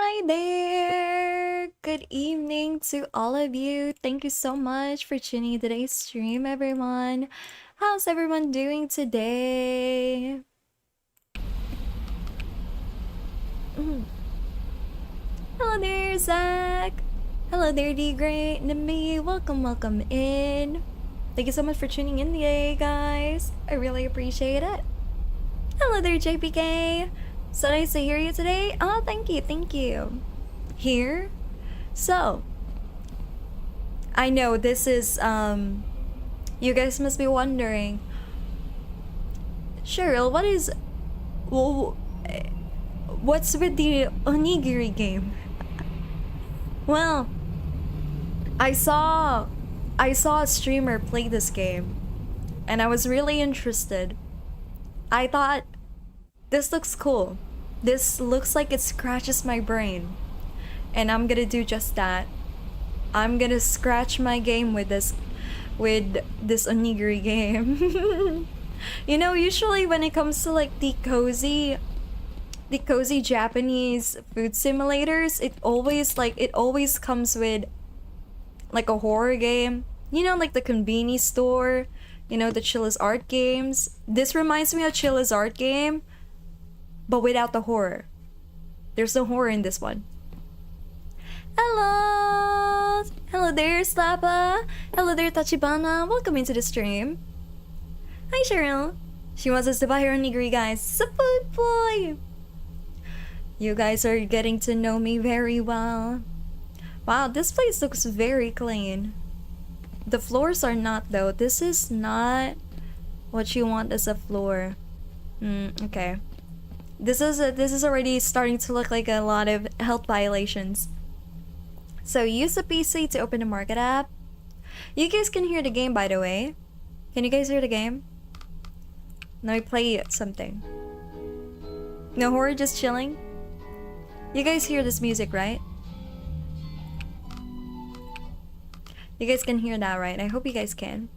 Hi there! Good evening to all of you. Thank you so much for tuning in today's stream, everyone. How's everyone doing today? Hello there, Zach! Hello there, D-Great, Nami. Welcome in. Thank you so much for tuning in today, guys. I really appreciate it. Hello there, JPK. So nice to hear you today. Oh, thank you. Here? So, I know this is, you guys must be wondering, Cheryl, what's with the Onigiri game? Well, I saw a streamer play this game, and I was really interested. I thought, this looks cool. This looks like it scratches my brain. And I'm gonna do just that. I'm gonna scratch my game with this onigiri game. You know, usually when it comes to like the cozy Japanese food simulators, it always comes with like a horror game. You know, like the convenience store, you know, the Chilla's Art games. This reminds me of Chilla's Art game, but without the horror. There's no horror in this one. Hello! Hello there, Slappa! Hello there, Tachibana! Welcome into the stream. Hi, Cheryl! She wants us to buy her onigiri, guys. Support boy! You guys are getting to know me very well. Wow, this place looks very clean. The floors are not, though. This is not what you want as a floor. Okay. This is already starting to look like a lot of health violations. So use the PC to open the market app. You guys can hear the game, by the way. Can you guys hear the game? Let me play something. No horror, just chilling. You guys hear this music, right? You guys can hear that, right? I hope you guys can.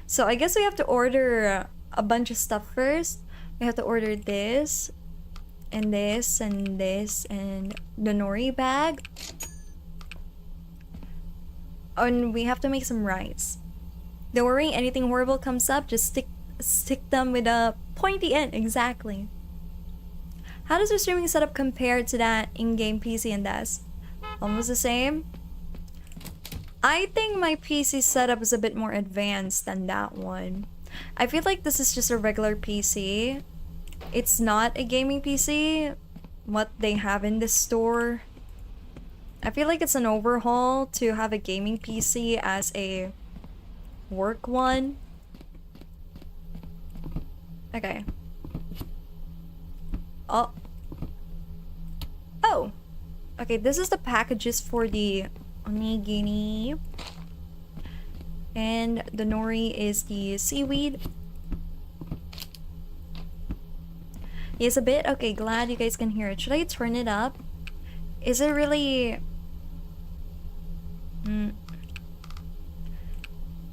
So I guess we have to order a bunch of stuff first. We have to order this, and this, and this, and the nori bag. Oh, and we have to make some rice. Don't worry, anything horrible comes up, just stick them with a pointy end. Exactly. How does your streaming setup compare to that in-game PC and desk? Almost the same? I think my PC setup is a bit more advanced than that one. I feel like this is just a regular PC. It's not a gaming PC, what they have in this store. I feel like it's an overhaul to have a gaming PC as a work one. Okay. Oh! Okay, this is the packages for the onigiri. And the nori is the seaweed. Yes, a bit? Okay, glad you guys can hear it. Should I turn it up? Is it really...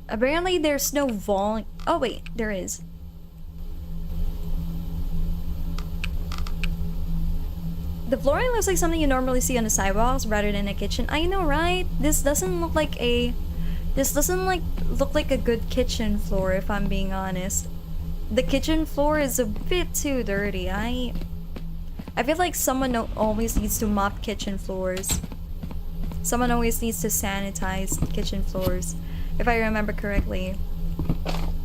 Apparently there's no volume. Oh wait, there is. The flooring looks like something you normally see on the sidewalks rather than a kitchen. I know, right? This doesn't look like a... look like a good kitchen floor, if I'm being honest. The kitchen floor is a bit too dirty. I feel like someone always needs to mop kitchen floors. Someone always needs to sanitize kitchen floors. If I remember correctly.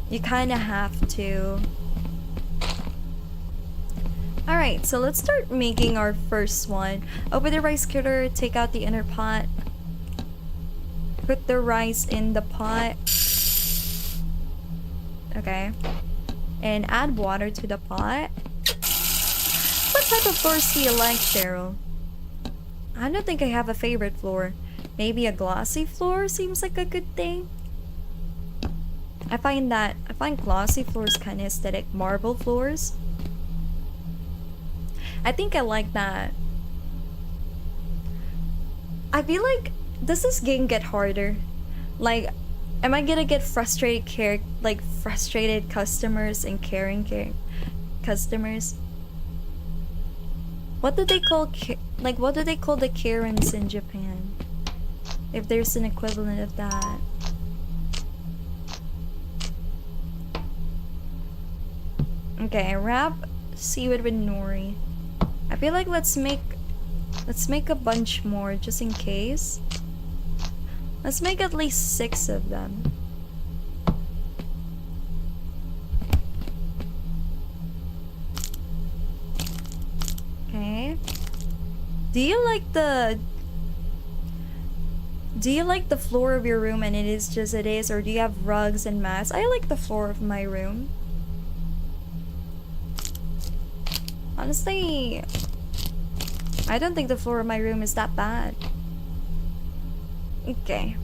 You kinda have to. Alright, so let's start making our first one. Open the rice cooker, take out the inner pot. Put the rice in the pot. Okay. And add water to the pot. What type of floors do you like, Cheryl? I don't think I have a favorite floor. Maybe a glossy floor seems like a good thing. I find glossy floors kind of aesthetic. Marble floors. I think I like that. I feel like, does this game get harder? Like, am I gonna get frustrated frustrated customers and caring customers? What do they call what do they call the Karens in Japan? If there's an equivalent of that. Okay, wrap seaweed with nori. I feel like let's make a bunch more just in case. Let's make at least 6 of them. Okay. Do you like the floor of your room and it is just it is, or do you have rugs and mats? I like the floor of my room. Honestly, I don't think the floor of my room is that bad. Okay.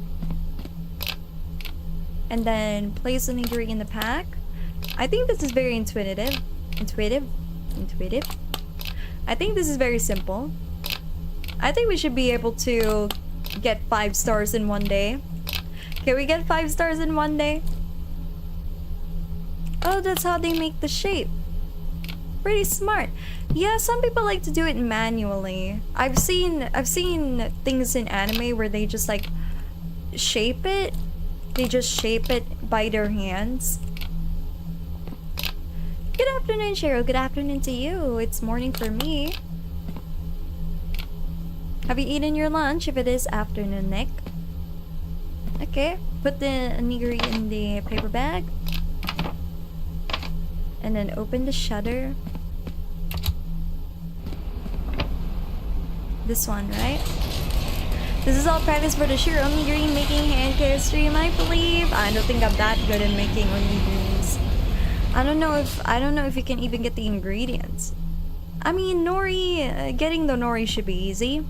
And then place an ingredient in the pack. I think this is very intuitive. Intuitive? I think this is very simple. I think we should be able to get 5 stars in one day. Can we get 5 stars in one day? Oh, that's how they make the shape. Pretty smart. Yeah, some people like to do it manually. I've seen things in anime where they just like shape it. They just shape it by their hands. Good afternoon, Cheryl. Good afternoon to you. It's morning for me. Have you eaten your lunch? If it is afternoon, Nick. Okay, put the onigiri in the paper bag. And then open the shutter. This one, right? This is all practice for the sure onigiri making hand care stream, I believe. I don't think I'm that good at making onigiris. I don't know if you can even get the ingredients. I mean, nori, getting the nori should be easy.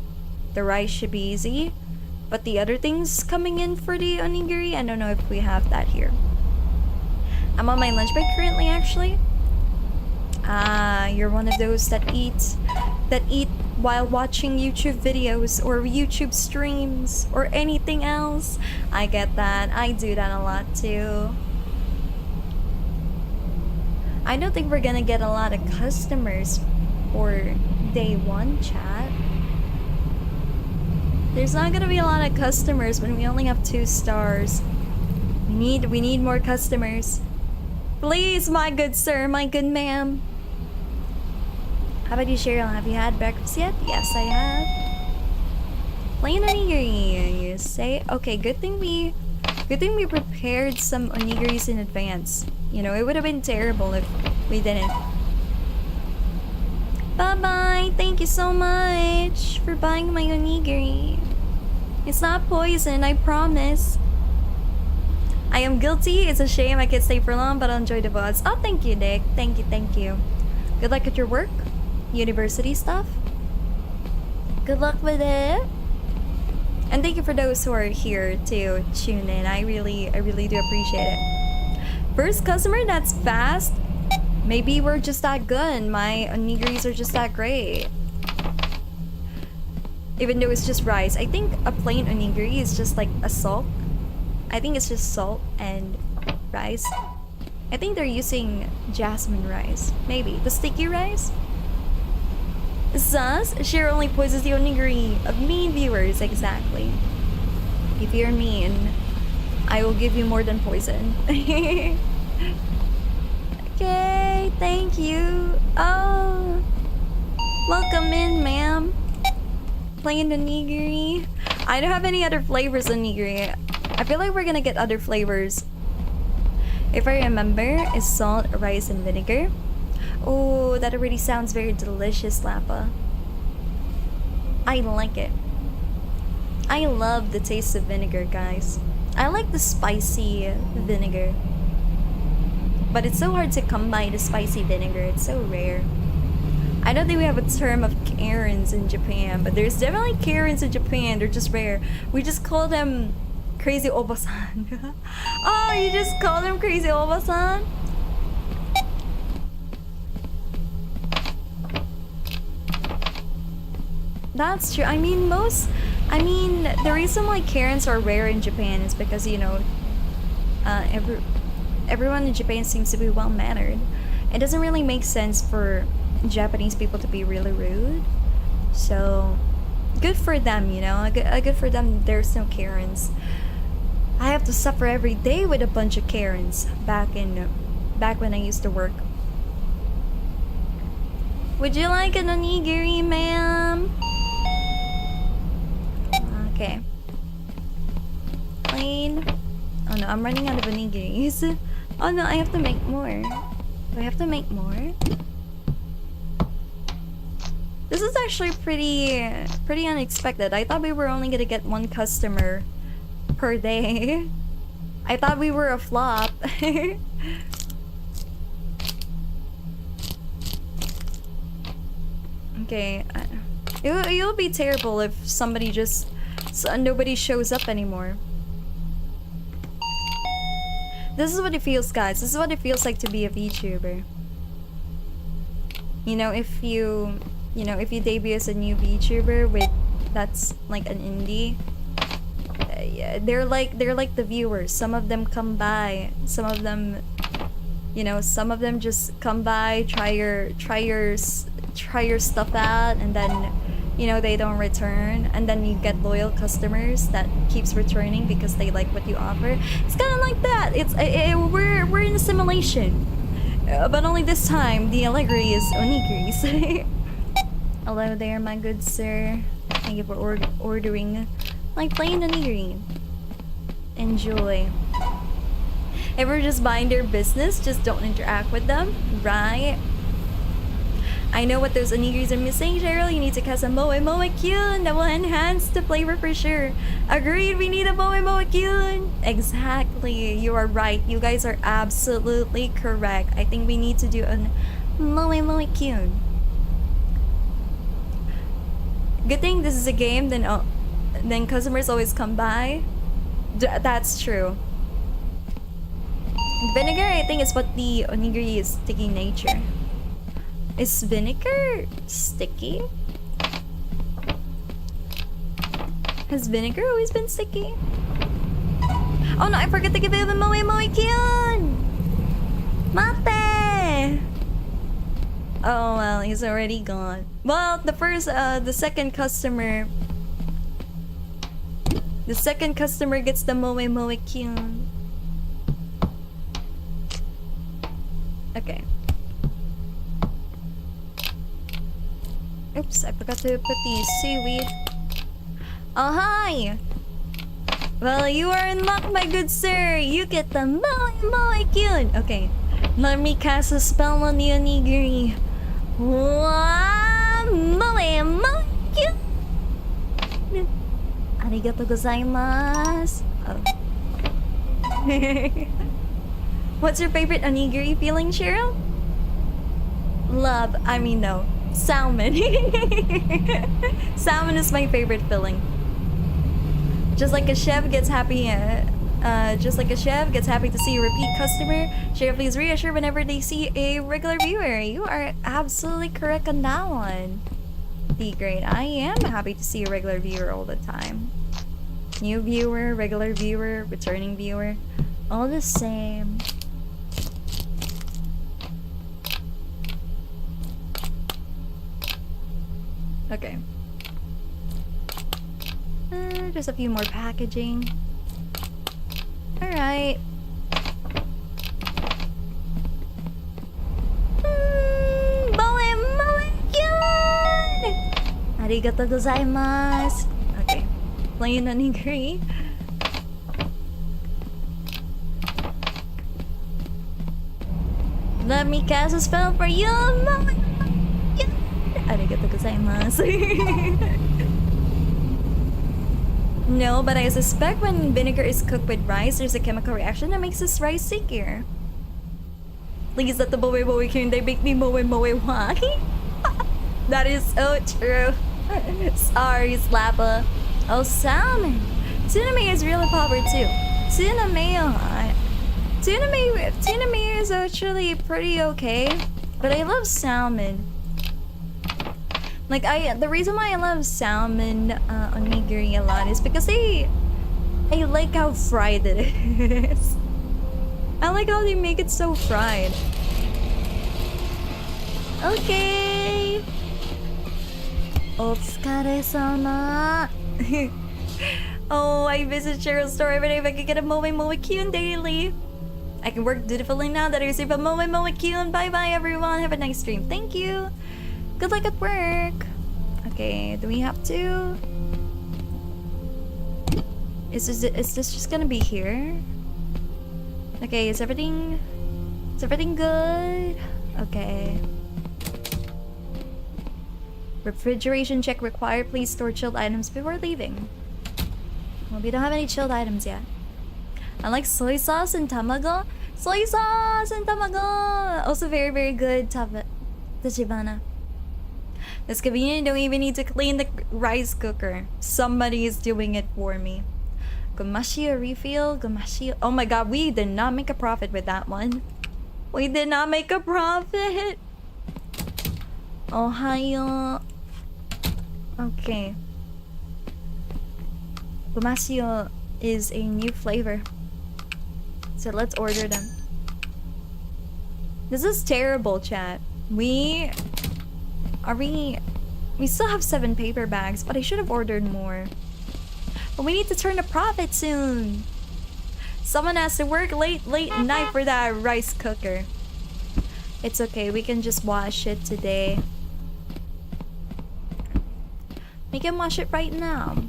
The rice should be easy. But the other things coming in for the onigiri, I don't know if we have that here. I'm on my lunch break currently, actually. Ah, you're one of those that eat while watching YouTube videos or YouTube streams or anything else. I get that. I do that a lot too. I don't think we're gonna get a lot of customers for day 1, chat. There's not gonna be a lot of customers when we only have 2 stars. We need more customers. Please, my good sir, my good ma'am. How about you, Cheryl? Have you had breakfast yet? Yes, I have. Plain onigiri, you say? Okay, good thing we prepared some onigiris in advance. You know, it would have been terrible if we didn't. Bye-bye! Thank you so much for buying my onigiri. It's not poison, I promise. I am guilty. It's a shame I can't stay for long, but I'll enjoy the VODs. Oh, thank you, Nick. Thank you, thank you. Good luck at your work. University stuff. Good luck with it. And thank you for those who are here to tune in. I really do appreciate it. First customer, that's fast. Maybe we're just that good. My onigiris are just that great. Even though it's just rice. I think a plain onigiri is just like a salt. I think it's just salt and rice. I think they're using jasmine rice. Maybe. The sticky rice? Sus, Cher only poisons the onigiri of mean viewers. Exactly. If you're mean, I will give you more than poison. Okay, thank you. Oh, welcome in, ma'am. Plain onigiri. I don't have any other flavors onigiri. I feel like we're gonna get other flavors. If I remember, is salt, rice, and vinegar. Oh, that already sounds very delicious, Lappa. I like it. I love the taste of vinegar, guys. I like the spicy vinegar. But it's so hard to come by the spicy vinegar. It's so rare. I don't think we have a term of Karens in Japan, but there's definitely Karens in Japan. They're just rare. We just call them crazy obasan. Oh, you just call them crazy obasan? That's true. I mean, the reason why Karens are rare in Japan is because, you know, everyone in Japan seems to be well-mannered. It doesn't really make sense for Japanese people to be really rude. So, good for them, you know? Good for them there's no Karens. I have to suffer every day with a bunch of Karens back when I used to work. Would you like an onigiri, ma'am? Okay. Plain. Oh no, I'm running out of onigiris. Oh no, I have to make more. Do I have to make more? This is actually pretty unexpected. I thought we were only gonna get one customer per day. I thought we were a flop. Okay. It'll be terrible if somebody just... nobody shows up anymore. This is what it feels, guys. This is what it feels like to be a VTuber. You know, if you debut as a new VTuber that's like an indie, yeah, they're like the viewers. Some of them come by, some of them just come by, try your stuff out, and then, you know, they don't return, and then you get loyal customers that keeps returning because they like what you offer. It's kind of like that. We're in a simulation, but only this time the Allegri is onigiris. Hello there, my good sir. Thank you for ordering my plain onigiri. Enjoy. If we're just buying their business, just don't interact with them, right? I know what those onigiris are missing, Cheryl. You need to cast a moe moe kyun that will enhance the flavor for sure. Agreed, we need a moe moe kyun. Exactly, you are right. You guys are absolutely correct. I think we need to do a moe moe kyun. Good thing this is a game, then customers always come by. That's true. Vinegar, I think, is what the onigiri is sticky nature. Is vinegar sticky? Has vinegar always been sticky? Oh no, I forgot to give him a moe moe kyun! Mate! Oh well, he's already gone. Well, the second customer gets the moe moe kyun. Okay. Oops, I forgot to put the seaweed. Oh, hi! Well, you are in luck, my good sir. You get the moe moe kyun. Okay, let me cast a spell on the onigiri. Moe moe kyun. Arigatou gozaimasu. Oh. What's your favorite onigiri feeling, Cheryl? Love. I mean, no. Salmon. Salmon is my favorite filling. Just like a chef gets happy to see a repeat customer, Cheryl feels reassured whenever they see a regular viewer. You are absolutely correct on that one. Be great. I am happy to see a regular viewer all the time. New viewer, regular viewer, returning viewer, all the same. Okay. Just a few more packaging. Alright. Moe moe kyun! Arigatou gozaimasu. Okay. Plain onigiri. Let me cast a spell for you. Arigato gozaimasu. No, but I suspect when vinegar is cooked with rice, there's a chemical reaction that makes this rice stickier. Please let the moe king, they make me moe why? That is so true. Sorry, Slappa. Oh, salmon. Tuna mayo is really popular too. Tuna mayo, tuna mayo is actually pretty okay, but I love salmon. Like the reason why I love salmon onigiri a lot is because I like how fried it is. I like how they make it so fried. Okay. Otsukare-sama. Oh, I visit Cheryl's store every day if I could get a moe kyun daily. I can work dutifully now that I receive a moe kyun. Bye bye everyone. Have a nice stream. Thank you. Good luck at work. Okay, do we have to? Is this just gonna be here? Okay, is everything good? Okay. Refrigeration check required. Please store chilled items before leaving. Well, we don't have any chilled items yet. I like soy sauce and tamago. Soy sauce and tamago! Also very, very good. Tachibana. It's convenient, don't even need to clean the rice cooker. Somebody is doing it for me. Gomashio refill, gomashio. Oh my god, we did not make a profit with that one. We did not make a profit. Ohayo. Okay. Gomashio is a new flavor. So let's order them. This is terrible, chat. We still have 7 paper bags, but I should have ordered more. But we need to turn a profit soon. Someone has to work late night for that rice cooker. It's okay, we can just wash it today. We can wash it right now.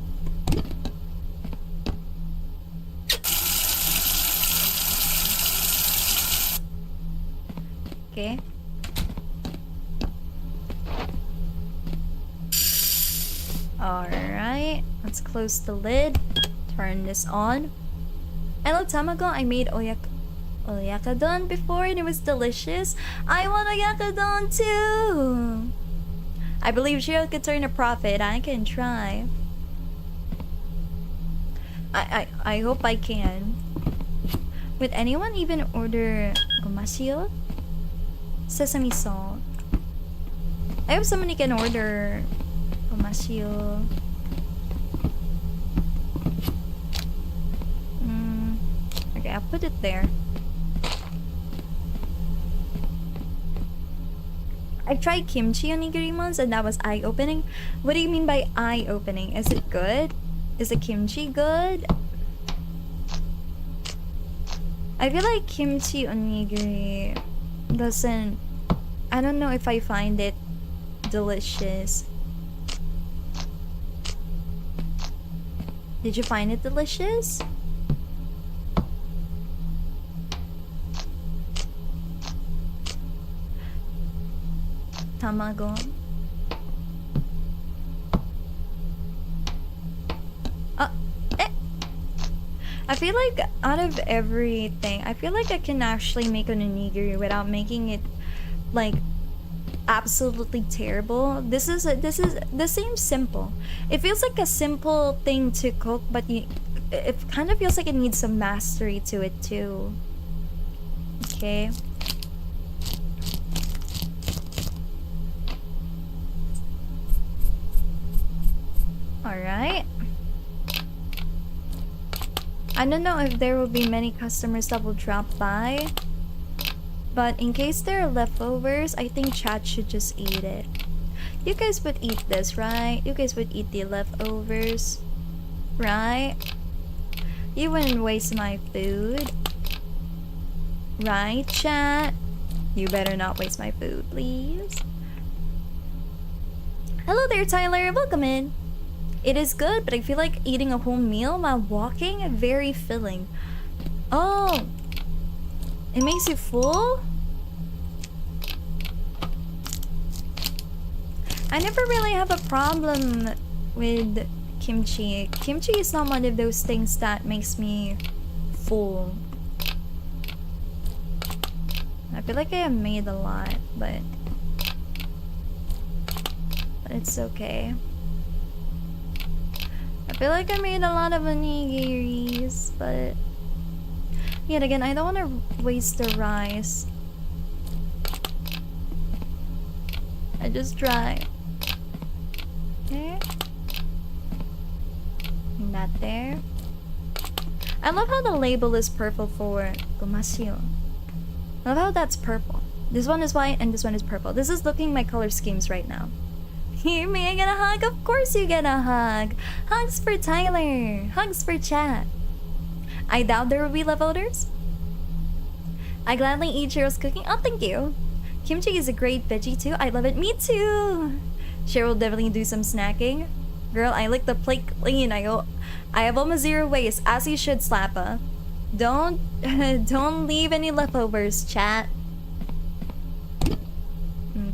Okay. Alright, let's close the lid. Turn this on. Hello, Tamago. I made oyakadon before and it was delicious. I want oyakadon too. I believe Cheryl could turn a profit. I can try. I hope I can. Would anyone even order gomashio? Sesame salt. I hope somebody can order gomashio. Okay, I'll put it there. I tried kimchi onigiri once and that was eye-opening. What do you mean by eye-opening? Is it good? Is the kimchi good? I feel like kimchi onigiri doesn't... I don't know if I find it delicious. Did you find it delicious? Tamago. I feel like out of everything, I feel like I can actually make an onigiri without making it like absolutely terrible. This seems simple. It feels like a simple thing to cook, but it kind of feels like it needs some mastery to it too. Okay. Alright. I don't know if there will be many customers that will drop by, but in case there are leftovers, I think chat should just eat it. You guys would eat this, right? You guys would eat the leftovers, right? You wouldn't waste my food, right, chat? You better not waste my food, please. Hello there, Tyler. Welcome in. It is good, but I feel like eating a whole meal while walking very filling. Oh, it makes you full? I never really have a problem with kimchi. Kimchi is not one of those things that makes me full. I feel like I have made a lot, but it's okay. I feel like I made a lot of onigiris, but yet again, I don't want to waste the rice. I just try. Okay. Not there. I love how the label is purple for gomasio. I love how that's purple. This one is white and this one is purple. This is looking my color schemes right now. Here, may I get a hug? Of course you get a hug. Hugs for Tyler. Hugs for chat. I doubt there will be leftovers. I gladly eat Cheryl's cooking. Oh, thank you. Kimchi is a great veggie too. I love it. Me too. Cheryl will definitely do some snacking. Girl, I like the plate clean. I have almost zero waste, as you should, Slappa. Don't leave any leftovers, chat.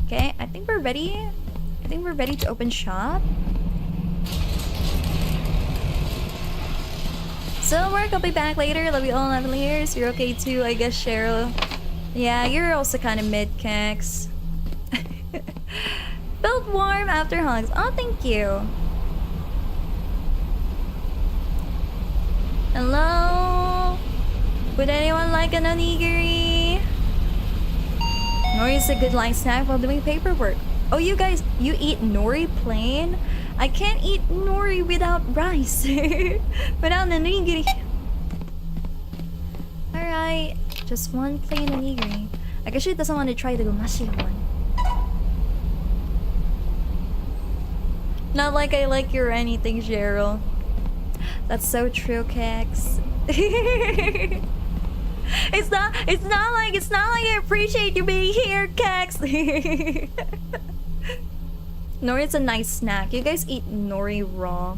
Okay, I think we're ready. I think we're ready to open shop. So work, I'll be back later. Love you all, Lavaliers. You're okay too, I guess, Cheryl. Yeah, you're also kind of mid, Kex. Felt warm after hugs. Oh, thank you. Hello? Would anyone like an onigiri? Nori is a good light snack while doing paperwork. Oh, you guys, you eat nori plain? I can't eat nori without rice. Without an onigiri. Alright, just one plain onigiri. I guess she doesn't want to try the gomashi one. Not like I like you or anything, Cheryl. That's so true, Kex. It's not like I appreciate you being here, Kex. Nori is a nice snack. You guys eat nori raw.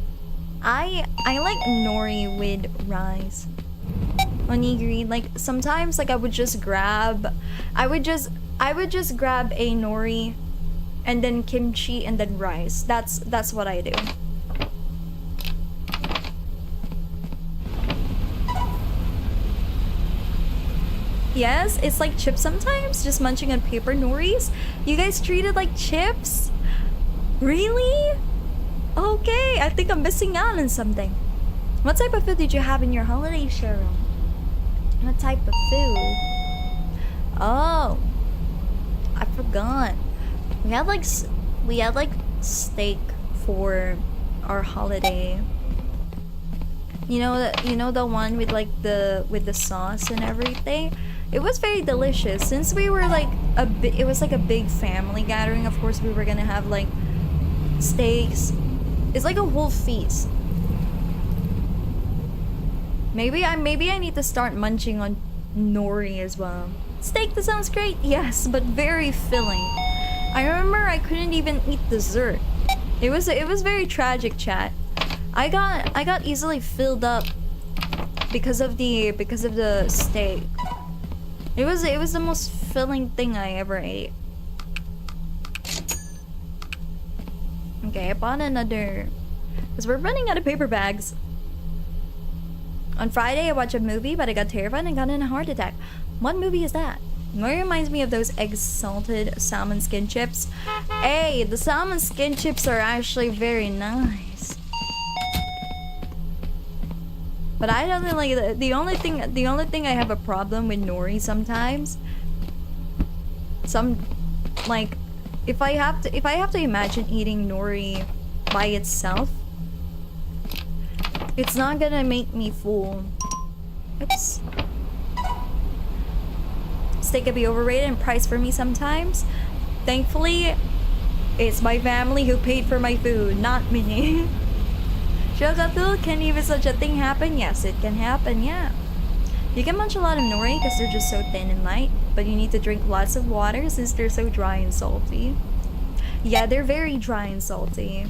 I like nori with rice. Onigiri, like sometimes like I would just grab a nori and then kimchi and then rice. That's what I do. Yes, it's like chips sometimes, just munching on paper noris. You guys treat it like chips? Really? Okay, I think I'm missing out on something. What type of food did you have in your holiday, Cheryl? What type of food? Oh, I forgot. We had like steak for our holiday. You know the one with like with the sauce and everything. It was very delicious. Since we were like it was like a big family gathering. Of course, we were gonna have like steaks. It's like a whole feast. Maybe I need to start munching on nori as well. Steak, that sounds great. Yes, but very filling. I remember I couldn't even eat dessert. It was very tragic, chat. I got easily filled up because of the steak. It was the most filling thing I ever ate. Okay, I bought another because we're running out of paper bags. On Friday I watched a movie, but I got terrified and got in a heart attack. What movie is that? It reminds me of those egg salted salmon skin chips. Hey, the salmon skin chips are actually very nice. But I don't think like the only thing I have a problem with nori sometimes. Like if I have to imagine eating nori by itself, it's not gonna make me full. Oops. Steak can be overrated in price for me sometimes. Thankfully, it's my family who paid for my food, not me. Shogatul, can even such a thing happen? Yes, it can happen, yeah. You can munch a lot of nori because they're just so thin and light, but you need to drink lots of water since they're so dry and salty. Yeah, they're very dry and salty.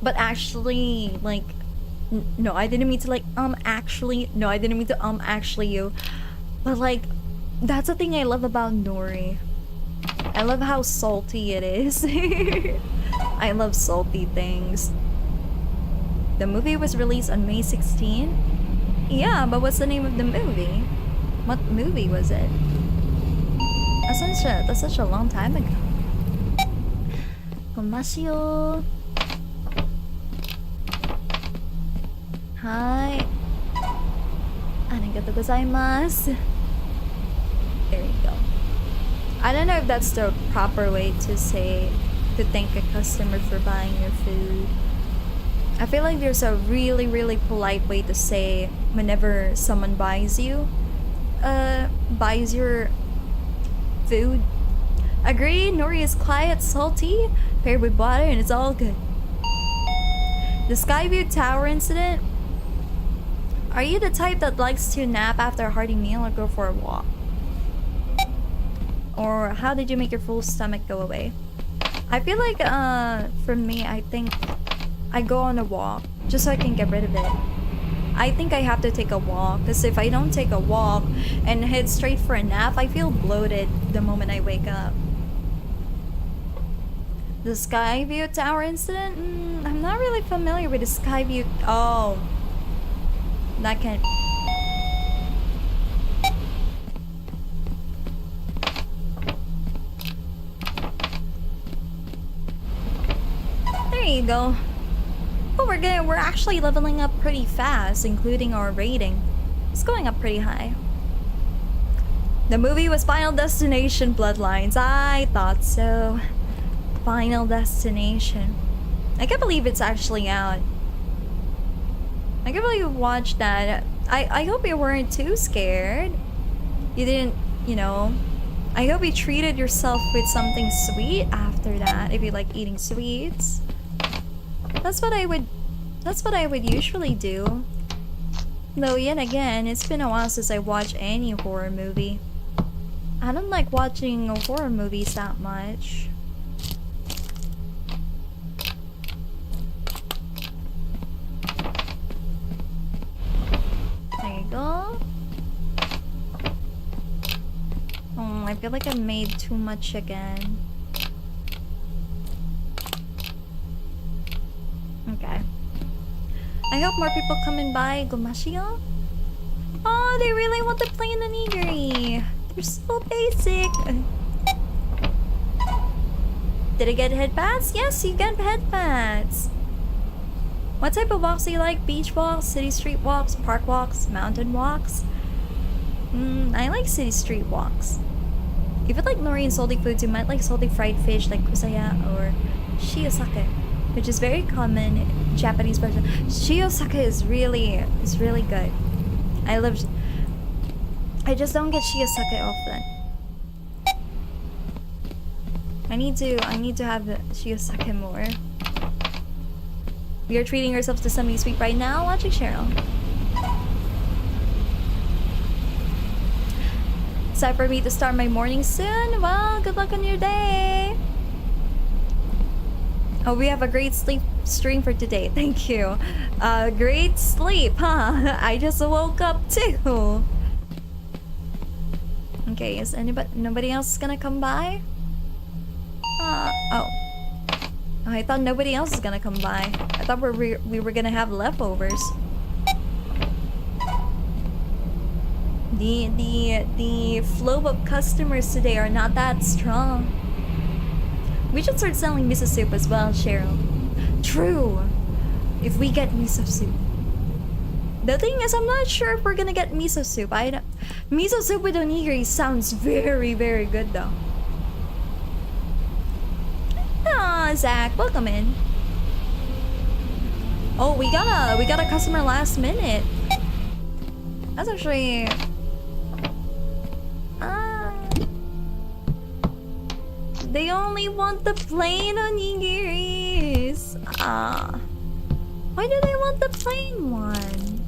But actually, like, no, I didn't mean to like, actually, no, I didn't mean to, actually you. But like, that's the thing I love about nori. I love how salty it is. I love salty things. The movie was released on May 16? Yeah, but what's the name of the movie? What movie was it? That's such a long time ago. Gomashio. Hi. Arigatou gozaimasu. There you go. I don't know if that's the proper way to thank a customer for buying your food. I feel like there's a really, really polite way to say whenever someone buys your food. Agree, nori is quiet, salty, paired with water, and it's all good. The Skyview Tower incident? Are you the type that likes to nap after a hearty meal or go for a walk? Or how did you make your full stomach go away? I feel like, for me, I think I go on a walk just so I can get rid of it. I think I have to take a walk because if I don't take a walk and head straight for a nap, I feel bloated the moment I wake up. The Skyview Tower incident? I'm not really familiar with the Skyview. Oh, that can't. There you go. But we're actually leveling up pretty fast, including our rating. It's going up pretty high. The movie was Final Destination Bloodlines. I thought so. Final Destination. I can't believe it's actually out. I can't believe you watched that. I hope you weren't too scared. You didn't, you know. I hope you treated yourself with something sweet after that, if you like eating sweets. That's what I would usually do. Though yet again, it's been a while since I watched any horror movie. I don't like watching horror movies that much. There you go. Oh, I feel like I made too much again. Okay. I hope more people come and buy Gomashio. Oh, they really want the plain onigiri. They're so basic. Did I get headbats? Yes, you get headbats. What type of walks do you like? Beach walks, city street walks, park walks, mountain walks? I like city street walks. If you like nori and salty foods, you might like salty fried fish like kusaya or shiyosake, which is very common in Japanese version. Shiyosake is really good. I just don't get shiyosake often. I need to have shiyosake more. We are treating ourselves to something sweet right now, watching Cheryl. It's time for me to start my morning soon. Well, good luck on your day. Oh, we have a great sleep stream for today. Thank you. Great sleep, huh? I just woke up too. Okay, is nobody else gonna come by? Oh, I thought nobody else is gonna come by. I thought we were gonna have leftovers. The flow of customers today are not that strong. We should start selling miso soup as well, Cheryl. True. If we get miso soup. The thing is, I'm not sure if we're gonna get miso soup. Miso soup with onigiri sounds very, very good though. Aw, Zach, welcome in. Oh, we got a customer last minute. That's actually they only want the plain onigiris. Why do they want the plain one?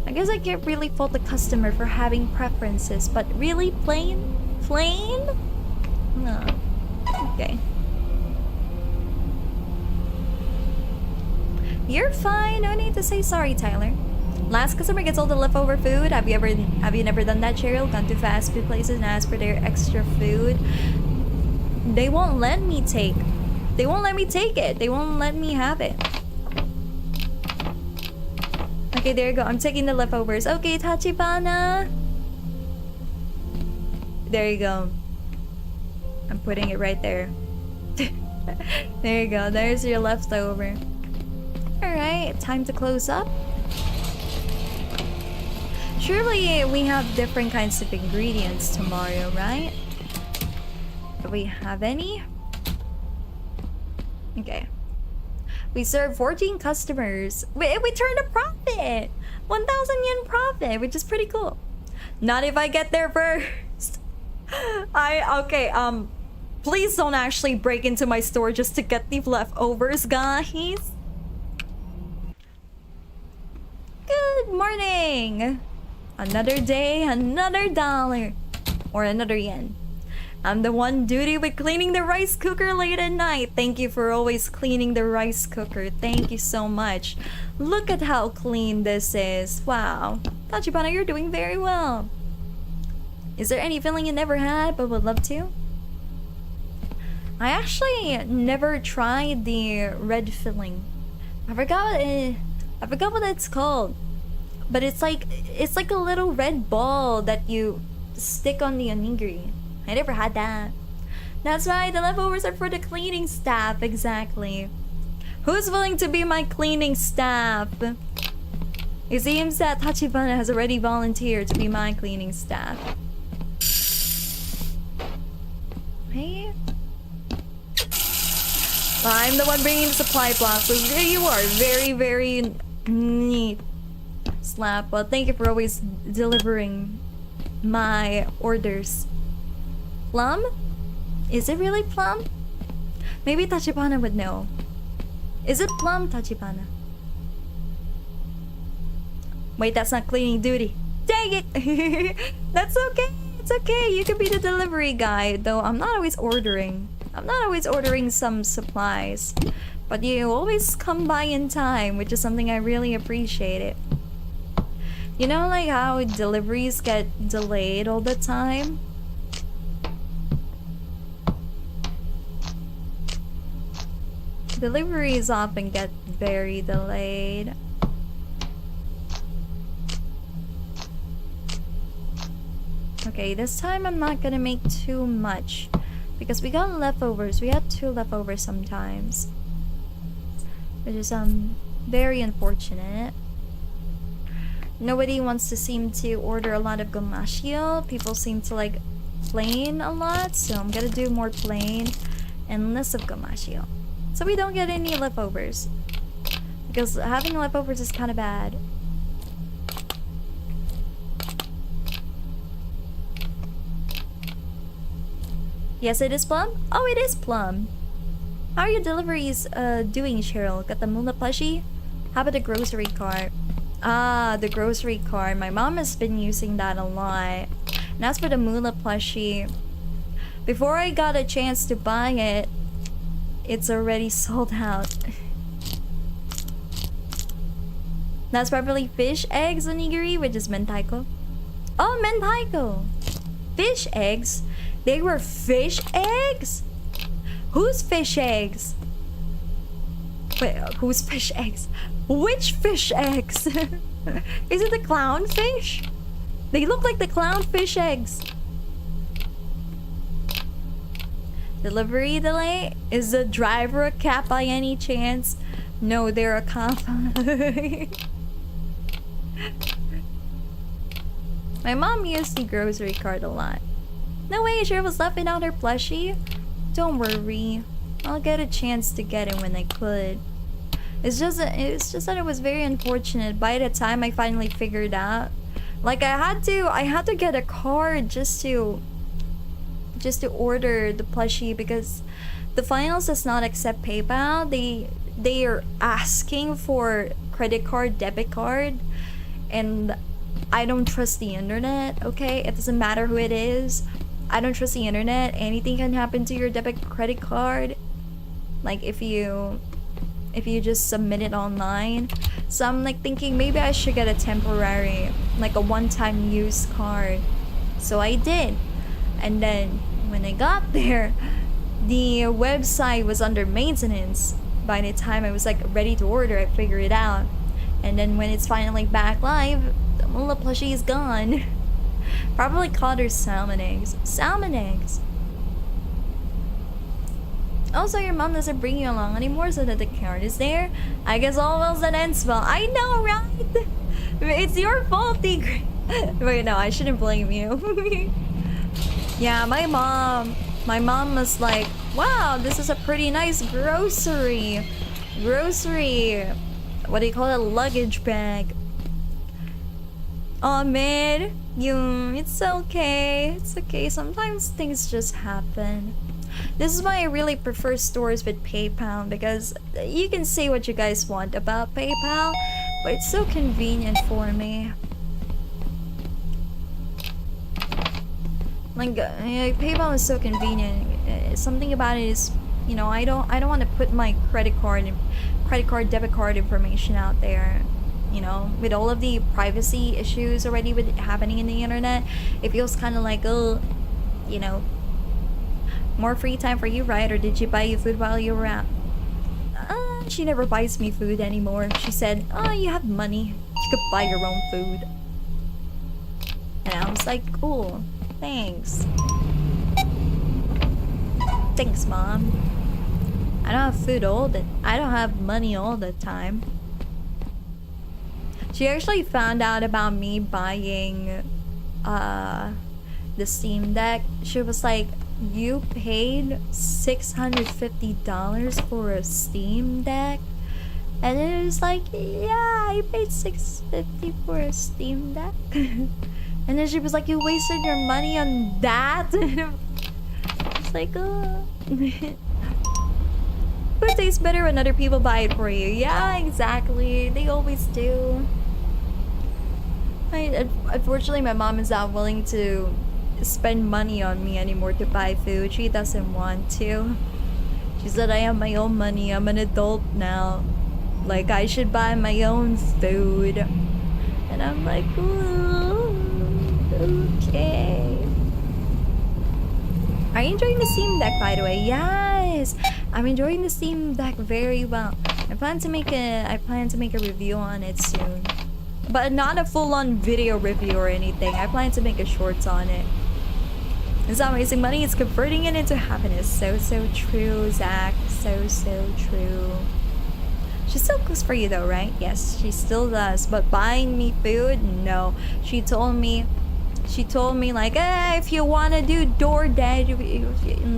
I guess I can't really fault the customer for having preferences, but really plain? Plain? No. Okay. You're fine. No need to say sorry, Tyler. Last customer gets all the leftover food. Have you never done that, Cheryl? Gone to fast food places and asked for their extra food? They won't let me take. They won't let me take it. They won't let me have it. Okay, there you go. I'm taking the leftovers. Okay, Tachibana. There you go. I'm putting it right there. There you go. There's your leftover. Alright, time to close up. Surely we have different kinds of ingredients tomorrow, right? Do we have any? Okay. We served 14 customers. We turned a profit! 1,000 yen profit, which is pretty cool. Not if I get there first. Okay, please don't actually break into my store just to get the leftovers, guys. Good morning! Another day, another dollar. Or another yen. I'm the one duty with cleaning the rice cooker late at night. Thank you for always cleaning the rice cooker. Thank you so much. Look at how clean this is. Wow. Tachibana, you're doing very well. Is there any filling you never had but would love to? I actually never tried the red filling. I forgot what it's called. But it's like a little red ball that you stick on the onigiri. I never had that. That's right, the leftovers are for the cleaning staff, exactly. Who's willing to be my cleaning staff? It seems that Tachibana has already volunteered to be my cleaning staff. Hey? I'm the one bringing the supply block, so there you are. Very, very neat. Slap. Well, thank you for always delivering my orders. Plum? Is it really plum? Maybe Tachibana would know. Is it plum, Tachibana? Wait, that's not cleaning duty. Dang it! That's okay. It's okay. You can be the delivery guy, though I'm not always ordering. I'm not always ordering some supplies. But you always come by in time, which is something I really appreciate it. You know, like how deliveries get delayed all the time? Deliveries often get very delayed. Okay, this time I'm not gonna make too much because we got leftovers. We had 2 leftovers sometimes, which is very unfortunate. Nobody wants to seem to order a lot of gomashio. People seem to like plain a lot, so I'm gonna do more plain and less of gomashio, so we don't get any leftovers, because having leftovers is kind of bad. Yes, it is plum? Oh, it is plum. How are your deliveries doing, Cheryl? Got the Mula plushie? How about the grocery cart? Ah, the grocery cart. My mom has been using that a lot. And as for the Mula plushie, before I got a chance to buy it, it's already sold out. That's probably fish eggs onigiri, which is mentaiko. Oh, mentaiko! Fish eggs? They were fish eggs? Whose fish eggs? Wait, whose fish eggs? Which fish eggs? Is it the clownfish? They look like the clownfish eggs. Delivery delay? Is the driver a cat by any chance? No, they're a cop. My mom used the grocery cart a lot. No way, Cheryl was laughing out her plushie. Don't worry, I'll get a chance to get it when I could. It's just that it was very unfortunate. By the time I finally figured out, like I had to get a card just to order the plushie, because the finals does not accept PayPal. They are asking for credit card, debit card, and I don't trust the internet. Okay, it doesn't matter who it is. I don't trust the internet. Anything can happen to your debit credit card. Like if you just submit it online. So I'm like thinking maybe I should get a temporary, like a one-time use card. So I did. And then when I got there, the website was under maintenance. By the time I was like ready to order, I figured it out. And then when it's finally back live, the little plushie is gone. Probably called her salmon eggs. Salmon eggs! Also, your mom doesn't bring you along anymore so that the card is there. I guess all wells that ends well. I know, right? It's your fault, Tigre. Wait, no, I shouldn't blame you. Yeah, my mom was like, wow, this is a pretty nice grocery, what do you call it, luggage bag. Oh man, it's okay, sometimes things just happen. This is why I really prefer stores with PayPal, because you can say what you guys want about PayPal, but it's so convenient for me. Like PayPal is so convenient. Something about it is, you know, I don't want to put my credit card, debit card information out there. You know, with all of the privacy issues already with happening in the internet, it feels kind of like, oh, you know, more free time for you, right? Or did you buy you food while you were out? She never buys me food anymore. She said, oh, you have money, you could buy your own food. And I was like, cool. Thanks. Thanks, Mom. I don't have money all the time. She actually found out about me buying the Steam Deck. She was like, you paid $650 for a Steam Deck? And it was like, yeah, I paid $650 for a Steam Deck. And then she was like, you wasted your money on that? It's like, oh. But it tastes better when other people buy it for you. Yeah, exactly. They always do. Unfortunately, my mom is not willing to spend money on me anymore to buy food. She doesn't want to. She said, I have my own money. I'm an adult now. Like, I should buy my own food. And I'm like, ooh, okay. Are you enjoying the Steam Deck, by the way? Yes! I'm enjoying the Steam Deck very well. I plan to make a review on it soon. But not a full-on video review or anything. I plan to make a shorts on it. It's not wasting money, it's converting it into happiness. So true, Zach. So true. She still cooks for you though, right? Yes, she still does. But buying me food? No. She told me like, hey, if you want to do DoorDash,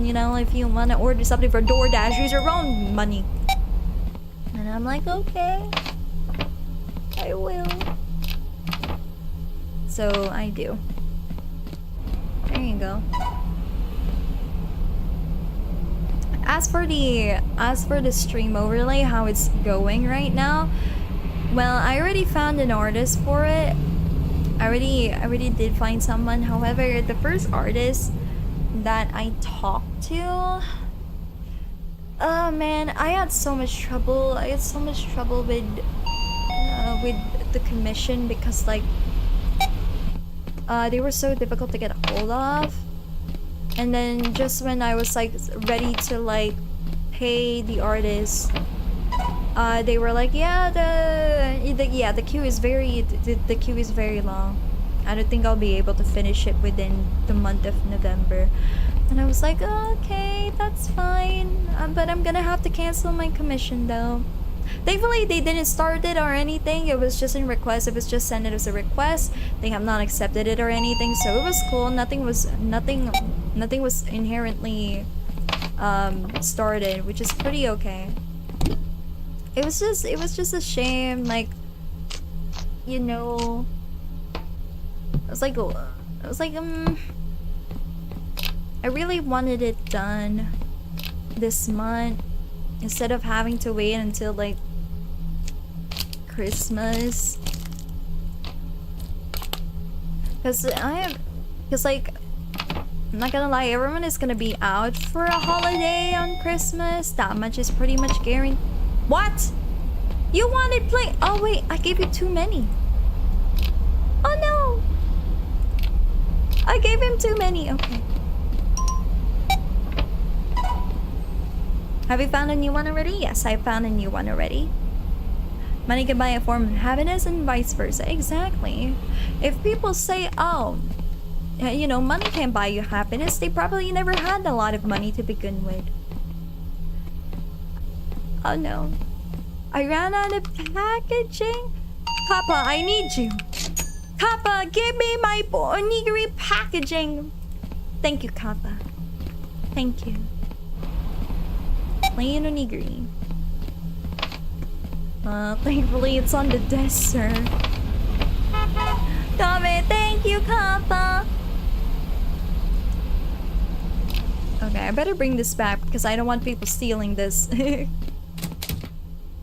you know, if you want to order something for DoorDash, use your own money. And I'm like, okay, I will. So I do. There you go. As for the stream overlay, how it's going right now, well, I already found an artist for it. I already did find someone. However, the first artist that I talked to, oh man, I had so much trouble. With the commission because like they were so difficult to get a hold of. And then just when I was like ready to like pay the artist, they were like, yeah, the queue is very long. I don't think I'll be able to finish it within the month of November. And I was like, oh, okay, that's fine. But I'm gonna have to cancel my commission though. Thankfully, they didn't start it or anything. It was just in request. It was just sent it as a request. They have not accepted it or anything, so it was cool. Nothing was inherently started, which is pretty okay. It was just a shame, like, you know. I was like, I really wanted it done this month instead of having to wait until like Christmas. Cause like, I'm not gonna lie, everyone is gonna be out for a holiday on Christmas. That much is pretty much guaranteed. What? You wanted plain. Oh wait, I gave you too many. Oh no! I gave him too many. Okay. Have you found a new one already? Yes, I found a new one already. Money can buy a form of happiness and vice versa. Exactly. If people say, oh, you know, money can't buy you happiness, they probably never had a lot of money to begin with. Oh no. I ran out of packaging. Kappa, I need you. Kappa, give me my onigiri packaging. Thank you, Kappa. Thank you. Plain onigiri. Thankfully it's on the desk, sir. Dame, thank you, Kappa. Okay, I better bring this back because I don't want people stealing this.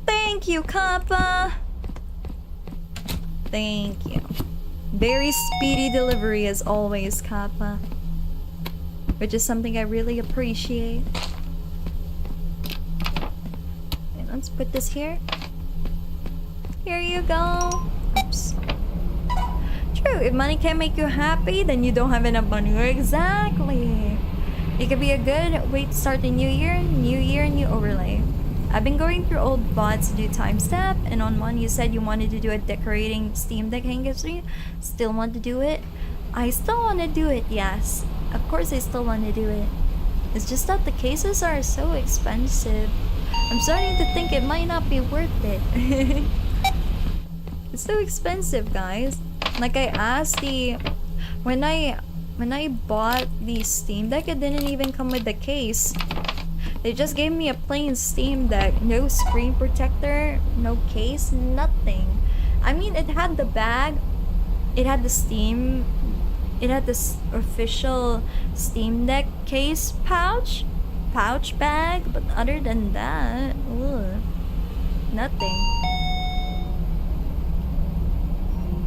Thank you, Kappa. Thank you. Very speedy delivery as always, Kappa. Which is something I really appreciate. Okay, let's put this here. Here you go. Oops. True, if money can't make you happy, then you don't have enough money. Exactly. It could be a good way to start the new year, new overlay. I've been going through old VODs to do timestamp, and on one you said you wanted to do a decorating Steam Deck anniversary. Still want to do it? I still want to do it, yes. Of course I still want to do it. It's just that the cases are so expensive. I'm starting to think it might not be worth it. It's so expensive, guys. Like I asked when I bought the Steam Deck, it didn't even come with the case. They just gave me a plain Steam Deck, no screen protector, no case, nothing. I mean, it had the bag, it had the official Steam Deck case pouch bag, but other than that, ugh, nothing.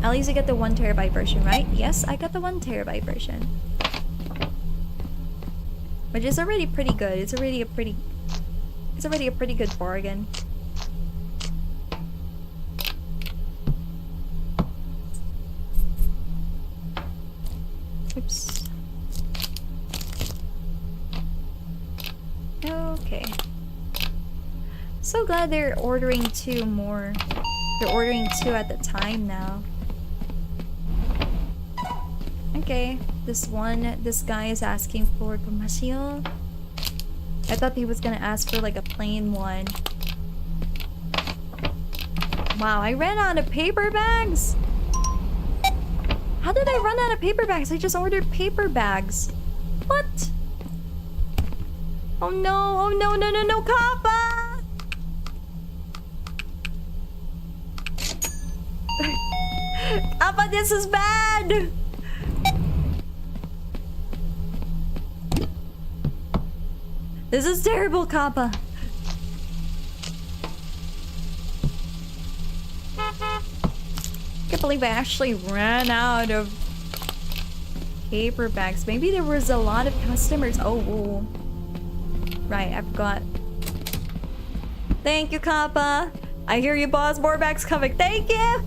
At least I got the 1TB version, right? Yes, I got the 1TB version. Which is already pretty good. It's already a pretty good bargain. Oops. Okay. So glad they're ordering 2 more. They're ordering 2 at the time now. Okay, this guy is asking for Gomasio. I thought he was gonna ask for like a plain one. Wow, I ran out of paper bags? How did I run out of paper bags? I just ordered paper bags. What? Oh no, no, Kappa! Kappa, this is bad! This is terrible, Kappa. Can't believe I actually ran out of paper bags. Maybe there was a lot of customers. Oh, whoa. Right, I've got. Thank you, Kappa. I hear you, boss. More bags coming. Thank you.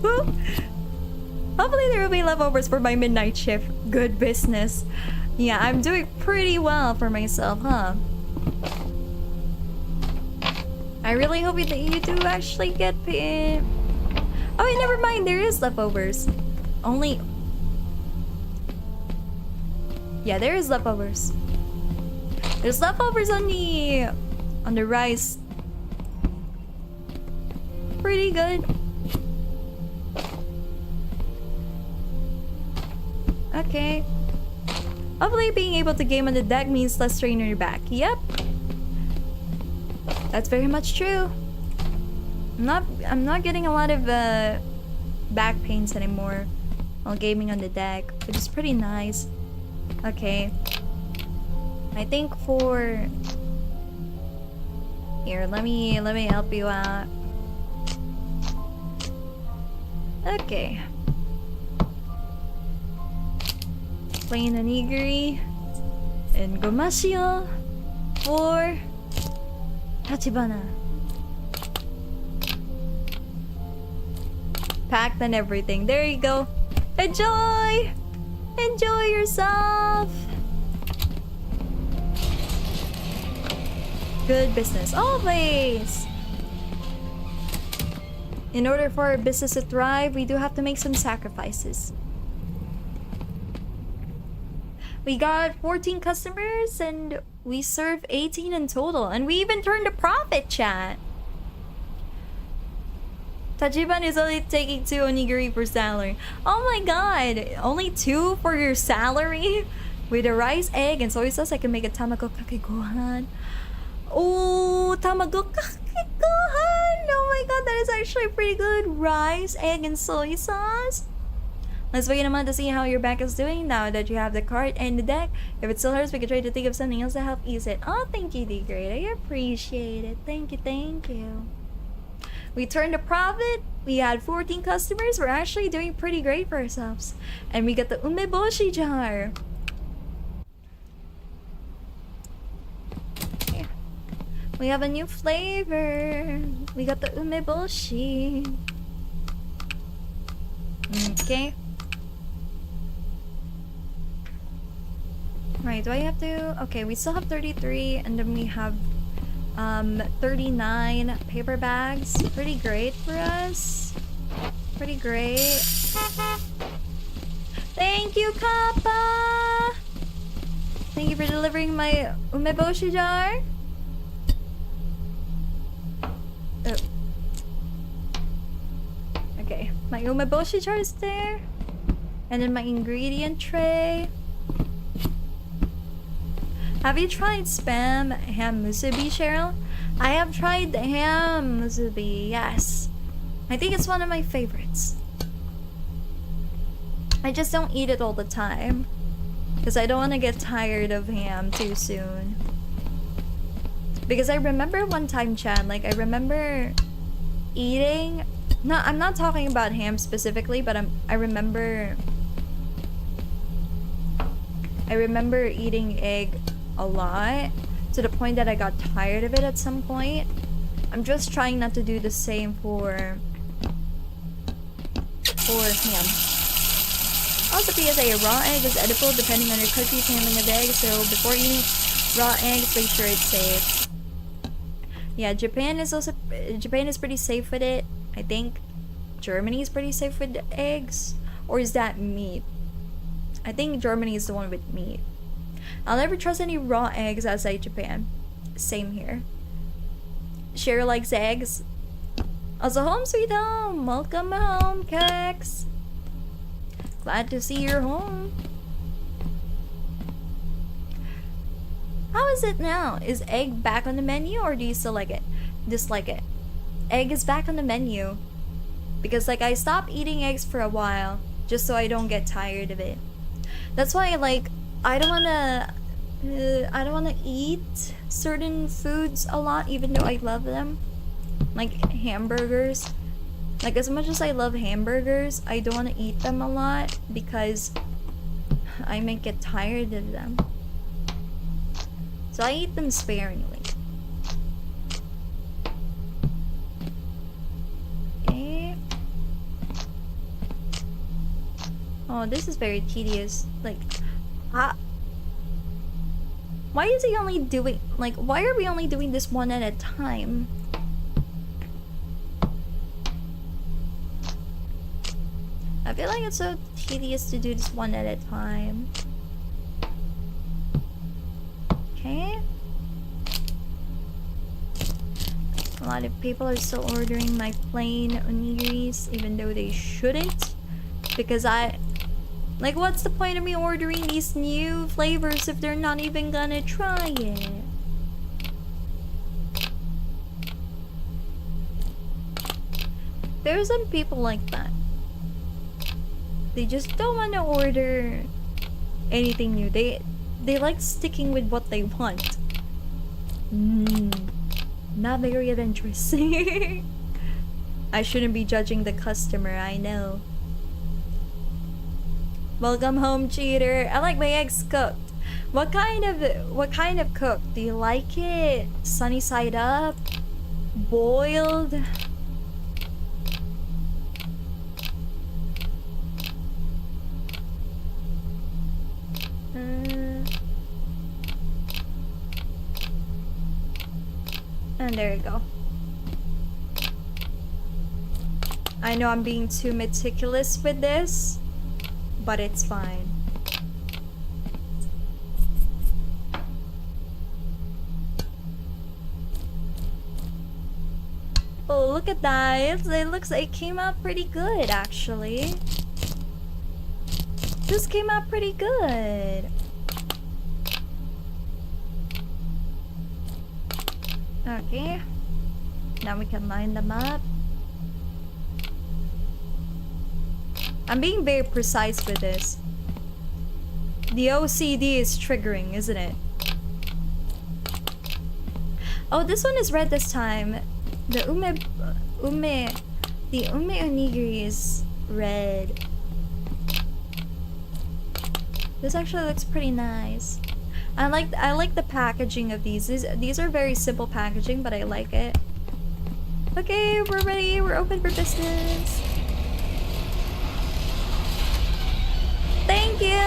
Hopefully there will be leftovers for my midnight shift. Good business. Yeah, I'm doing pretty well for myself, huh? I really hope that you do actually get paid. Oh, wait, never mind. There is leftovers. Only. Yeah, there is leftovers. There's leftovers on the rice. Pretty good. Okay. Hopefully being able to game on the deck means less strain on your back. Yep. That's very much true. I'm not getting a lot of back pains anymore while gaming on the deck, which is pretty nice. Okay. I think for here, let me help you out. Okay. Plain onigiri and gomasio for Tachibana. packed and everything. There you go. Enjoy! Enjoy yourself! Good business, always! In order for our business to thrive, we do have to make some sacrifices. We got 14 customers and we serve 18 in total. And we even turned a profit, chat. Tachiban is only taking 2 onigiri per salary. Oh my god! Only 2 for your salary? With a rice, egg, and soy sauce, I can make a tamago kake gohan. Oh, tamago kake gohan! Oh my god, that is actually pretty good. Rice, egg, and soy sauce. Let's wait a month to see how your back is doing now that you have the cart and the deck. If it still hurts, we can try to think of something else to help ease it. Oh, thank you, D-Great. I appreciate it. Thank you, thank you. We turned a profit. We had 14 customers. We're actually doing pretty great for ourselves. And we got the umeboshi jar. Yeah. We have a new flavor. We got the umeboshi. Okay. Right, do I have to... Okay, we still have 33, and then we have 39 paper bags. Pretty great for us. Pretty great. Thank you, Kappa! Thank you for delivering my umeboshi jar. Oh. Okay, my umeboshi jar is there. And then my ingredient tray. Have you tried spam ham musubi, Cheryl? I have tried the ham musubi, yes. I think it's one of my favorites. I just don't eat it all the time. Because I don't want to get tired of ham too soon. Because I remember one time, Chan, like I remember eating... No, I'm not talking about ham specifically, but I remember eating egg a lot to the point that I got tired of it at some point. I'm just trying not to do the same for ham. Also, PSA, a raw egg is edible depending on your country's handling of eggs, so before eating raw eggs, make sure it's safe. Yeah, Japan is pretty safe with it. I think Germany is pretty safe with eggs. Or is that meat? I think Germany is the one with meat. I'll never trust any raw eggs outside Japan. Same here. Cheryl likes eggs. Also, home sweet home. Welcome home, Kex. Glad to see you're home. How is it now? Is egg back on the menu, or do you still like it? Dislike it? Egg is back on the menu. Because like I stopped eating eggs for a while just so I don't get tired of it. That's why I don't wanna eat certain foods a lot, even though I love them. Like hamburgers. Like as much as I love hamburgers, I don't wanna eat them a lot because I might get tired of them. So I eat them sparingly. Okay. Oh, this is very tedious. Like, why is he only doing, like, why are we only doing this one at a time? I feel like it's so tedious to do this one at a time. Okay. A lot of people are still ordering my plain onigiris, even though they shouldn't. Because like, what's the point of me ordering these new flavors if they're not even gonna try it? There are some people like that. They just don't want to order anything new. They like sticking with what they want. Not very adventurous. I shouldn't be judging the customer, I know. Welcome home, cheater. I like my eggs cooked. What kind of cooked? Do you like it sunny side up? Boiled? And there you go. I know I'm being too meticulous with this, but it's fine. Oh, look at that. It looks like it came out pretty good, actually. This came out pretty good. Okay. Now we can line them up. I'm being very precise with this. The OCD is triggering, isn't it? Oh, this one is red this time. The ume onigiri is red. This actually looks pretty nice. I like the packaging of these. These are very simple packaging, but I like it. Okay, we're ready. We're open for business. Thank you.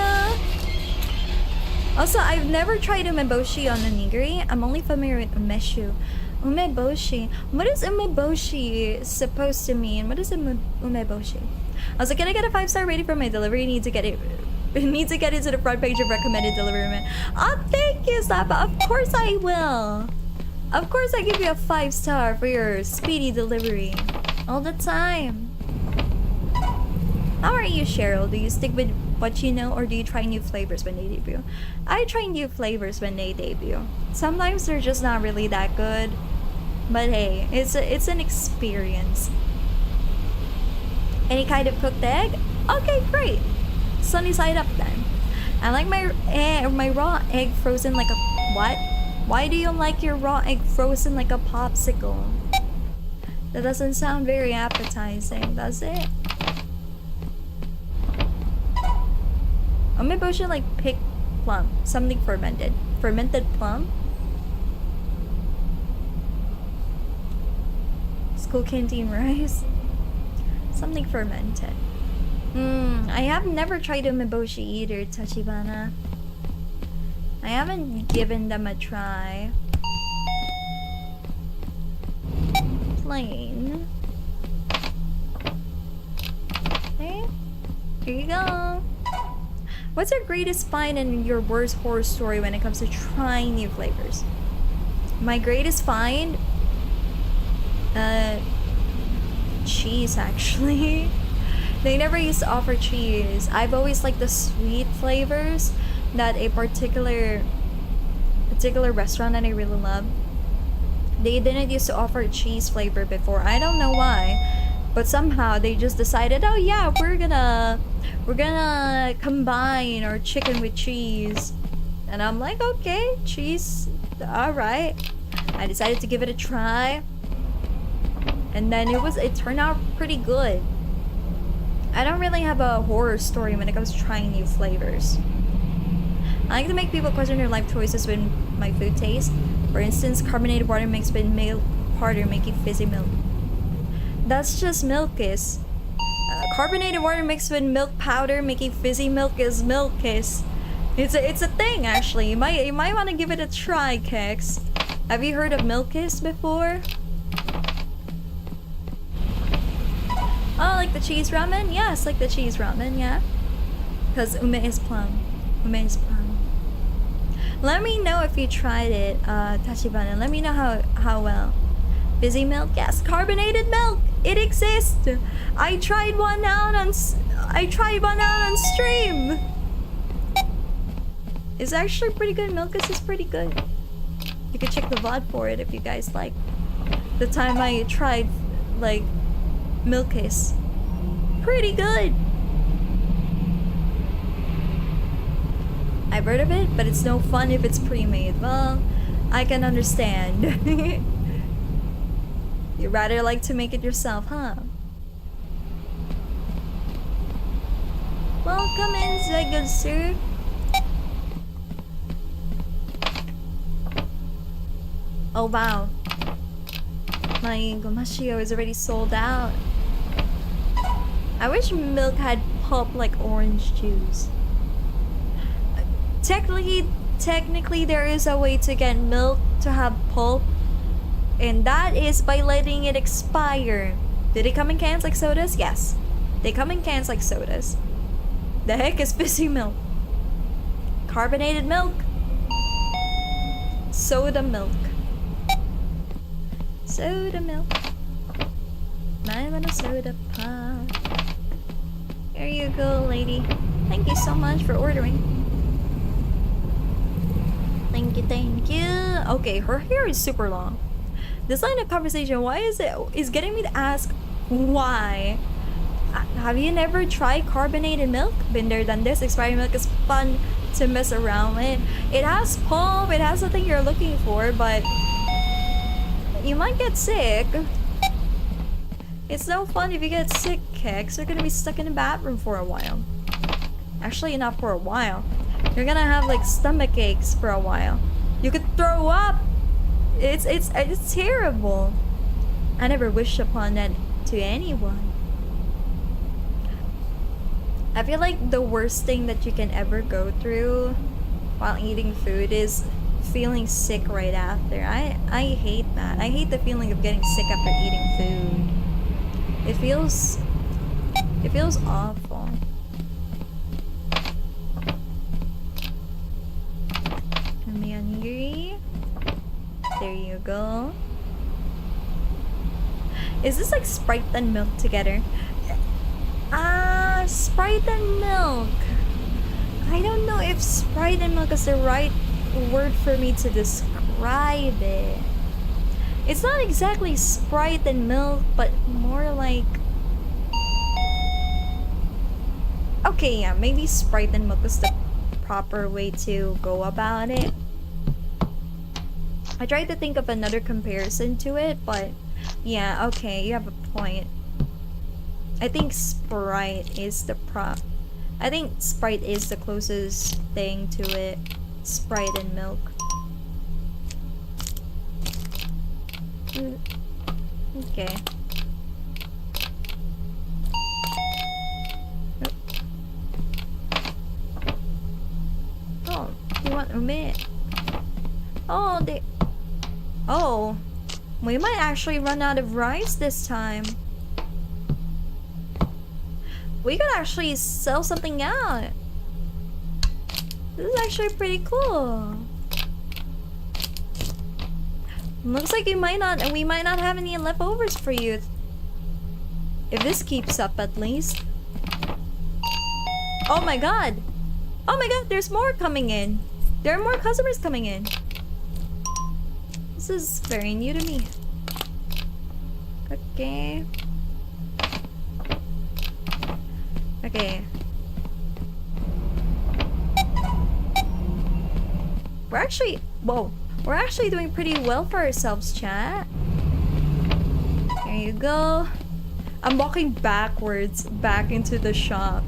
Also, I've never tried umeboshi on onigiri. I'm only familiar with umeshu. Umeboshi. What is umeboshi supposed to mean? What is umeboshi? I was like, can I get a 5-star rating for my delivery? Need to get it. Need to get into the front page of recommended delivery man. Oh, thank you, Sapa. Of course I will. Of course I give you a 5-star for your speedy delivery. All the time. How are you, Cheryl? Do you stick with what you know, or do you try new flavors when they debut? I try new flavors when they debut. Sometimes they're just not really that good. But hey, it's an experience. Any kind of cooked egg? Okay, great. Sunny side up then. I like my raw egg frozen like a what? Why do you like your raw egg frozen like a popsicle? That doesn't sound very appetizing, does it? Umeboshi like picked plum, something fermented. Fermented plum? School canteen rice? Something fermented. I have never tried umeboshi either, Tachibana. I haven't given them a try. Plain. Okay, here you go. What's your greatest find and your worst horror story when it comes to trying new flavors? My greatest find? Cheese, actually. They never used to offer cheese. I've always liked the sweet flavors that a particular restaurant that I really love. They didn't used to offer cheese flavor before. I don't know why, but somehow they just decided, oh yeah, we're gonna combine our chicken with cheese. And I'm like, okay, cheese, all right. I decided to give it a try, and then it turned out pretty good. I don't really have a horror story when it comes to trying new flavors. I like to make people question their life choices with my food taste. For instance, carbonated water mixed with milk powder making fizzy milk. That's just milk is. Carbonated water mixed with milk powder making fizzy milk is milk is. It's a thing actually. You might want to give it a try, Kex. Have you heard of milkis before? Oh, like the cheese ramen? Yes, like the cheese ramen, yeah. Because ume is plum. Ume is plum. Let me know if you tried it, Tachibana. Let me know how well. Fizzy milk? Yes. Carbonated milk! It exists! I tried one out on stream! It's actually pretty good. Milkus is pretty good. You could check the VOD for it if you guys like. The time I tried, like, Milkis. Pretty good. I've heard of it, but it's no fun if it's pre-made. Well, I can understand. You'd rather like to make it yourself, huh? Welcome in, good sir. Oh wow. My gomashio is already sold out. I wish milk had pulp like orange juice. Technically there is a way to get milk to have pulp And that is by letting it expire. Did it come in cans like sodas? Yes. They come in cans like sodas. The heck is fizzy milk? Carbonated milk. Soda milk. Soda milk. I want a soda pop. Here you go, lady. Thank you so much for ordering. Thank you, thank you. Okay, her hair is super long. This line of conversation, why is getting me to ask why? Have you never tried carbonated milk? Been there, done this. Expired milk is fun to mess around with. It has pulp, it has the thing you're looking for, but you might get sick. It's no fun if you get sick, Kex. You're gonna be stuck in the bathroom for a while. Actually, not for a while. You're gonna have like stomach aches for a while. You could throw up. It's terrible. I never wished upon that to anyone. I feel like the worst thing that you can ever go through while eating food is feeling sick right after. I hate that. I hate the feeling of getting sick after eating food. It feels awful. And the onigiri. There you go. Is this like Sprite and milk together? Sprite and milk. I don't know if Sprite and milk is the right word for me to describe it. It's not exactly Sprite and milk, but more like... Okay, yeah, maybe Sprite and milk is the proper way to go about it. I tried to think of another comparison to it, but yeah, okay, you have a point. I think Sprite is the I think Sprite is the closest thing to it. Sprite and milk. Okay. Oh, you want a minute? Oh, Oh, we might actually run out of rice this time. We could actually sell something out. This is actually pretty cool. Looks like we might not have any leftovers for you. If this keeps up, at least. Oh my god! Oh my god, there's more coming in. There are more customers coming in. This is very new to me. Okay. Okay. We're actually doing pretty well for ourselves, chat. There you go. I'm walking backwards back into the shop.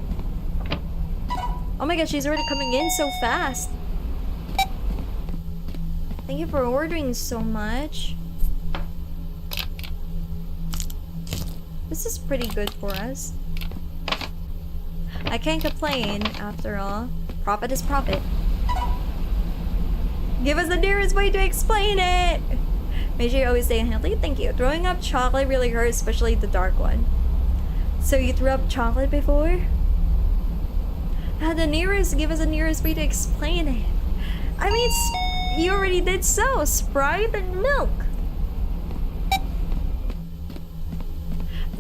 Oh my god, she's already coming in so fast. Thank you for ordering so much. This is pretty good for us. I can't complain, after all. Profit is profit. Give us the nearest way to explain it! Make sure you always stay healthy. Thank you. Throwing up chocolate really hurts, especially the dark one. So you threw up chocolate before? Give us the nearest way to explain it. I mean, you already did so. Sprite and milk.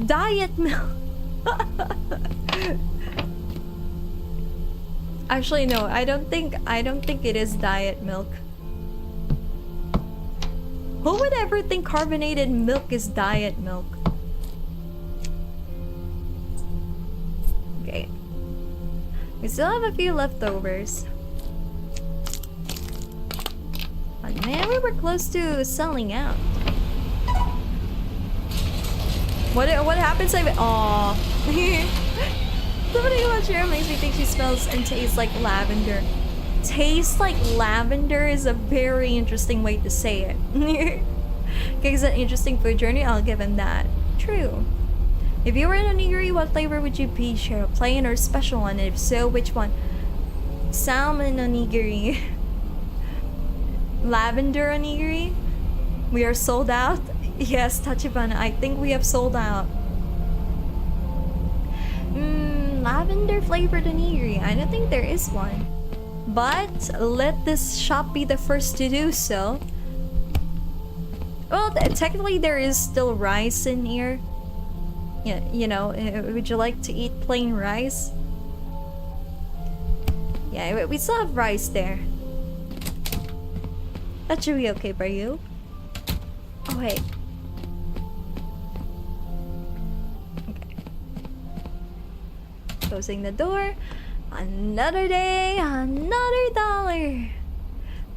Diet milk. Actually, no. I don't think it is diet milk. Who would ever think carbonated milk is diet milk? Okay. We still have a few leftovers. But man, we were close to selling out. What happens if it... Aww. Somebody about Cheryl makes me think she smells and tastes like lavender. Tastes like lavender is a very interesting way to say it. Gives an interesting food journey, I'll give him that. True. If you were an onigiri, what flavor would you be, Cheryl? Plain or special one? And if so, which one? Salmon onigiri. Lavender onigiri? We are sold out? Yes, Tachibana, I think we have sold out. Lavender flavored onigiri. I don't think there is one. But let this shop be the first to do so. Well, technically there is still rice in here. Yeah, you know, would you like to eat plain rice? Yeah, we still have rice there. That should be okay for you. Oh, wait. Okay. Closing the door. Another day, another dollar.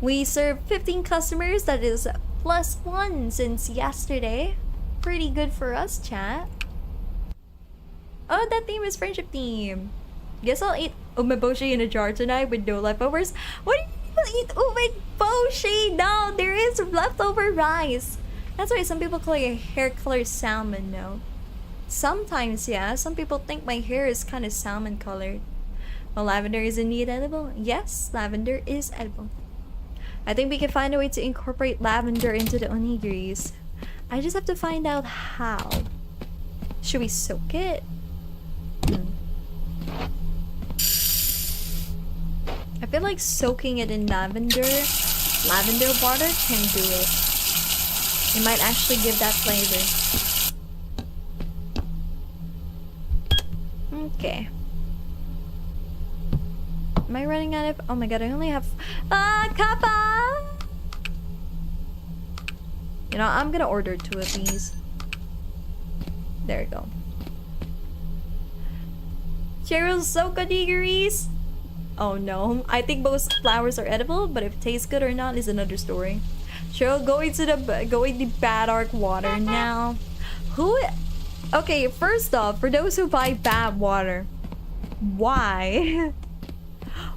We served 15 customers. That is +1 since yesterday. Pretty good for us, chat. Oh, that theme is friendship theme. Guess I'll eat umeboshi in a jar tonight with no leftovers. What do you eat umeboshi? No, there is leftover rice. That's why some people call your hair color salmon, no? Sometimes, yeah. Some people think my hair is kind of salmon colored. Well, lavender is indeed edible. Yes, lavender is edible. I think we can find a way to incorporate lavender into the onigiris. I just have to find out how. Should we soak it? I feel like soaking it in lavender water can do it. It might actually give that flavor. Okay. Am I running out of... Oh my god, I only have... Kappa! You know, I'm gonna order 2 of these. There we go. Cheryl's soak onigiris! Oh no, I think most flowers are edible, but if it tastes good or not is another story. Cheryl, going the bad arc water now. Who... Okay, first off, for those who buy bad water, why?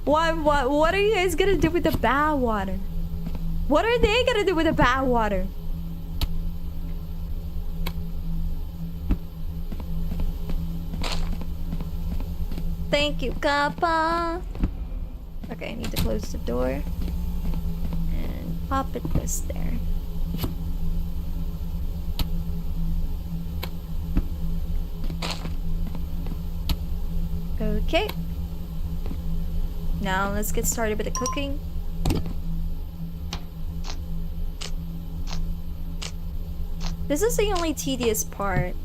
What are you guys gonna do with the bad water? What are they gonna do with the bad water? Thank you, Kappa. Okay, I need to close the door and pop it this there. Okay. Now let's get started with the cooking. This is the only tedious part.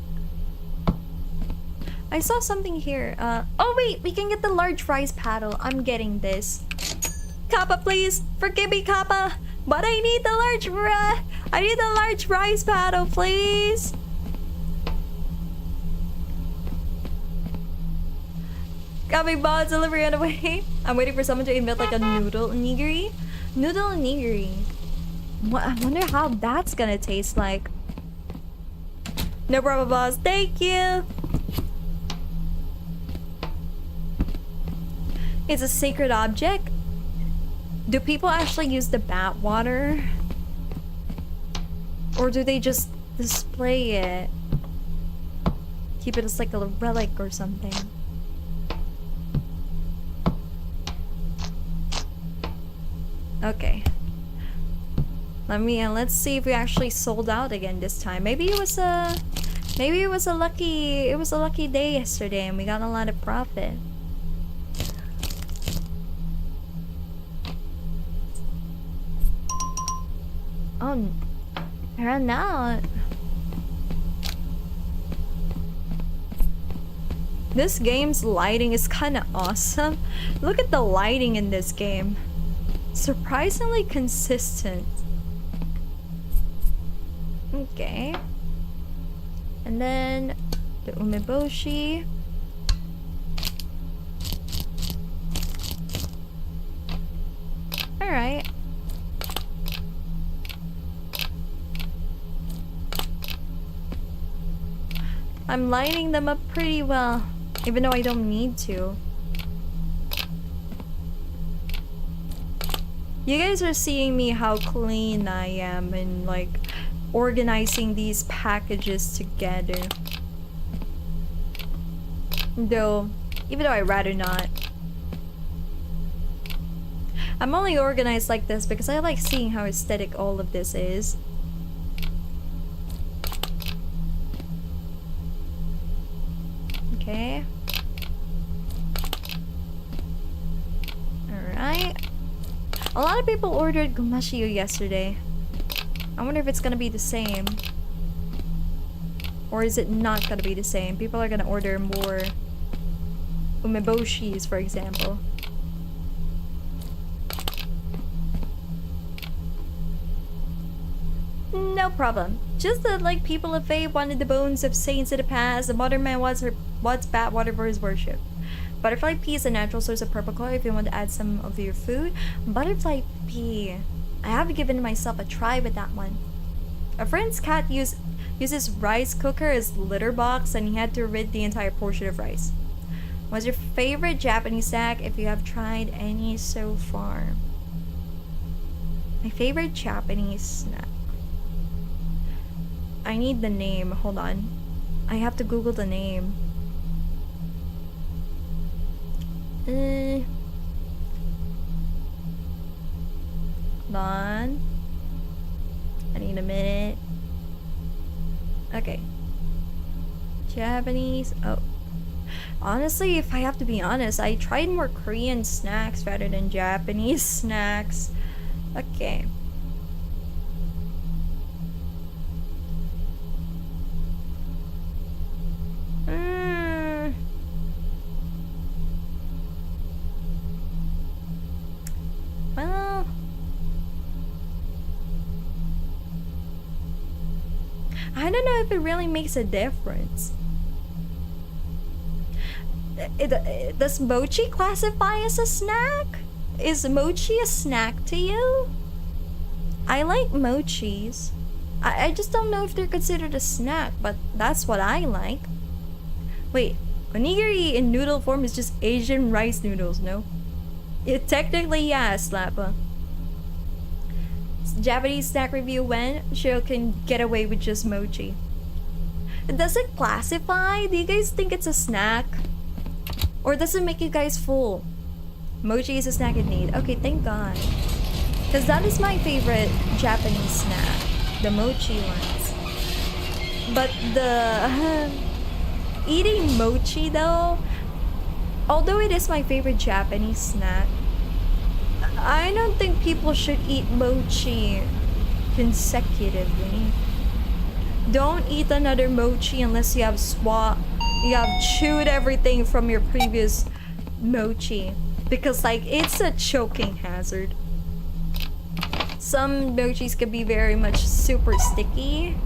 I saw something here. Oh wait, we can get the large rice paddle. I'm getting this. Kappa, please forgive me, Kappa, but I need the large rice paddle, please. Coming boss, delivery on the way. I'm waiting for someone to invent like a noodle onigiri. Noodle onigiri. I wonder how that's gonna taste like. No problem, boss. Thank you. It's a sacred object. Do people actually use the bat water? Or do they just display it? Keep it as like a relic or something. Okay. Let's see if we actually sold out again this time. Maybe it was a lucky day yesterday and we got a lot of profit. Oh, I ran out. This game's lighting is kind of awesome. Look at the lighting in this game. Surprisingly consistent. Okay. And then the umeboshi. Alright. I'm lining them up pretty well, even though I don't need to. You guys are seeing me how clean I am and like organizing these packages together. Though, even though I'd rather not. I'm only organized like this because I like seeing how aesthetic all of this is. Okay. Alright. A lot of people ordered gumashio yesterday. I wonder if it's gonna be the same. Or is it not gonna be the same? People are gonna order more umeboshis, for example. No problem. Just that, like, people of faith wanted the bones of saints of the past. The modern man wants bad water for his worship. Butterfly pea is a natural source of purple color if you want to add some of your food. Butterfly pea. I have given myself a try with that one. A friend's cat uses rice cooker as litter box and he had to rid the entire portion of rice. What's your favorite Japanese snack if you have tried any so far? My favorite Japanese snack. I need the name. Hold on. I have to Google the name. Hold on. I need a minute. Okay. Japanese. Oh. Honestly, if I have to be honest, I tried more Korean snacks rather than Japanese snacks. Okay. Well, I don't know if it really makes a difference. Does mochi classify as a snack? Is mochi a snack to you? I like mochis. I just don't know if they're considered a snack, but that's what I like. Wait, onigiri in noodle form is just Asian rice noodles, no? It technically, yeah, Slappa. Japanese snack review when Shiro can get away with just mochi. Does it classify? Do you guys think it's a snack? Or does it make you guys full? Mochi is a snack indeed. Okay, thank God. Because that is my favorite Japanese snack. The mochi ones. But the... eating mochi though, although it is my favorite Japanese snack, I don't think people should eat mochi consecutively. Don't eat another mochi unless you have chewed everything from your previous mochi, because like it's a choking hazard. Some mochis can be very much super sticky,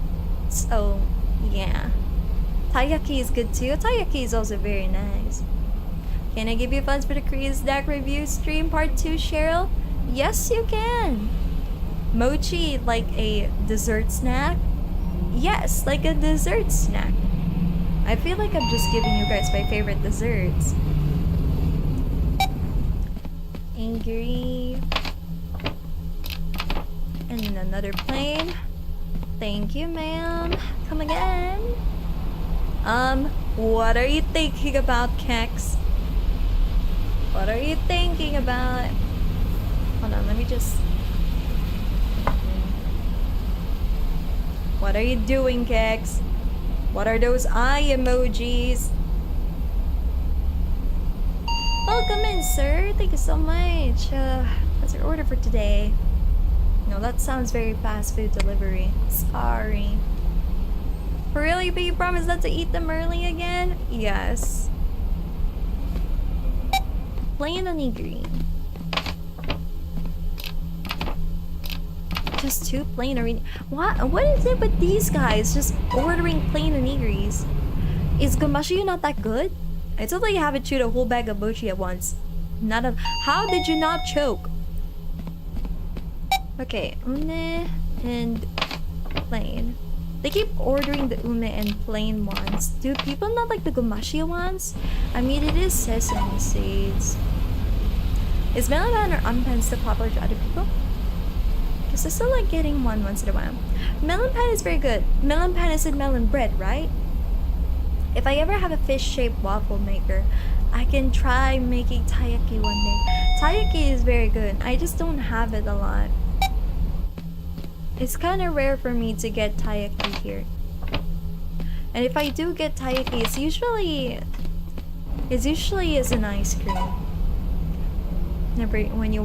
so yeah. Taiyaki is good too. Taiyaki is also very nice. Can I give you funds for the Korean snack review stream part 2, Cheryl? Yes, you can. Mochi like a dessert snack? Yes, like a dessert snack. I feel like I'm just giving you guys my favorite desserts. Angry. And another plane. Thank you, ma'am. Come again. What are you thinking about, Kex? What are you thinking about? Hold on, let me just... What are you doing, Kex? What are those eye emojis? Welcome in, sir. Thank you so much. What's your order for today? No, that sounds very fast food delivery. Sorry. For really, but you promise not to eat them early again? Yes. Plain onigiri. Just 2 plain onigiri. What is it with these guys just ordering plain onigiris? Is gumashio not that good? I totally haven't chewed a whole bag of mochi at once. How did you not choke? Okay, une and plain. They keep ordering the ume and plain ones. Do people not like the gumashio ones? I mean, it is sesame seeds. Is melon pan or unpan still popular to other people? Because I still like getting one once in a while. Melon pan is very good. Melon pan is in melon bread, right? If I ever have a fish-shaped waffle maker, I can try making taiyaki one day. Taiyaki is very good. I just don't have it a lot. It's kind of rare for me to get taiyaki here. And if I do get taiyaki, it's usually It's usually is an ice cream. Never when you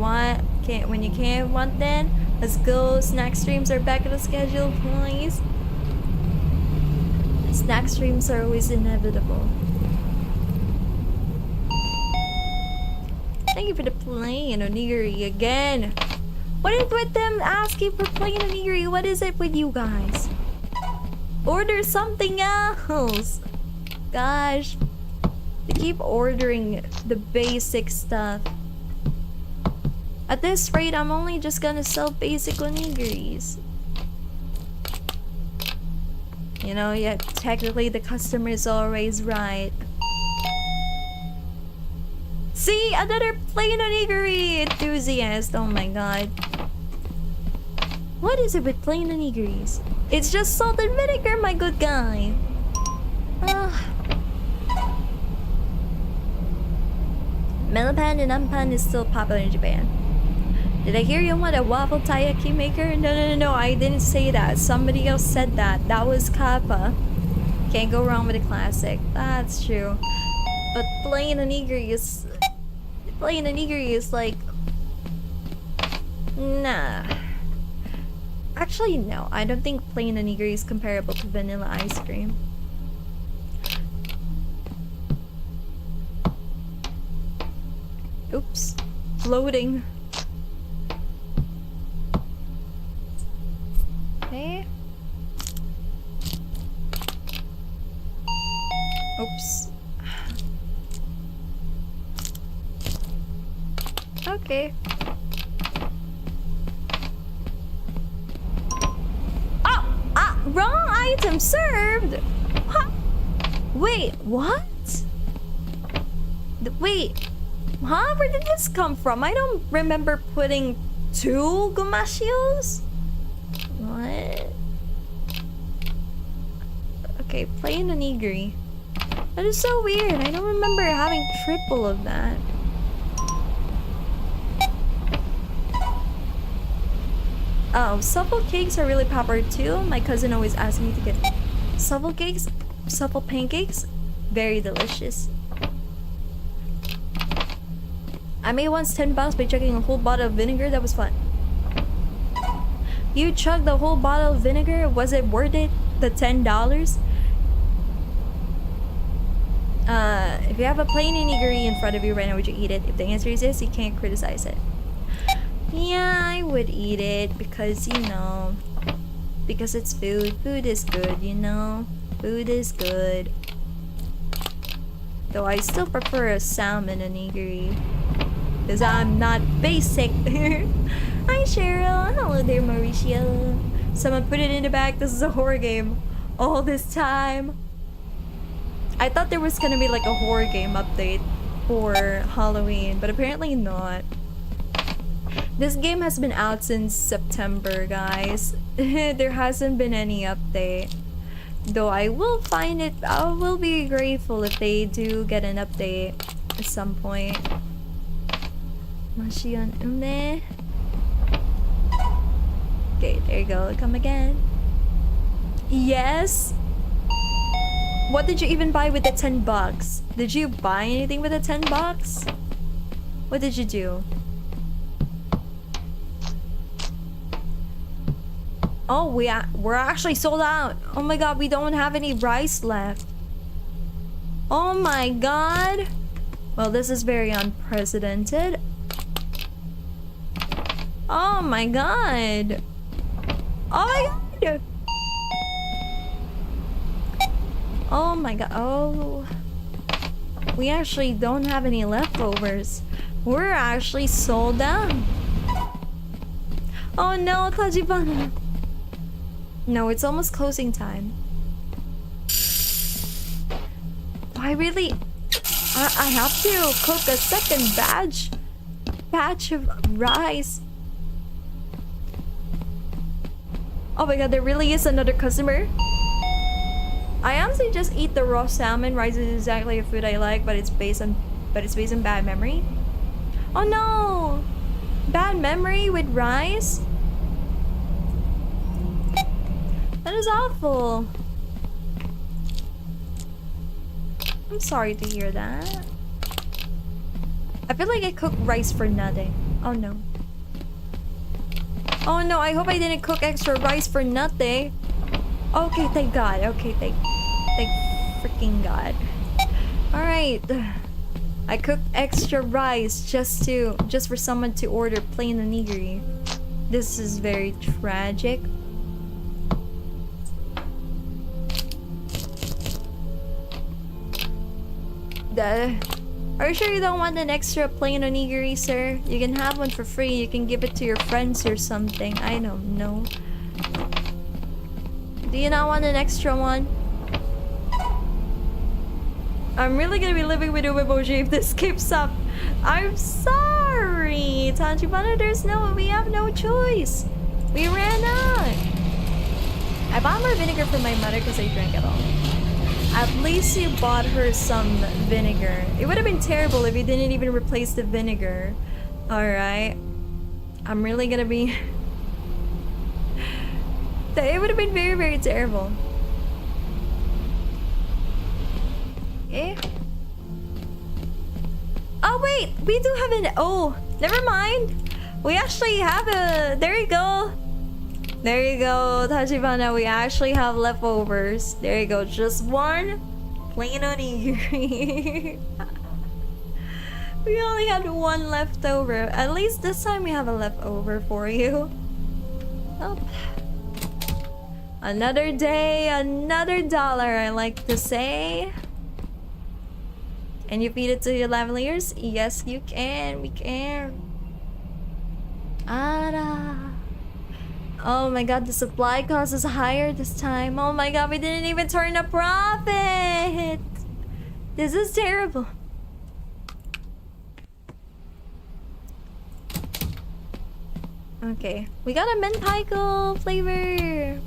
can't want then. Let's go. Snack streams are back on the schedule, please. Snack streams are always inevitable. Thank you for the plain onigiri again. What is with them asking for plain onigiri? What is it with you guys? Order something else. Gosh. They keep ordering the basic stuff. At this rate, I'm only just gonna sell basic onigiris. You know, yeah, technically the customer is always right. See, another plain onigiri enthusiast. Oh my god. What is it with plain onigiris? It's just salt and vinegar, my good guy. Melopan and unpan is still popular in Japan. Did I hear you want a waffle taiyaki maker? No, I didn't say that. Somebody else said that. That was Kappa. Can't go wrong with a classic. That's true. But plain onigiri is like... Nah. Actually, no. I don't think plain onigiri is comparable to vanilla ice cream. Oops. Floating. Okay. Oops. Okay. Wrong item served! Huh? Wait, what? Wait. Huh? Where did this come from? I don't remember putting 2 gumashios? What? Okay, plain onigiri. That is so weird. I don't remember having triple of that. Oh, supple cakes are really popular too. My cousin always asks me to get supple cakes, supple pancakes. Very delicious. I made once $10 by chugging a whole bottle of vinegar. That was fun. You chugged the whole bottle of vinegar? Was it worth it? The $10? If you have a plain onigiri in front of you right now, would you eat it? If the answer is yes, you can't criticize it. Yeah, I would eat it because, you know, because it's food. Food is good, you know? Food is good. Though I still prefer a salmon onigiri. Because I'm not basic. Hi Cheryl. Hello there, Mauricio. Someone put it in the back. This is a horror game. All this time. I thought there was gonna be like a horror game update for Halloween, but apparently not. This game has been out since September, guys. There hasn't been any update. Though I will find it, I will be grateful if they do get an update at some point. Mashi on ume. Okay, there you go. Come again. Yes. What did you even buy with the $10? Did you buy anything with the $10? What did you do? Oh, we're actually sold out. Oh my god, we don't have any rice left. Oh my god. Well, this is very unprecedented. Oh my god. Oh my god. Oh my god. Oh. We actually don't have any leftovers. We're actually sold out. Oh no, Tajibana. No, it's almost closing time. I really... I have to cook a second batch of rice. Oh my god, there really is another customer. I honestly just eat the raw salmon. Rice is exactly a food I like, but it's based on bad memory. Oh no! Bad memory with rice? That is awful. I'm sorry to hear that. I feel like I cooked rice for nothing. Oh no. Oh no, I hope I didn't cook extra rice for nothing. Okay, thank God. Okay, thank freaking God. Alright. I cooked extra rice just for someone to order plain onigiri. This is very tragic. Are you sure you don't want an extra plain onigiri, sir? You can have one for free. You can give it to your friends or something. I don't know. Do you not want an extra one? I'm really gonna be living with Uweboji if this keeps up. I'm sorry, Tachibana. We have no choice. We ran out. I bought more vinegar for my mother because I drank it all. At least you bought her some vinegar. It would have been terrible if you didn't even replace the vinegar. Alright. I'm really gonna be... It would have been very, very terrible. Okay. Oh wait! We do have an... Oh! Never mind! We actually have a... There you go! There you go, Tachibana. We actually have leftovers. There you go. Just one plain onigiri. We only had one leftover. At least this time we have a leftover for you. Oh. Another day, another dollar, I like to say. And you feed it to your lavaliers? Yes, you can. We can. Ara. Oh my god, the supply cost is higher this time. Oh my god, we didn't even turn a profit. This is terrible. Okay, we got a mentaiko flavor.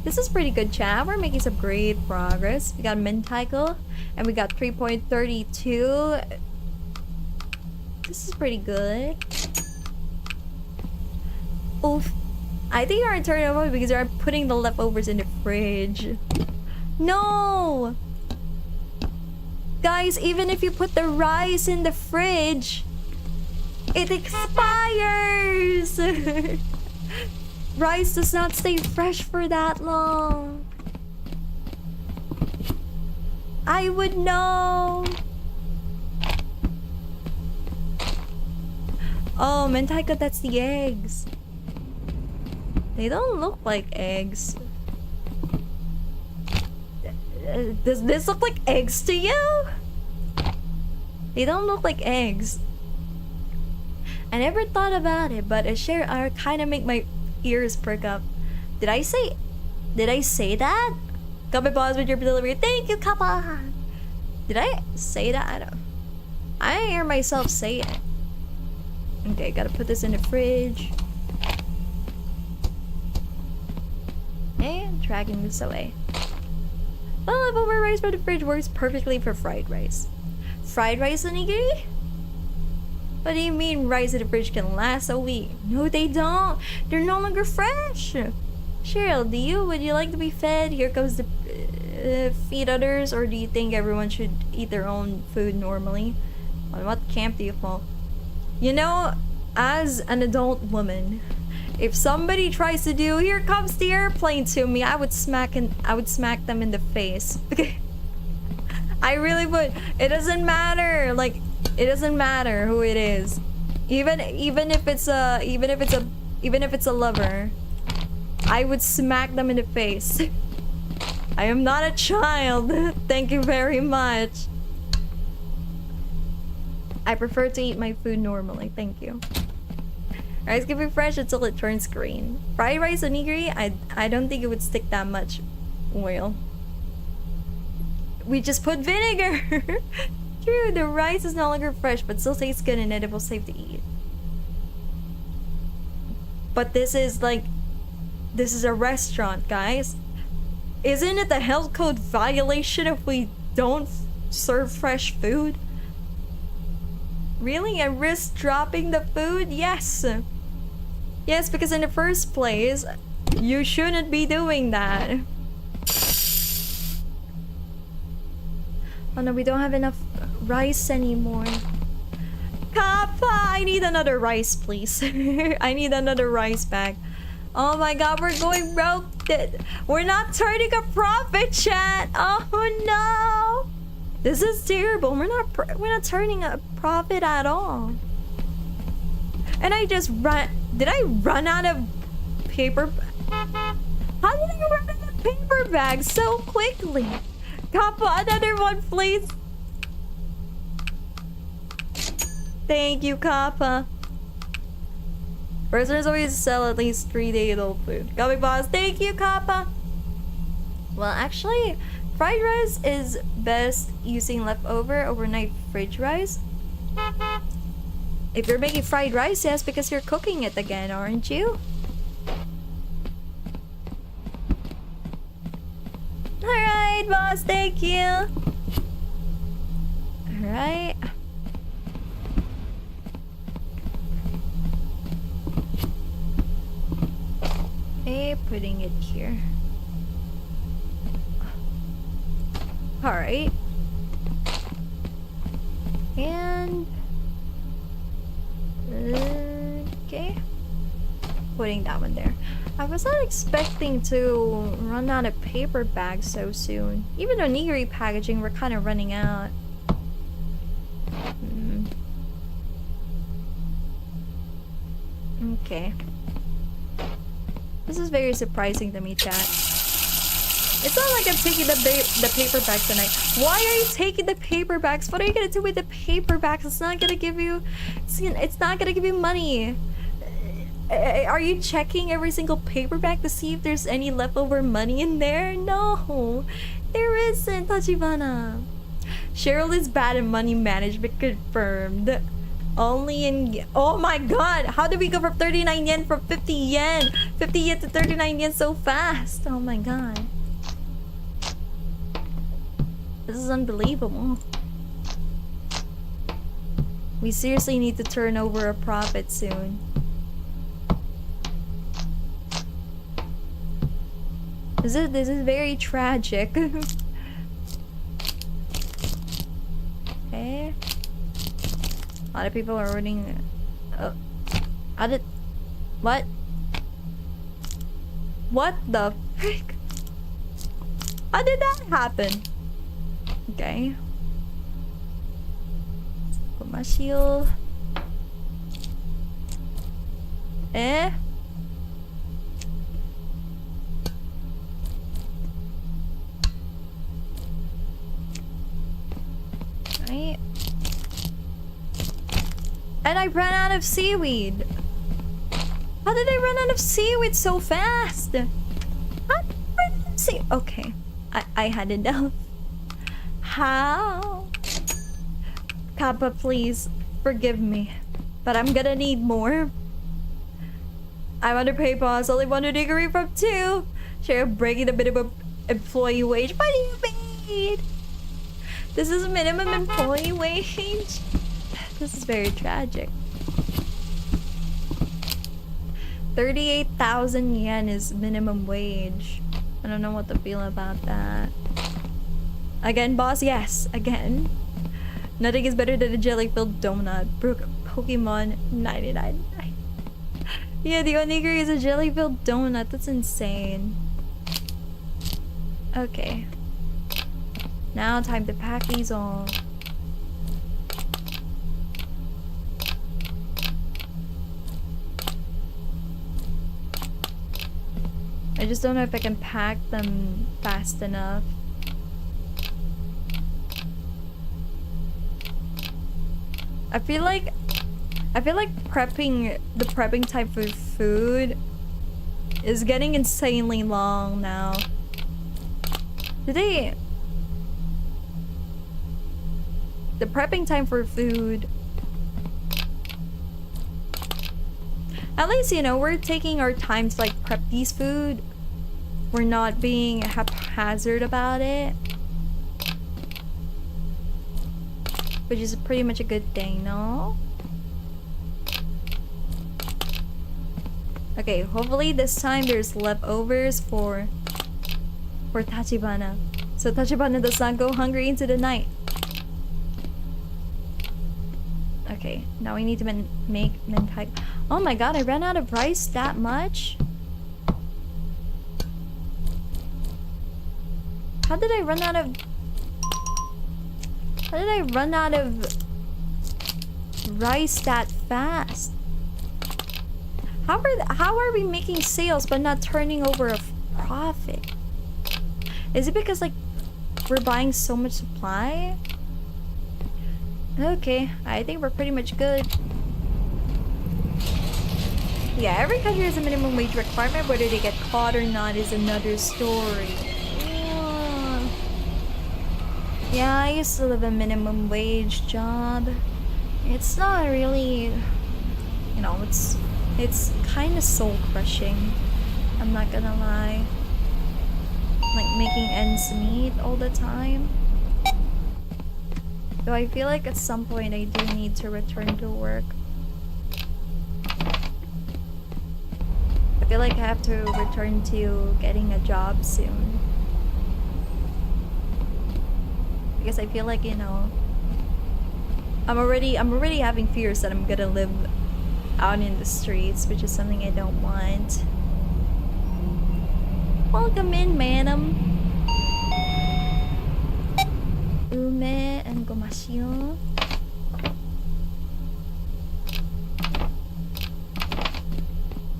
This is pretty good, chat. We're making some great progress. We got mentaiko and we got 3.32. This is pretty good. Oof. I think you're turning over because you're putting the leftovers in the fridge. No! Guys, even if you put the rice in the fridge, it expires! Rice does not stay fresh for that long. I would know. Oh, mentaiko, that's the eggs. They don't look like eggs. Does this look like eggs to you? They don't look like eggs. I never thought about it, but a share are kind of make my ears perk up. Did I say that? Kappa pause with your delivery. Thank you, Kappa. Did I say that? I didn't hear myself say it. Okay, gotta put this in the fridge. And dragging this away. The leftover rice from the fridge works perfectly for fried rice. Fried rice onigiri? What do you mean rice in the fridge can last a week? No, they don't. They're no longer fresh. Cheryl, would you like to be fed? Here comes the feed others, or do you think everyone should eat their own food normally? On what camp do you fall? You know, as an adult woman, if somebody tries to do, here comes the airplane to me, I would smack them in the face. I really would. It doesn't matter. Like, it doesn't matter who it is. Even if it's a lover, I would smack them in the face. I am not a child. Thank you very much. I prefer to eat my food normally. Thank you. Rice can be fresh until it turns green. Fried rice onigiri, I don't think it would stick that much oil. We just put vinegar. True, the rice is no longer fresh, but still tastes good and edible, safe to eat. But this is a restaurant, guys. Isn't it a health code violation if we don't serve fresh food? Really? And risk dropping the food? Yes. Yes, because in the first place, you shouldn't be doing that. Oh no, we don't have enough rice anymore. Kappa, I need another rice, please. I need another rice bag. Oh my god, we're going broke. We're not turning a profit, chat. Oh no. This is terrible. We're not turning a profit at all. And I just did I run out of paper? How did I run out of paper bags so quickly? Kappa, another one, please. Thank you, Kappa. Restaurants always sell at least 3-day-old food. Coming boss, thank you, Kappa. Well, actually, fried rice is best using leftover overnight fridge rice. If you're making fried rice, yes, because you're cooking it again, aren't you? Alright, boss, thank you. Alright. Okay, putting it here. Alright. And... okay. Putting that one there. I was not expecting to run out of paper bags so soon. Even onigiri packaging, we're kind of running out. Okay. This is very surprising to me, chat. It's not like I'm taking the paper bags tonight. Why are you taking the paper bags? What are you gonna do with the paper bags? It's not gonna give you... It's not gonna give you money. Are you checking every single paper bag to see if there's any leftover money in there? No, there isn't, Tachibana. Cheryl is bad at money management, confirmed. Only in... Oh my god! How did we go from 39 yen from 50 yen? 50 yen to 39 yen so fast! Oh my god. This is unbelievable. We seriously need to turn over a profit soon. This is very tragic. Okay. A lot of people are ordering. How did? What? What the frick? How did that happen? Okay. Put my shield. Eh? Right. And I ran out of seaweed. How did I run out of seaweed so fast? How did I run out of seaweed? Okay. I had enough. How? Kappa, please forgive me. But I'm gonna need more. I'm under PayPal. Only one onigiri from 2. Share breaking the minimum employee wage. What do you mean? This is minimum employee wage? This is very tragic. 38,000 yen is minimum wage. I don't know what to feel about that. Again, boss? Yes, again. Nothing is better than a jelly-filled donut. Pokemon 99. Yeah, the onigiri is a jelly-filled donut. That's insane. Okay. Now time to pack these all. I just don't know if I can pack them fast enough. I feel like the prepping time for food is getting insanely long now. The prepping time for food, at least, you know, we're taking our time to like prep these food. We're not being haphazard about it, which is pretty much a good thing, no? Okay, hopefully this time there's leftovers for Tachibana, so Tachibana does not go hungry into the night. Okay, now we need to make mentai. Oh my god, I ran out of rice that much? How did I run out of... How did I run out of rice that fast? How are we making sales but not turning over a profit? Is it because like we're buying so much supply? Okay, I think we're pretty much good. Yeah, every country has a minimum wage requirement. Whether they get caught or not is another story. Yeah, I used to live a minimum wage job. It's not really, you know, it's kind of soul crushing. I'm not gonna lie. Like making ends meet all the time. Though I feel like at some point I do need to return to work. I feel like I have to return to getting a job soon. Because I feel like, you know, I'm already having fears that I'm gonna live out in the streets, which is something I don't want. Welcome in, madam. Ume and gomashiyo.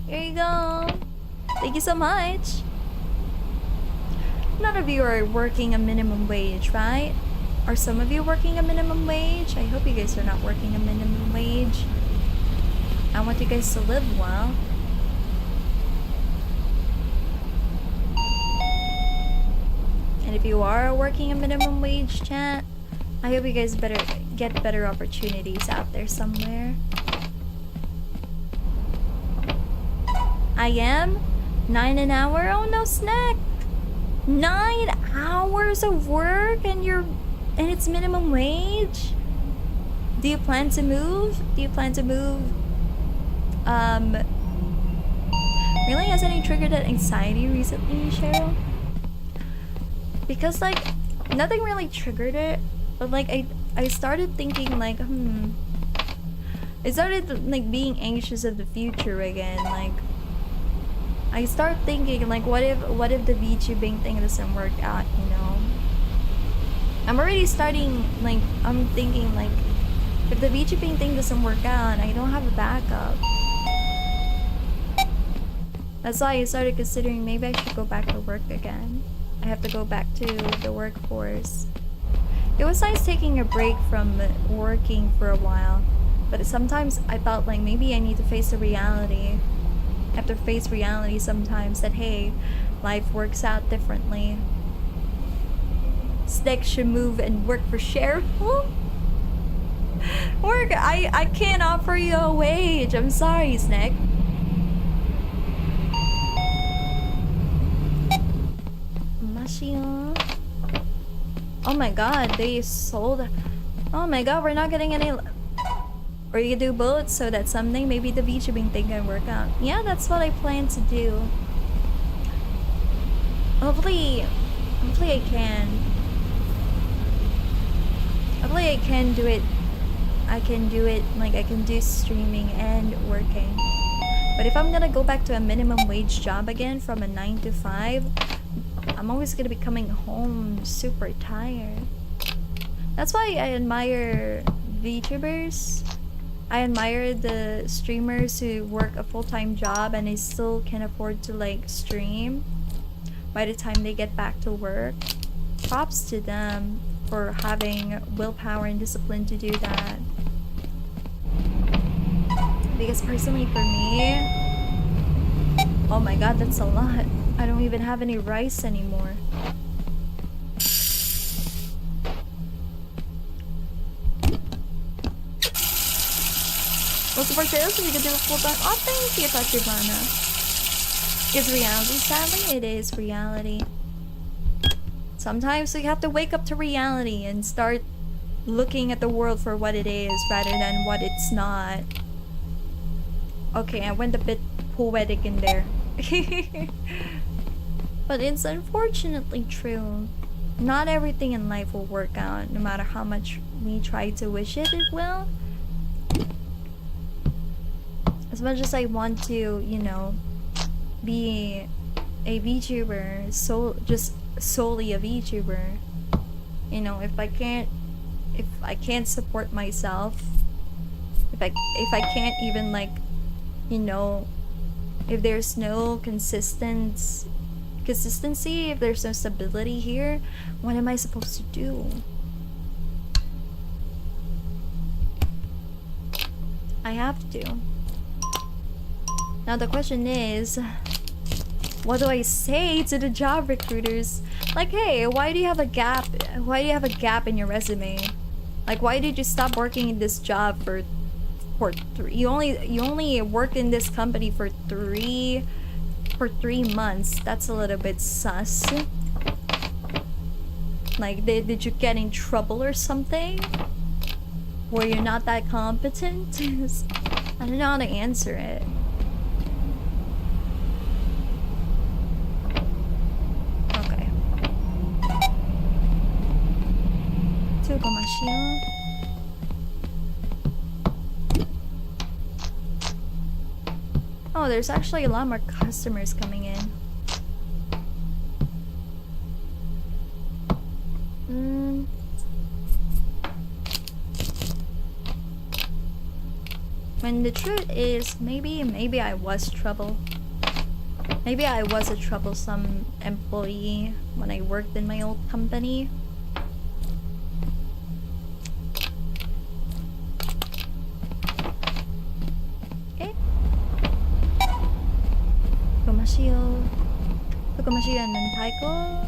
Here you go. Thank you so much. None of you are working a minimum wage, right? Are some of you working a minimum wage? I hope you guys are not working a minimum wage. I want you guys to live well. And if you are working a minimum wage, chat, I hope you guys better get better opportunities out there somewhere. I am 9 an hour. Oh no, snack. 9 hours of work and it's minimum wage? Do you plan to move? Really? Has any triggered that anxiety recently, Cheryl? Because like nothing really triggered it, but like I started thinking like I started like being anxious of the future again. Like I start thinking like what if the VTubing thing doesn't work out, you know? I'm already starting like I'm thinking like if the VTubing thing doesn't work out, I don't have a backup. That's why I started considering maybe I should go back to work again. I have to go back to the workforce. It was nice taking a break from working for a while, but sometimes I felt like maybe I need to face the reality. I have to face reality sometimes that hey, life works out differently. Snake should move and work for Cheryl. Work? I can't offer you a wage. I'm sorry, Snake. Oh my god, they sold. Oh my god, we're not getting any. Or you do both so that someday maybe the VTubing thing can work out. Yeah, that's what I plan to do. Hopefully I can. Hopefully I can do it. I can do it, like I can do streaming and working. But if I'm gonna go back to a minimum wage job again from a 9 to 5, I'm always gonna be coming home super tired. That's why I admire VTubers. I admire the streamers who work a full-time job and they still can afford to like stream by the time they get back to work. Props to them for having willpower and discipline to do that. Because personally for me, oh my god, that's a lot. I don't even have any rice anymore. Well, support sales so we can do a full time. Oh, thank you, Tachibana. It's reality, sadly. It is reality. Sometimes we have to wake up to reality and start looking at the world for what it is rather than what it's not. Okay, I went a bit poetic in there. But it's unfortunately true. Not everything in life will work out, no matter how much we try to wish it will. As much as I want to, you know, be a VTuber, just solely a VTuber, you know, if I can't support myself, if I can't even, like, you know, if there's no consistency, if there's no stability here, what am I supposed to do? I have to. Now the question is, what do I say to the job recruiters? Like, hey, why do you have a gap? Why do you have a gap in your resume? Like, why did you stop working in this job for you only work in this company for 3 months? That's a little bit sus. Like, did you get in trouble or something? Were you not that competent? I don't know how to answer it. Okay. Oh, there's actually a lot more customers coming in. And the truth is, maybe I was trouble. Maybe I was a troublesome employee when I worked in my old company. Okay. Tomashiyo and Taiko.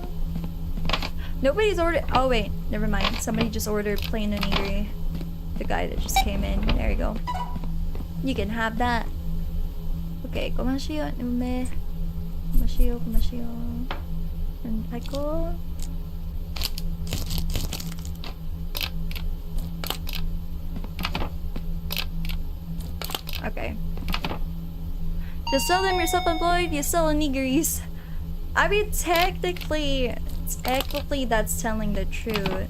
Nobody's ordered. Oh wait, never mind. Somebody just ordered plain onigiri. The guy that just came in. There you go. You can have that. Okay, Komashiyo and Ume. Komashiyo and Taiko. Okay. Just tell them you're self-employed, you sell onigiris. I mean, technically that's telling the truth.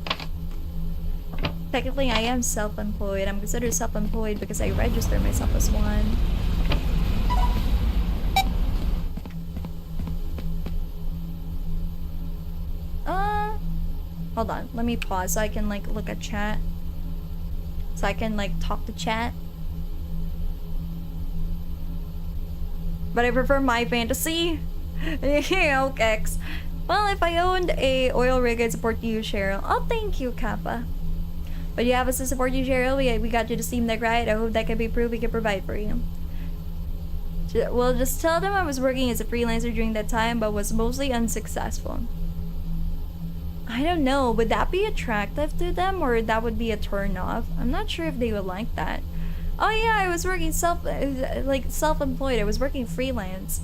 Technically, I am self-employed. I'm considered self-employed because I register myself as one. Hold on. Let me pause so I can, like, look at chat. So I can, like, talk to chat. But I prefer my fantasy. Okay. Well, if I owned a oil rig, I'd support you, Cheryl. Oh, thank you, Kappa. But you have us to support you, Cheryl. We got you to Steam Deck, right? I hope that can be proved. We can provide for you. Well, just tell them I was working as a freelancer during that time, but was mostly unsuccessful. I don't know. Would that be attractive to them, or that would be a turn off? I'm not sure if they would like that. Oh yeah, I was working self-employed. I was working freelance.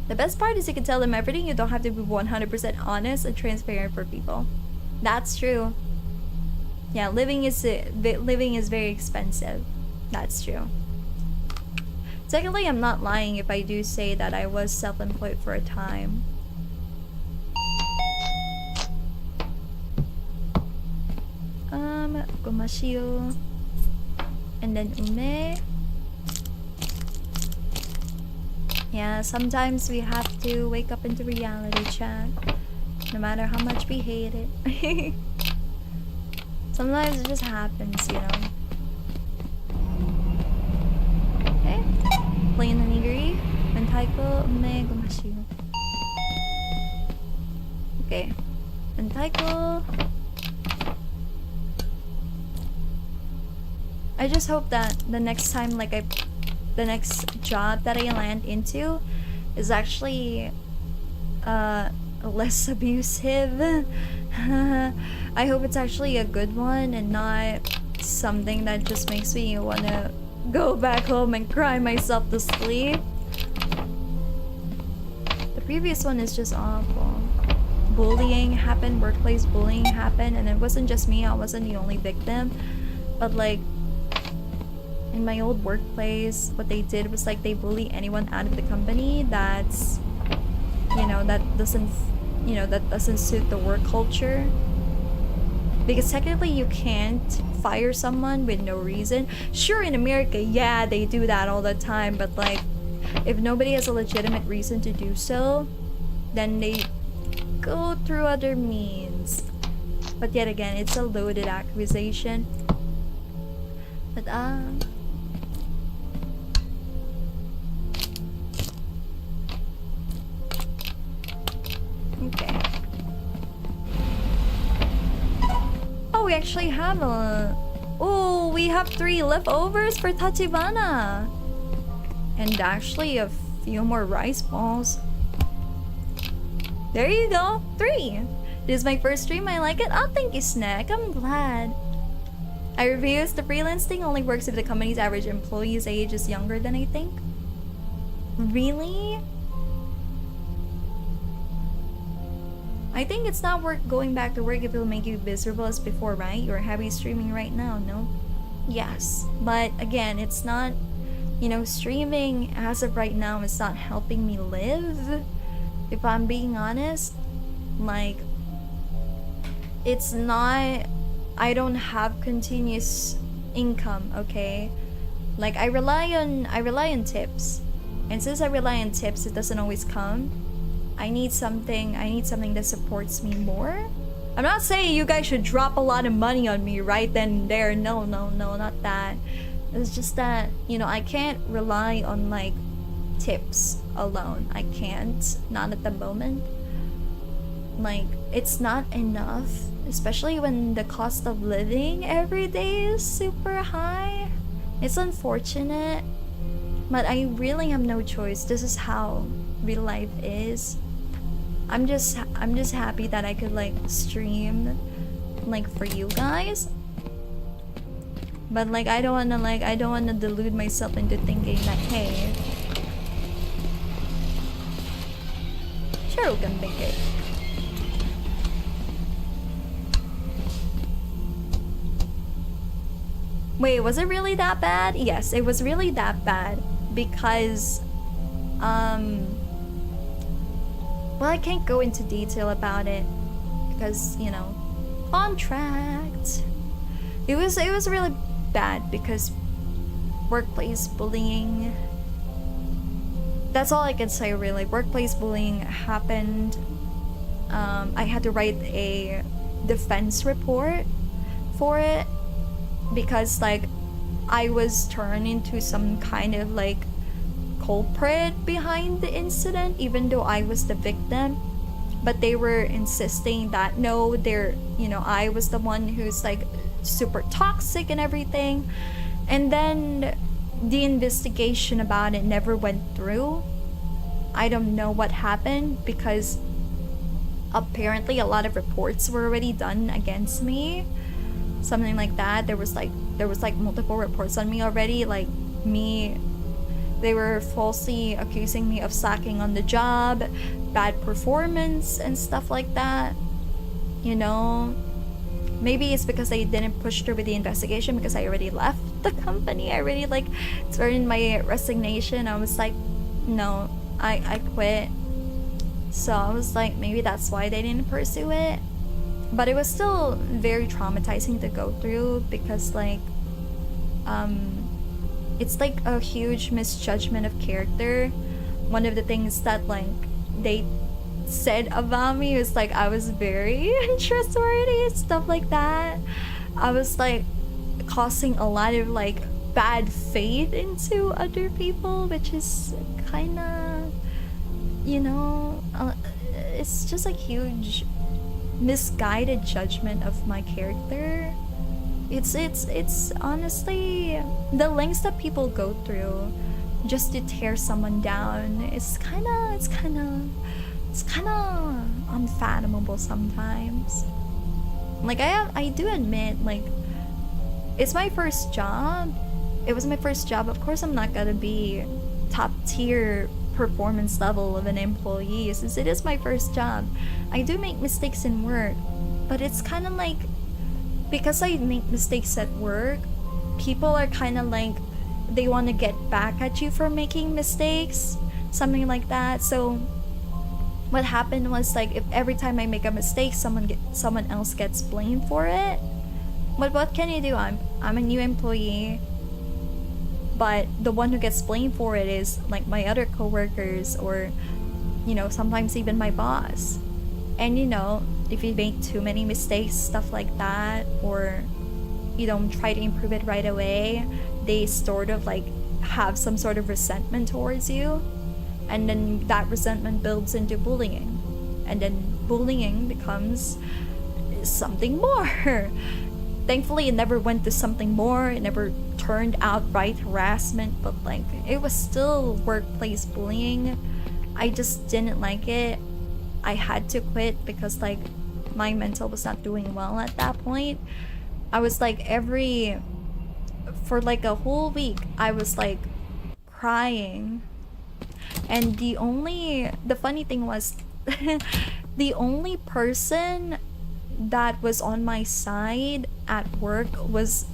The best part is you can tell them everything. You don't have to be 100% honest and transparent for people. That's true. Yeah, living is very expensive. That's true. Secondly, I'm not lying if I do say that I was self-employed for a time. Gomashiyo. And then Ume. Yeah, sometimes we have to wake up into reality, chat. No matter how much we hate it. Sometimes it just happens, you know. Okay. Plain onigiri. Mentaiko, ume, gomashiyo. Okay. Mentaiko. I just hope that the next time, the next job that I land into is actually less abusive. I hope it's actually a good one and not something that just makes me want to go back home and cry myself to sleep. The previous one is just awful. Bullying happened, workplace bullying happened, and it wasn't just me, I wasn't the only victim. But like, in my old workplace, what they did was like they bully anyone out of the company that's, you know, that doesn't suit the work culture. Because technically you can't fire someone with no reason. Sure, in America, yeah, they do that all the time, but like, if nobody has a legitimate reason to do so, then they go through other means. But yet again, it's a loaded accusation. But okay. Oh, we actually have a... Oh, we have 3 leftovers for Tachibana. And actually a few more rice balls. There you go, 3. This is my first stream, I like it. Oh, thank you, Snack, I'm glad. I refuse. The freelance thing only works if the company's average employee's age is younger than I think. Really? I think it's not worth going back to work if it'll make you miserable as before, right? You're heavy streaming right now, no? Yes, but again, it's not, you know, streaming as of right now is not helping me live. If I'm being honest, like, it's not, I don't have continuous income, okay? Like, I rely on tips. And since I rely on tips, it doesn't always come. I need something that supports me more. I'm not saying you guys should drop a lot of money on me right then and there. No, not that. It's just that, you know, I can't rely on like tips alone. I can't, not at the moment. Like, it's not enough, especially when the cost of living every day is super high. It's unfortunate, but I really have no choice. This is how real life is. I'm just happy that I could like stream like for you guys. But like I don't wanna delude myself into thinking that, hey, sure we can make it. Wait, was it really that bad? Yes, it was really that bad because well, I can't go into detail about it because, you know, contract. It was really bad because workplace bullying. That's all I can say really. Workplace bullying happened. I had to write a defense report for it because like I was turned into some kind of like culprit behind the incident, even though I was the victim. But they were insisting that no, you know, I was the one who's like super toxic and everything. And then the investigation about it never went through. I don't know what happened because apparently a lot of reports were already done against me. Something like that. There was like multiple reports on me already, like me. They were falsely accusing me of slacking on the job, bad performance, and stuff like that. You know, maybe it's because I didn't push through with the investigation because I already left the company. I already like turned in my resignation. I was like, no, I quit. So I was like, maybe that's why they didn't pursue it. But it was still very traumatizing to go through because like, it's like a huge misjudgment of character. One of the things that like they said about me was like I was very untrustworthy and stuff like that. I was like causing a lot of like bad faith into other people, which is kind of, you know, it's just a huge misguided judgment of my character. It's honestly the lengths that people go through just to tear someone down. It's kind of unfathomable sometimes. Like I do admit, like it's my first job. It was my first job. Of course, I'm not gonna be top tier performance level of an employee since it is my first job. I do make mistakes in work, but it's kind of like, because I make mistakes at work, people are kind of like, they want to get back at you for making mistakes, something like that. So what happened was like if every time I make a mistake, someone else gets blamed for it. But what can you do? I'm a new employee, but the one who gets blamed for it is like my other coworkers, or you know, sometimes even my boss. And you know, if you make too many mistakes, stuff like that, or you don't try to improve it right away, they sort of like have some sort of resentment towards you, and then that resentment builds into bullying, and then bullying becomes something more. Thankfully it never went to something more, it never turned outright harassment, but like it was still workplace bullying. I just didn't like it. I had to quit because like my mental was not doing well at that point. I was like for like a whole week I was like crying, and the funny thing was the only person that was on my side at work was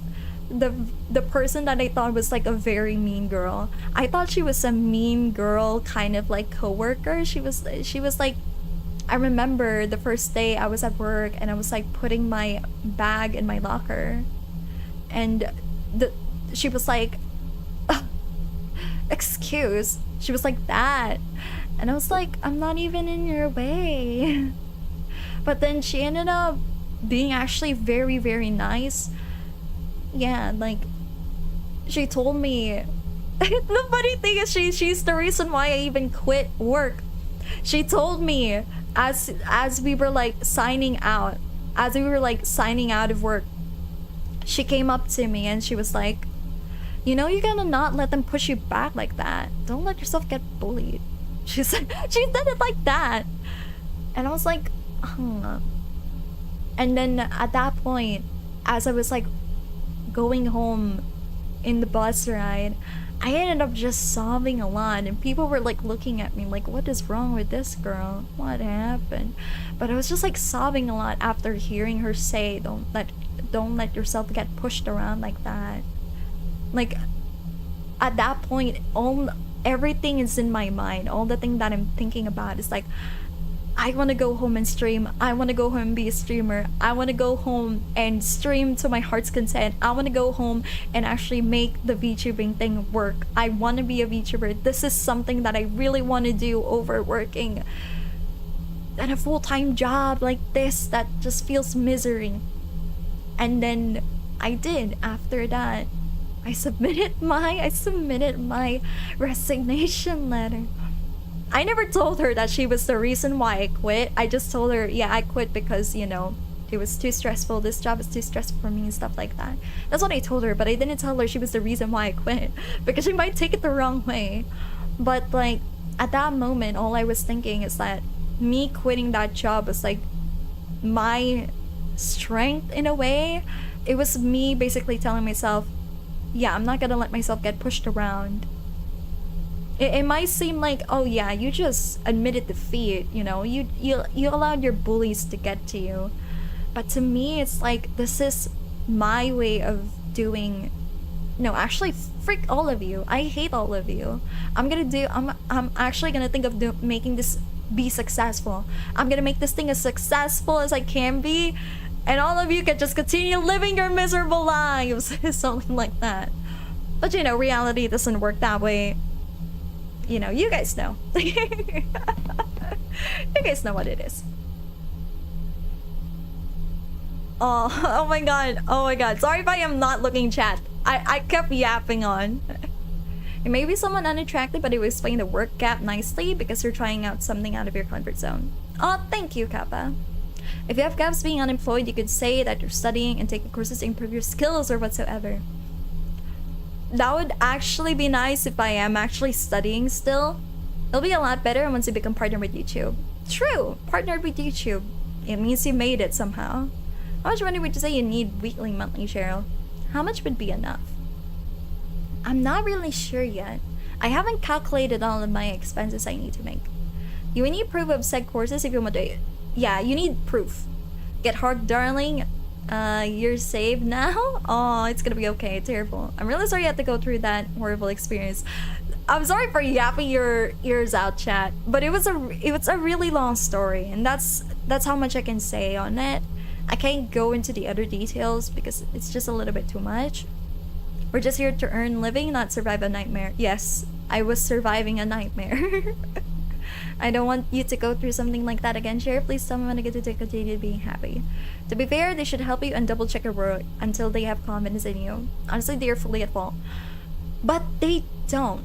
the person that I thought was like a very mean girl. I thought she was a mean girl kind of like coworker. She was like, I remember the first day I was at work and I was like putting my bag in my locker, and she was like, excuse, she was like that, and I was like, I'm not even in your way. But then she ended up being actually very, very nice. Yeah, like she told me the funny thing is she's the reason why I even quit work. She told me as we were like signing out of work, she came up to me and she was like, you know, you gotta not let them push you back like that. Don't let yourself get bullied. She said it like that. And I was like, huh. And then at that point, as I was like going home in the bus ride, I ended up just sobbing a lot, and people were like looking at me like, what is wrong with this girl? What happened? But I was just like sobbing a lot after hearing her say, don't let yourself get pushed around like that. Like at that point, everything is in my mind. All the thing that I'm thinking about is like, I want to go home and stream. I want to go home and be a streamer. I want to go home and stream to my heart's content. I want to go home and actually make the VTubing thing work. I want to be a VTuber. This is something that I really want to do over working at a full-time job like this that just feels misery. And then I did. After that, I submitted my resignation letter. I never told her that she was the reason why I quit. I just told her, yeah, I quit because, you know, it was too stressful. This job is too stressful for me and stuff like that. That's what I told her, but I didn't tell her she was the reason why I quit because she might take it the wrong way. But like at that moment, all I was thinking is that me quitting that job was like my strength in a way. It was me basically telling myself, yeah, I'm not gonna let myself get pushed around. It might seem like, oh yeah, you just admitted defeat, you know, you allowed your bullies to get to you. But to me, it's like, this is my way of doing. No, actually, freak all of you. I hate all of you. I'm actually gonna think of making this be successful. I'm gonna make this thing as successful as I can be, and all of you can just continue living your miserable lives. Something like that. But you know, reality doesn't work that way. You know, you guys know. You guys know what it is. Oh my god. Sorry if I am not looking chat. I kept yapping on. It may be someone unattractive, but it will explain the work gap nicely because you're trying out something out of your comfort zone. Oh, thank you, Kappa. If you have gaps being unemployed, you could say that you're studying and taking courses to improve your skills or whatsoever. That would actually be nice if I am actually studying still. It'll be a lot better once you become partnered with YouTube. True, partnered with YouTube. It means you made it somehow. How much money would you say you need weekly, monthly, Cheryl? How much would be enough? I'm not really sure yet. I haven't calculated all of my expenses I need to make. You will need proof of said courses if you want to. Yeah, you need proof. Get hard, darling. You're saved now? Oh, it's gonna be okay. Terrible. I'm really sorry you had to go through that horrible experience. I'm sorry for yapping your ears out, chat. But it was a really long story, and that's how much I can say on it. I can't go into the other details because it's just a little bit too much. We're just here to earn living, not survive a nightmare. Yes, I was surviving a nightmare. I don't want you to go through something like that again. Share, please tell me when I get to continue being happy. To be fair, they should help you and double check your work until they have confidence in you. Honestly, they are fully at fault. But they don't.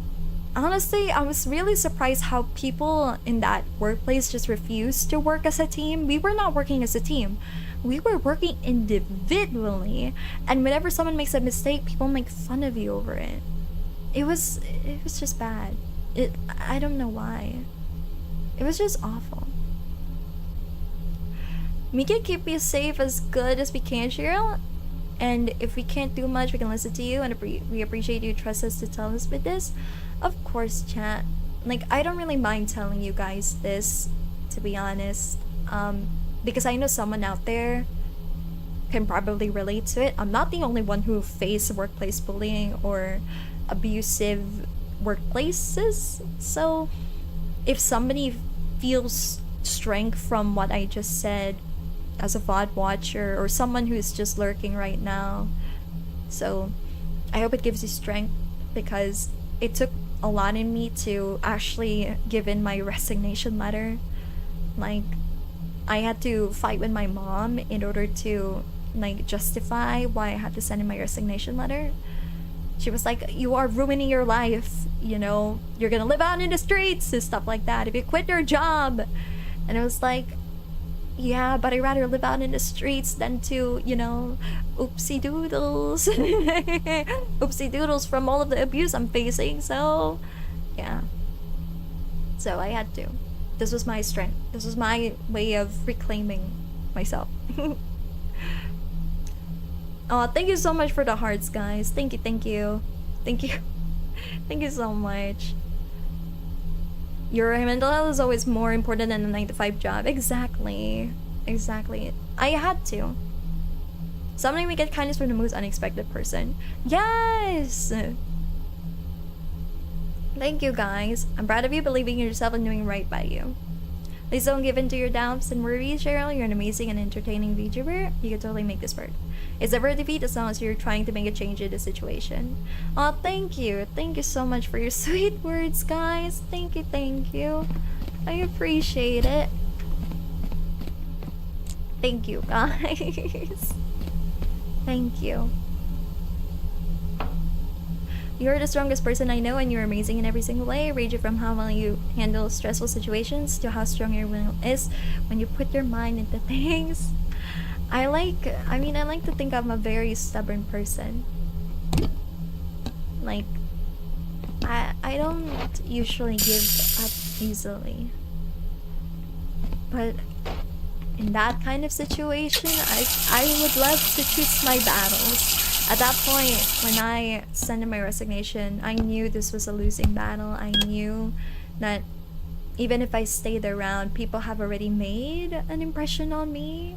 Honestly, I was really surprised how people in that workplace just refused to work as a team. We were not working as a team. We were working individually. And whenever someone makes a mistake, people make fun of you over it. It was just bad. I don't know why. It was just awful. We can keep you safe as good as we can, Cheryl. And if we can't do much, we can listen to you, and we appreciate you trust us to tell us with this. Of course, chat. Like, I don't really mind telling you guys this, to be honest. Because I know someone out there can probably relate to it. I'm not the only one who faced workplace bullying or abusive workplaces. So if somebody feels strength from what I just said as a VOD watcher or someone who's just lurking right now, so I hope it gives you strength, because it took a lot in me to actually give in my resignation letter. Like, I had to fight with my mom in order to like justify why I had to send in my resignation letter. She was like, you are ruining your life, you know, you're gonna live out in the streets and stuff like that if you quit your job. And I was like, yeah, but I'd rather live out in the streets than to, you know, oopsie doodles. Oopsie doodles from all of the abuse I'm facing. So yeah, so I had to. This was my strength. This was my way of reclaiming myself. Oh, thank you so much for the hearts, guys. Thank you, thank you. Thank you. Thank you so much. Your mental health is always more important than a 9-to-5 job. Exactly. Exactly. I had to. Sometimes we get kindness from the most unexpected person. Yes! Thank you, guys. I'm proud of you believing in yourself and doing right by you. Please don't give in to your doubts and worries, Cheryl. You're an amazing and entertaining VTuber. You can totally make this work. It's never a defeat as long as you're trying to make a change in the situation. Oh, thank you. Thank you so much for your sweet words, guys. Thank you, thank you. I appreciate it. Thank you, guys. Thank you. You're the strongest person I know, and you're amazing in every single way. Ranging from how well you handle stressful situations to how strong your will is when you put your mind into things. I like to think I'm a very stubborn person. Like, I don't usually give up easily. But in that kind of situation, I would love to choose my battles. At that point, when I sent in my resignation, I knew this was a losing battle. I knew that even if I stayed around, people have already made an impression on me.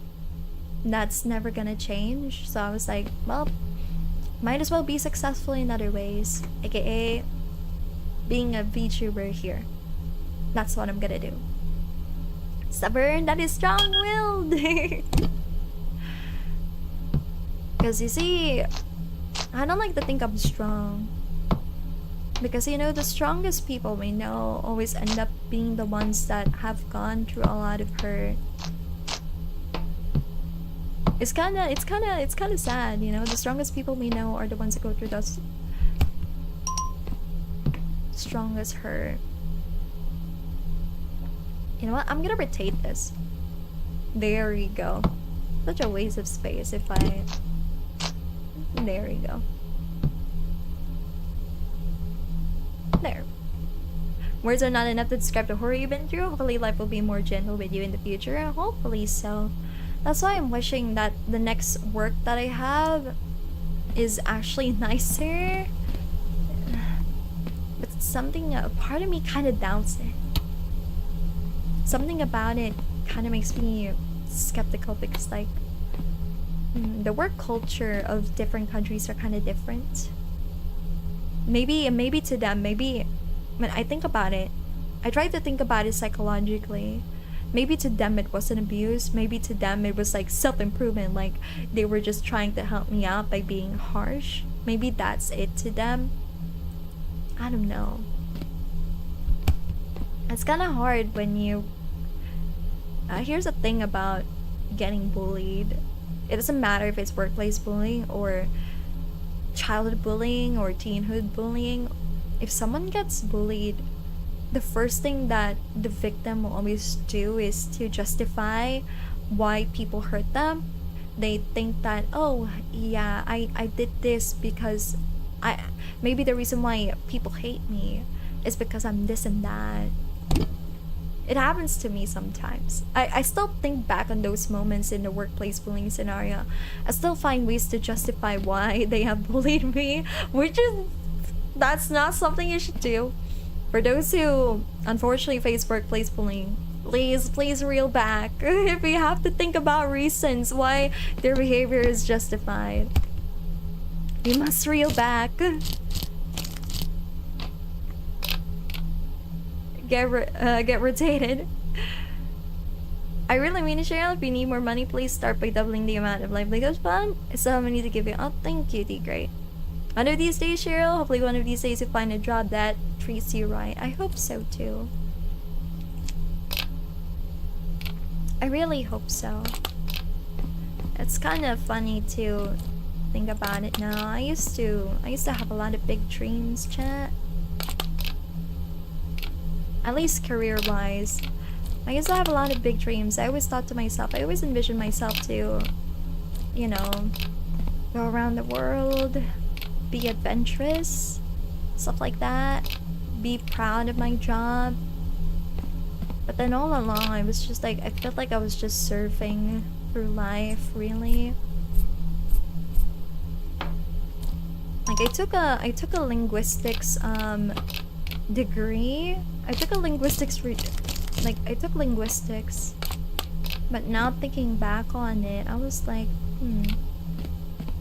That's never gonna change. So I was like, well, might as well be successful in other ways, aka being a VTuber here. That's what I'm gonna do. Stubborn, that is strong-willed. Because you see, I don't like to think I'm strong. Because, you know, the strongest people we know always end up being the ones that have gone through a lot of hurt. It's kinda sad, you know. The strongest people we know are the ones that go through those strongest hurt. You know what? I'm gonna rotate this. There we go. Such a waste of space if I... There we go. There. Words are not enough to describe the horror you've been through. Hopefully life will be more gentle with you in the future. Hopefully so. That's why I'm wishing that the next work that I have is actually nicer. But something, a part of me kind of doubts it. Something about it kind of makes me skeptical because, like, the work culture of different countries are kind of different. Maybe to them, maybe when I think about it, I try to think about it psychologically. Maybe to them it wasn't abuse. Maybe to them it was like self-improvement, like they were just trying to help me out by being harsh. Maybe that's it to them. I don't know. It's kind of hard when you here's the thing about getting bullied. It doesn't matter if it's workplace bullying or childhood bullying or teenhood bullying. If someone gets bullied, the first thing that the victim will always do is to justify why people hurt them. They think that, oh yeah, I did this because maybe the reason why people hate me is because I'm this and that. It happens to me sometimes. I still think back on those moments in the workplace bullying scenario. I still find ways to justify why they have bullied me, which is, that's not something you should do. For those who unfortunately face workplace bullying, please reel back. If you have to think about reasons why their behavior is justified, you must reel back. Get rotated. I really mean it, Cheryl. If you need more money, please start by doubling the amount of livelihood fund. So I need to give you. Oh, thank you, D. Great. One of these days, Cheryl. Hopefully, one of these days you find a job that treats you right. I hope so too. I really hope so. It's kind of funny to think about it now. I used to have a lot of big dreams, chat. At least career-wise. I used to have a lot of big dreams. I always thought to myself, I always envisioned myself to, you know, go around the world, be adventurous, stuff like that, be proud of my job. But then all along, I was just like, I felt like I was just surfing through life, really. Like, I took a linguistics, degree. I took linguistics, but now thinking back on it, I was like,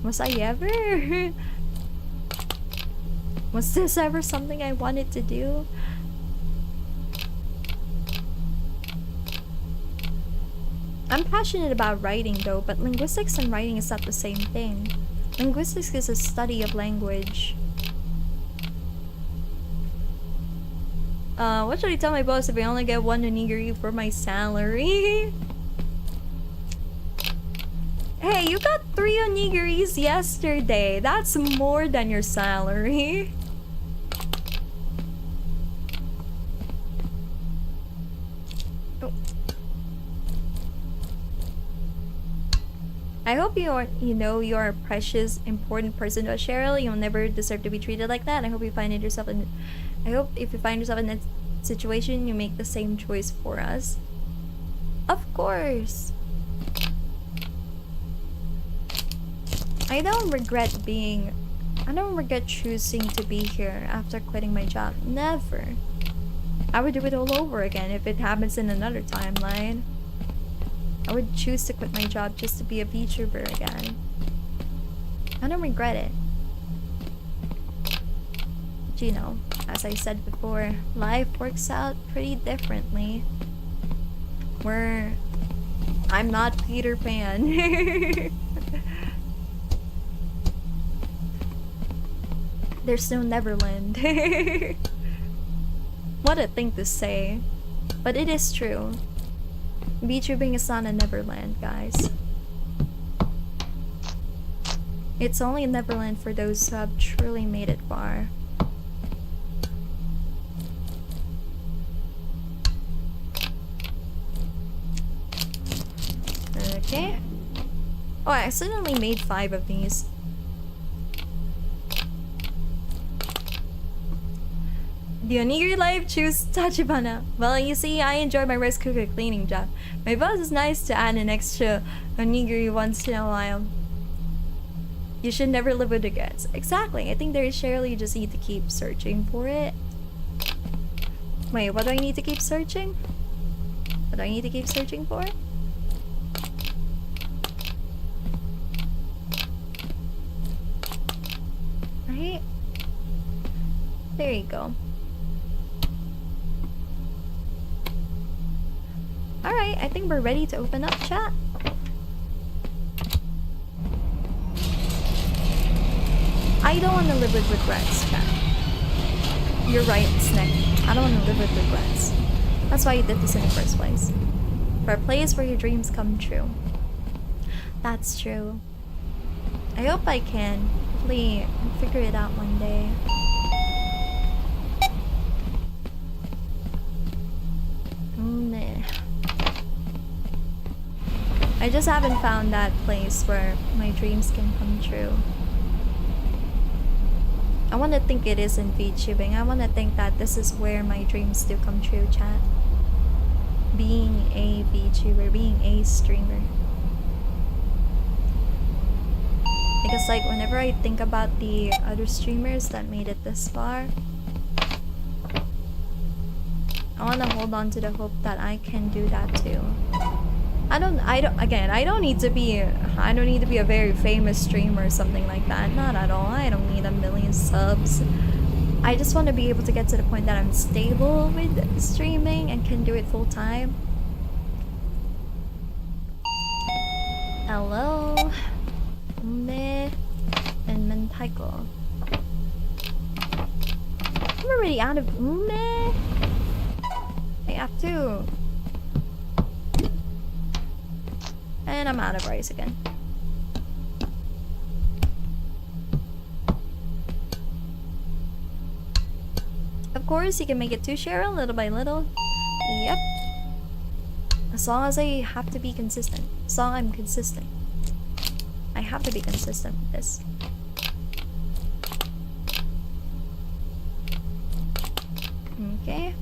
was I ever? Was this ever something I wanted to do? I'm passionate about writing though, but linguistics and writing is not the same thing. Linguistics is a study of language. What should I tell my boss if I only get one onigiri for my salary? Hey, you got 3 onigiris yesterday. That's more than your salary. Oh. I hope you are a precious, important person to Cheryl. You'll never deserve to be treated like that. I hope you find it yourself in. I hope if you find yourself in that situation, you make the same choice for us. Of course. I don't regret choosing to be here after quitting my job. Never. I would do it all over again if it happens in another timeline. I would choose to quit my job just to be a Vtuber again. I don't regret it. But you know, as I said before, life works out pretty differently. I'm not Peter Pan. There's no Neverland. What a thing to say. But it is true. VTubing is not a Neverland, guys. It's only a Neverland for those who have truly made it far. Okay. Oh, I accidentally made 5 of these. The onigiri life, choose Tachibana. Well, you see, I enjoy my rice cooker cleaning job. My boss is nice to add an extra onigiri once in a while. You should never live with regrets. Exactly. I think there is Cheryl, you just need to keep searching for it. Wait, what do I need to keep searching? What do I need to keep searching for? There you go. Alright, I think we're ready to open up, chat. I don't want to live with regrets, chat. You're right, Snick. I don't want to live with regrets. That's why you did this in the first place. For a place where your dreams come true. That's true. I hope I can. Hopefully, figure it out one day. I just haven't found that place where my dreams can come true. I want to think it is in VTubing. I want to think that this is where my dreams do come true, chat. Being a VTuber, being a streamer. Because like whenever I think about the other streamers that made it this far, I want to hold on to the hope that I can do that too. I don't need to be a very famous streamer or something like that. Not at all. I don't need a million subs. I just want to be able to get to the point that I'm stable with streaming and can do it full time. Hello. Ume and Mentaiko. I'm already out of ume. I have to. And I'm out of rice again. Of course, you can make it to Cheryl little by little. Yep. As long as I have to be consistent. As long as I'm consistent. I have to be consistent with this. Okay.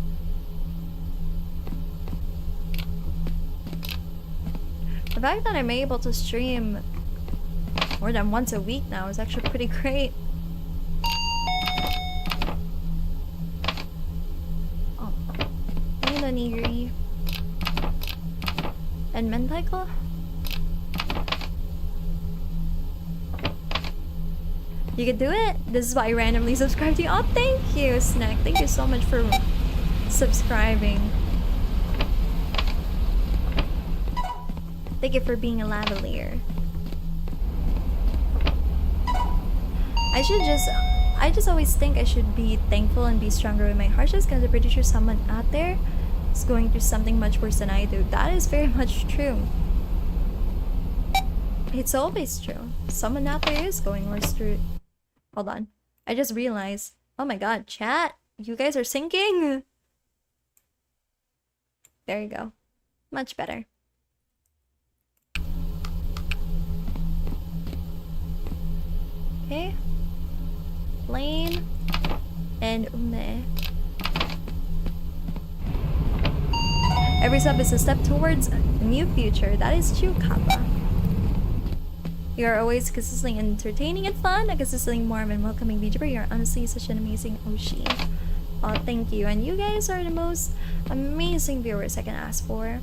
The fact that I'm able to stream more than once a week now is actually pretty great. Oh. Hey, Onigiri. And Mentaiko? You can do it? This is why I randomly subscribed to you. Oh, thank you, Snack. Thank you so much for subscribing. Thank you for being a lavalier. I just always think I should be thankful and be stronger with my heart, just because I'm pretty sure someone out there is going through something much worse than I do. That is very much true. It's always true. Someone out there is going worse through. Hold on. I just realized. Oh my god, chat. You guys are syncing. There you go. Much better. Okay. Plain and ume. Every step is a step towards a new future. That is true, Kappa. You are always consistently entertaining and fun, a consistently warm and welcoming VTuber. You are honestly such an amazing Oshi. Oh, thank you. And you guys are the most amazing viewers I can ask for.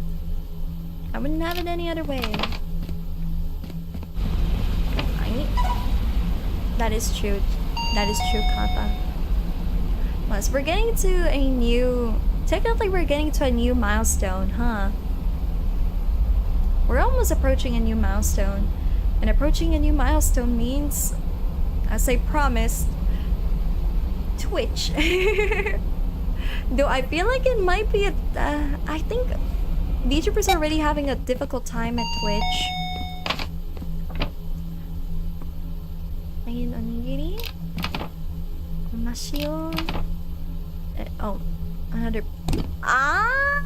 I wouldn't have it any other way. That is true. That is true, Kappa. Plus, we're getting to a new... Technically, we're getting to a new milestone, huh? We're almost approaching a new milestone. And approaching a new milestone means, as I promised, Twitch. Though I feel like it might be a... I think VTubers are already having a difficult time at Twitch. Ayun, onigiri. Mashio. Oh, another... Ah!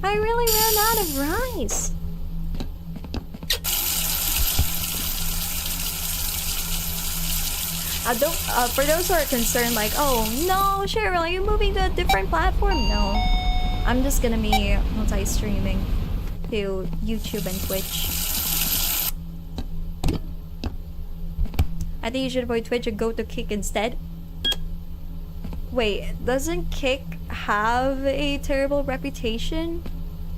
I really ran out of rice. For those who are concerned, like, oh no, Cheryl, are you moving to a different platform? No, I'm just gonna be multi-streaming to YouTube and Twitch. I think you should avoid Twitch and go to Kick instead. Wait, doesn't Kick have a terrible reputation?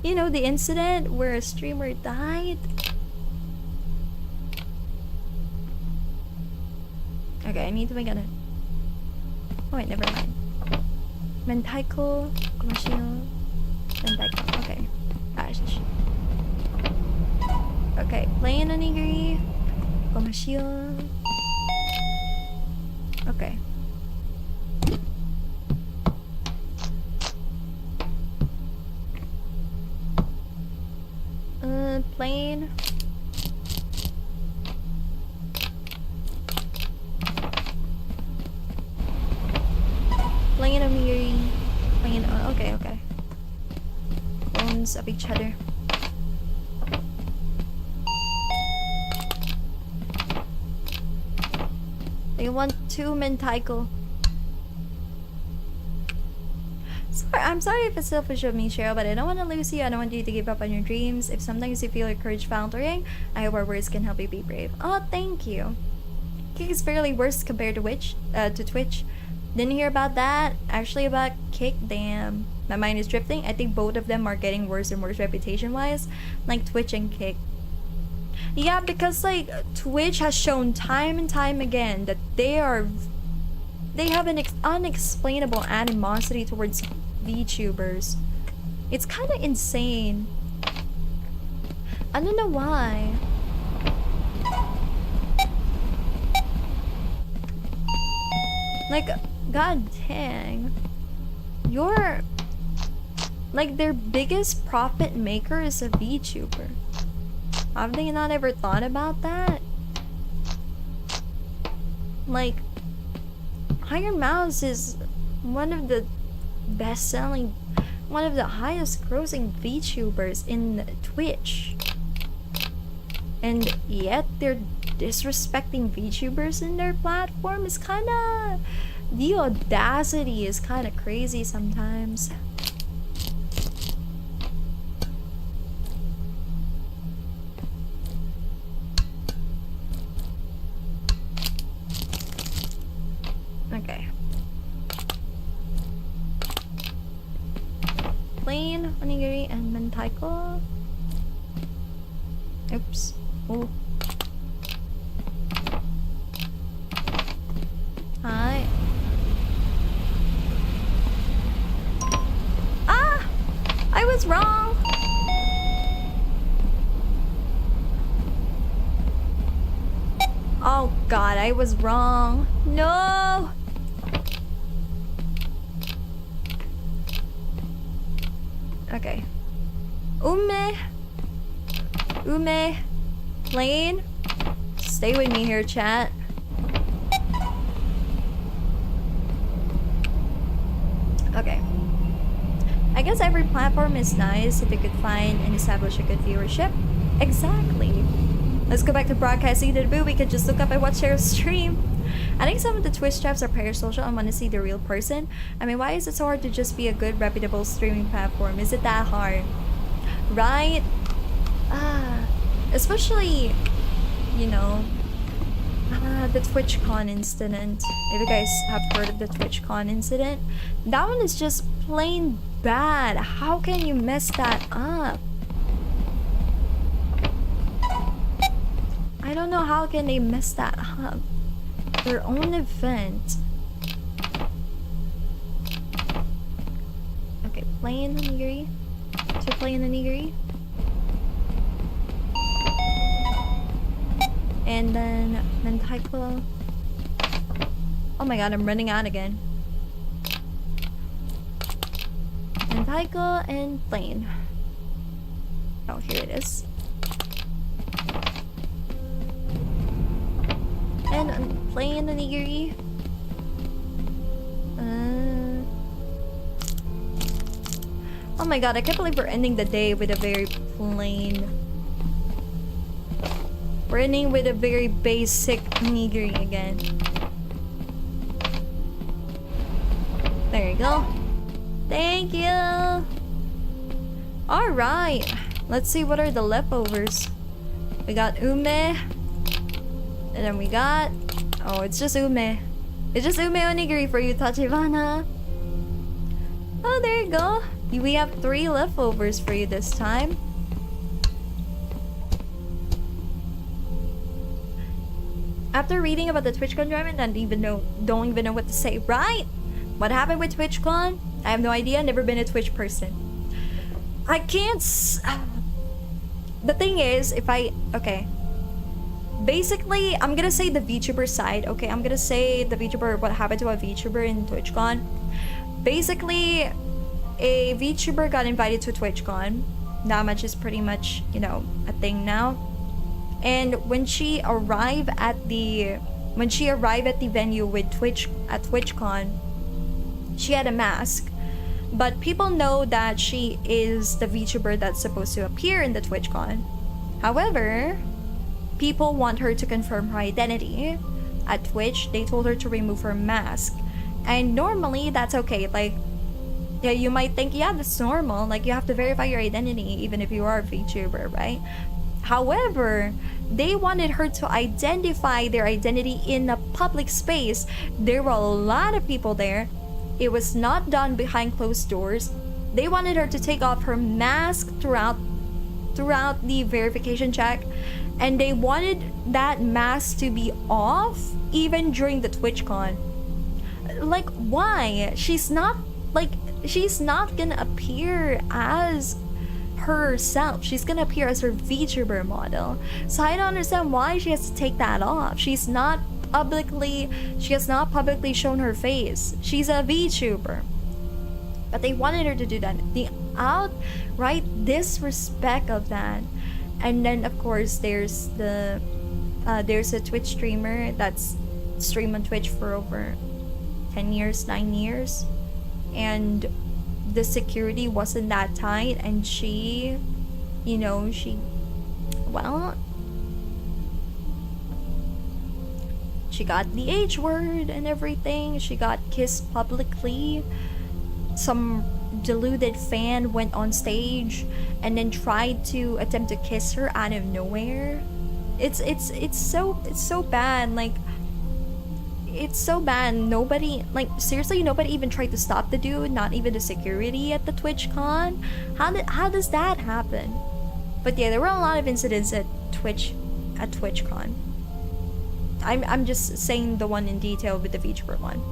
You know, the incident where a streamer died? Okay, I need to make a... Oh wait, never mind. Mentaiko, kumashio, mentaiko. Okay. Okay, plain onigiri, kumashio. Okay. Plain. Plain onigiri. Plain. Okay, okay. Bones of each other. They want 2 mentaiko. Sorry, I'm sorry if it's selfish of me, Cheryl, but I don't want to lose you. I don't want you to give up on your dreams. If sometimes you feel your courage faltering, I hope our words can help you be brave. Oh, thank you. Kick is fairly worse compared to Twitch. Didn't hear about that. Actually, about Kick, damn. My mind is drifting. I think both of them are getting worse and worse reputation-wise, like Twitch and Kick. Yeah, because like Twitch has shown time and time again that they have an unexplainable animosity towards VTubers. It's kind of insane. I don't know why. Like, god dang. You're like their biggest profit maker is a VTuber. Have they not ever thought about that? Like, Iron Mouse is one of the best-selling, one of the highest-grossing VTubers in Twitch. And yet they're disrespecting VTubers in their platform. Is kinda... The audacity is kinda crazy sometimes. Okay. Plain onigiri and mentaiko. Oops. Oh. Hi. Ah! I was wrong! Oh god, I was wrong. No! Okay. Ume. Plain. Stay with me here, chat. Okay. I guess every platform is nice if you could find and establish a good viewership. Exactly. Let's go back to broadcasting to the booth. We could just look up and watch Cheryl's stream. I think some of the Twitch traps are parasocial and want to see the real person. I mean, why is it so hard to just be a good, reputable streaming platform? Is it that hard? Right? Especially, you know, the TwitchCon incident. If you guys have heard of the TwitchCon incident, that one is just plain bad. How can you mess that up? I don't know how can they mess that up. Their own event. Okay, plain onigiri. So plain onigiri. And then mentaiko. Oh my god, I'm running out again. Mentaiko and plain. Oh, here it is. And plain onigiri. Oh my god, I can't believe we're ending the day with a very plain. We're ending with a very basic onigiri again. There you go. Thank you. Alright. Let's see what are the leftovers. We got ume. And then we got... Oh, it's just ume. It's just ume onigiri for you, Tachibana. Oh, there you go. We have 3 leftovers for you this time. After reading about the TwitchCon drama, don't even know what to say, right? What happened with TwitchCon? I have no idea. Never been a Twitch person. I can't. The thing is, okay. Basically, I'm gonna say the VTuber side. Okay, I'm gonna say the VTuber. What happened to a VTuber in TwitchCon? Basically, a VTuber got invited to TwitchCon. That much is pretty much, you know, a thing now. And when she arrived at the venue with TwitchCon, she had a mask. But people know that she is the VTuber that's supposed to appear in the TwitchCon. However, people want her to confirm her identity. At Twitch, they told her to remove her mask. And normally, that's okay. Like, yeah, you might think, yeah, that's normal. Like, you have to verify your identity even if you are a VTuber, right? However, they wanted her to identify their identity in a public space. There were a lot of people there. It was not done behind closed doors. They wanted her to take off her mask throughout the verification check, and they wanted that mask to be off even during the TwitchCon. Like, why? She's not gonna appear as herself. She's gonna appear as her VTuber model. So I don't understand why she has to take that off. She has not publicly shown her face. She's a VTuber. But they wanted her to do that. The outright disrespect of that. And then of course there's a Twitch streamer that's streamed on Twitch for over 10 years, 9 years. And the security wasn't that tight, and she got the H word and everything. She got kissed publicly. Some deluded fan went on stage and then tried to attempt to kiss her out of nowhere. It's so bad. Like, it's so bad. Nobody, like, seriously, nobody even tried to stop the dude, not even the security at the TwitchCon. How does that happen? But yeah, there were a lot of incidents at TwitchCon. I'm just saying the one in detail with the VTuber one.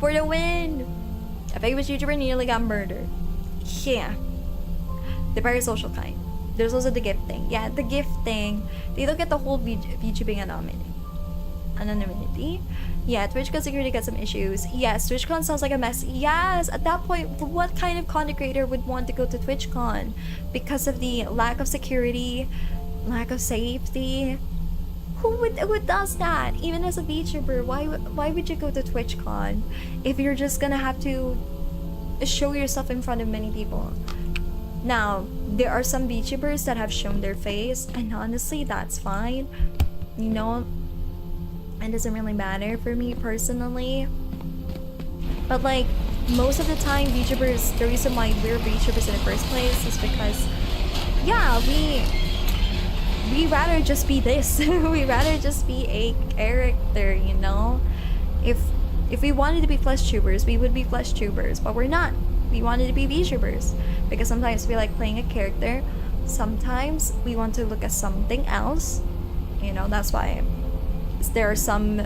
For the win! A famous YouTuber nearly got murdered. Yeah. The parasocial kind. There's also the gift thing. Yeah, the gift thing. They don't get the whole VTubing anonymity. Yeah, TwitchCon security got some issues. Yes, TwitchCon sounds like a mess. Yes, at that point, what kind of content creator would want to go to TwitchCon? Because of the lack of security, lack of safety. Who does that? Even as a VTuber, why would you go to TwitchCon if you're just gonna have to show yourself in front of many people? Now, there are some VTubers that have shown their face, and honestly, that's fine. You know, it doesn't really matter for me personally. But like, most of the time, VTubers, the reason why we're VTubers in the first place is because, yeah, we rather just be this. We rather just be a character, you know? If we wanted to be flesh tubers, we would be flesh tubers, but we're not. We wanted to be VTubers because sometimes we like playing a character. Sometimes we want to look at something else. You know, that's why there are some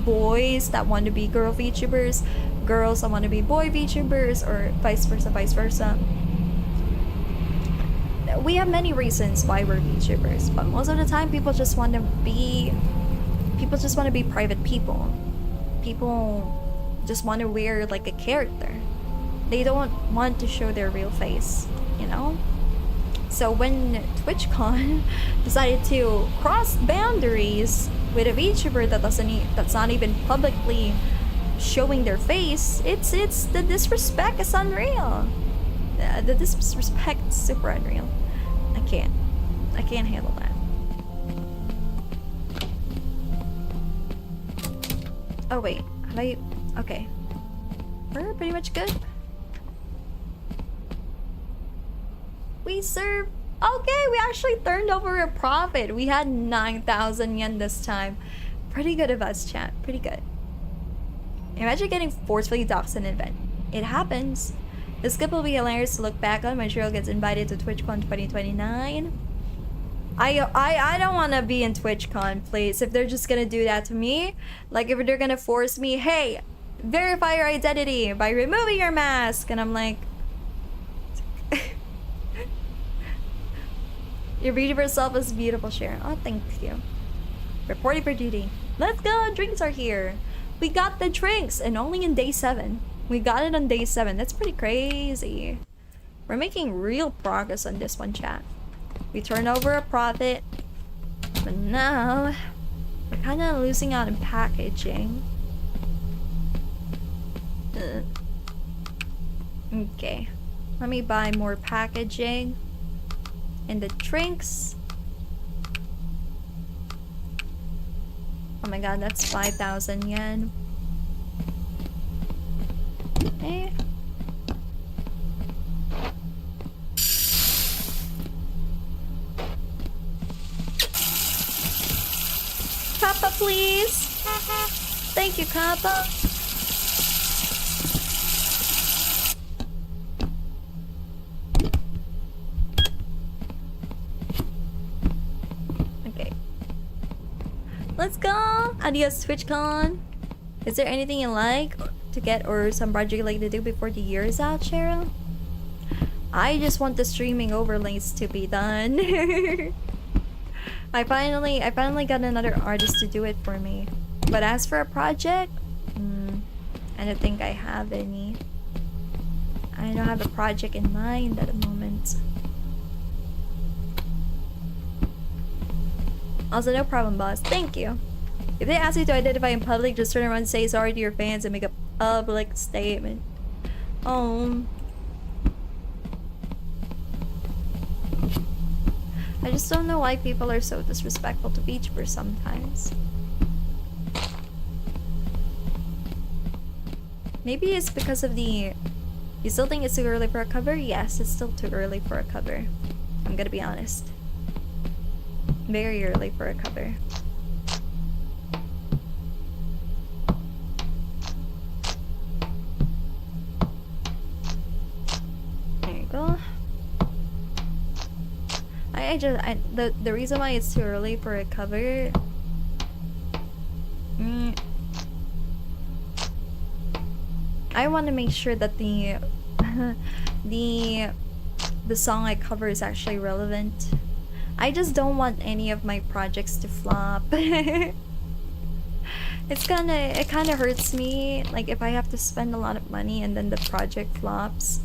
boys that want to be girl VTubers, girls that want to be boy VTubers, or vice versa. We have many reasons why we're VTubers, but most of the time people just want to be private people. People just want to wear like a character. They don't want to show their real face, you know? So when TwitchCon decided to cross boundaries with a VTuber that's not even publicly showing their face, it's the disrespect is unreal. The disrespect is super unreal. I can't handle that. Oh wait, okay. We're pretty much good. We serve. Okay, we actually turned over a profit. We had 9,000 yen this time. Pretty good of us, chat. Pretty good. Imagine getting forcefully doxxed in an event. It happens. This clip will be hilarious to look back on when Cheryl gets invited to TwitchCon 2029. I don't want to be in TwitchCon, please. If they're just gonna do that to me, like if they're gonna force me, hey, verify your identity by removing your mask. And I'm like, your VTuber self is beautiful, Sharon. Oh, thank you. Reporting for duty. Let's go. Drinks are here. We got the drinks, and only in day 7. We got it on day 7. That's pretty crazy. We're making real progress on this one, chat. We turned over a profit, but now we're kind of losing out in packaging. Okay, let me buy more packaging and the drinks. Oh my god, that's 5,000 yen. Okay. Kappa, please. Thank you, Kappa. Okay. Let's go. Adios, TwitchCon. Is there anything you like to get or some project you like to do before the year is out, Cheryl? I just want the streaming overlays to be done. I finally got another artist to do it for me. But as for a project, I don't think I have any. I don't have a project in mind at the moment. Also, no problem, boss. Thank you. If they ask you to identify in public, just turn around and say sorry to your fans and make a public statement. I just don't know why people are so disrespectful to VTubers sometimes. Maybe it's because of the... You still think it's too early for a cover? Yes, it's still too early for a cover. I'm gonna be honest. Very early for a cover. There you go. The reason why it's too early for a cover, I want to make sure that the the song I cover is actually relevant. I just don't want any of my projects to flop. It kind of hurts me, like if I have to spend a lot of money and then the project flops.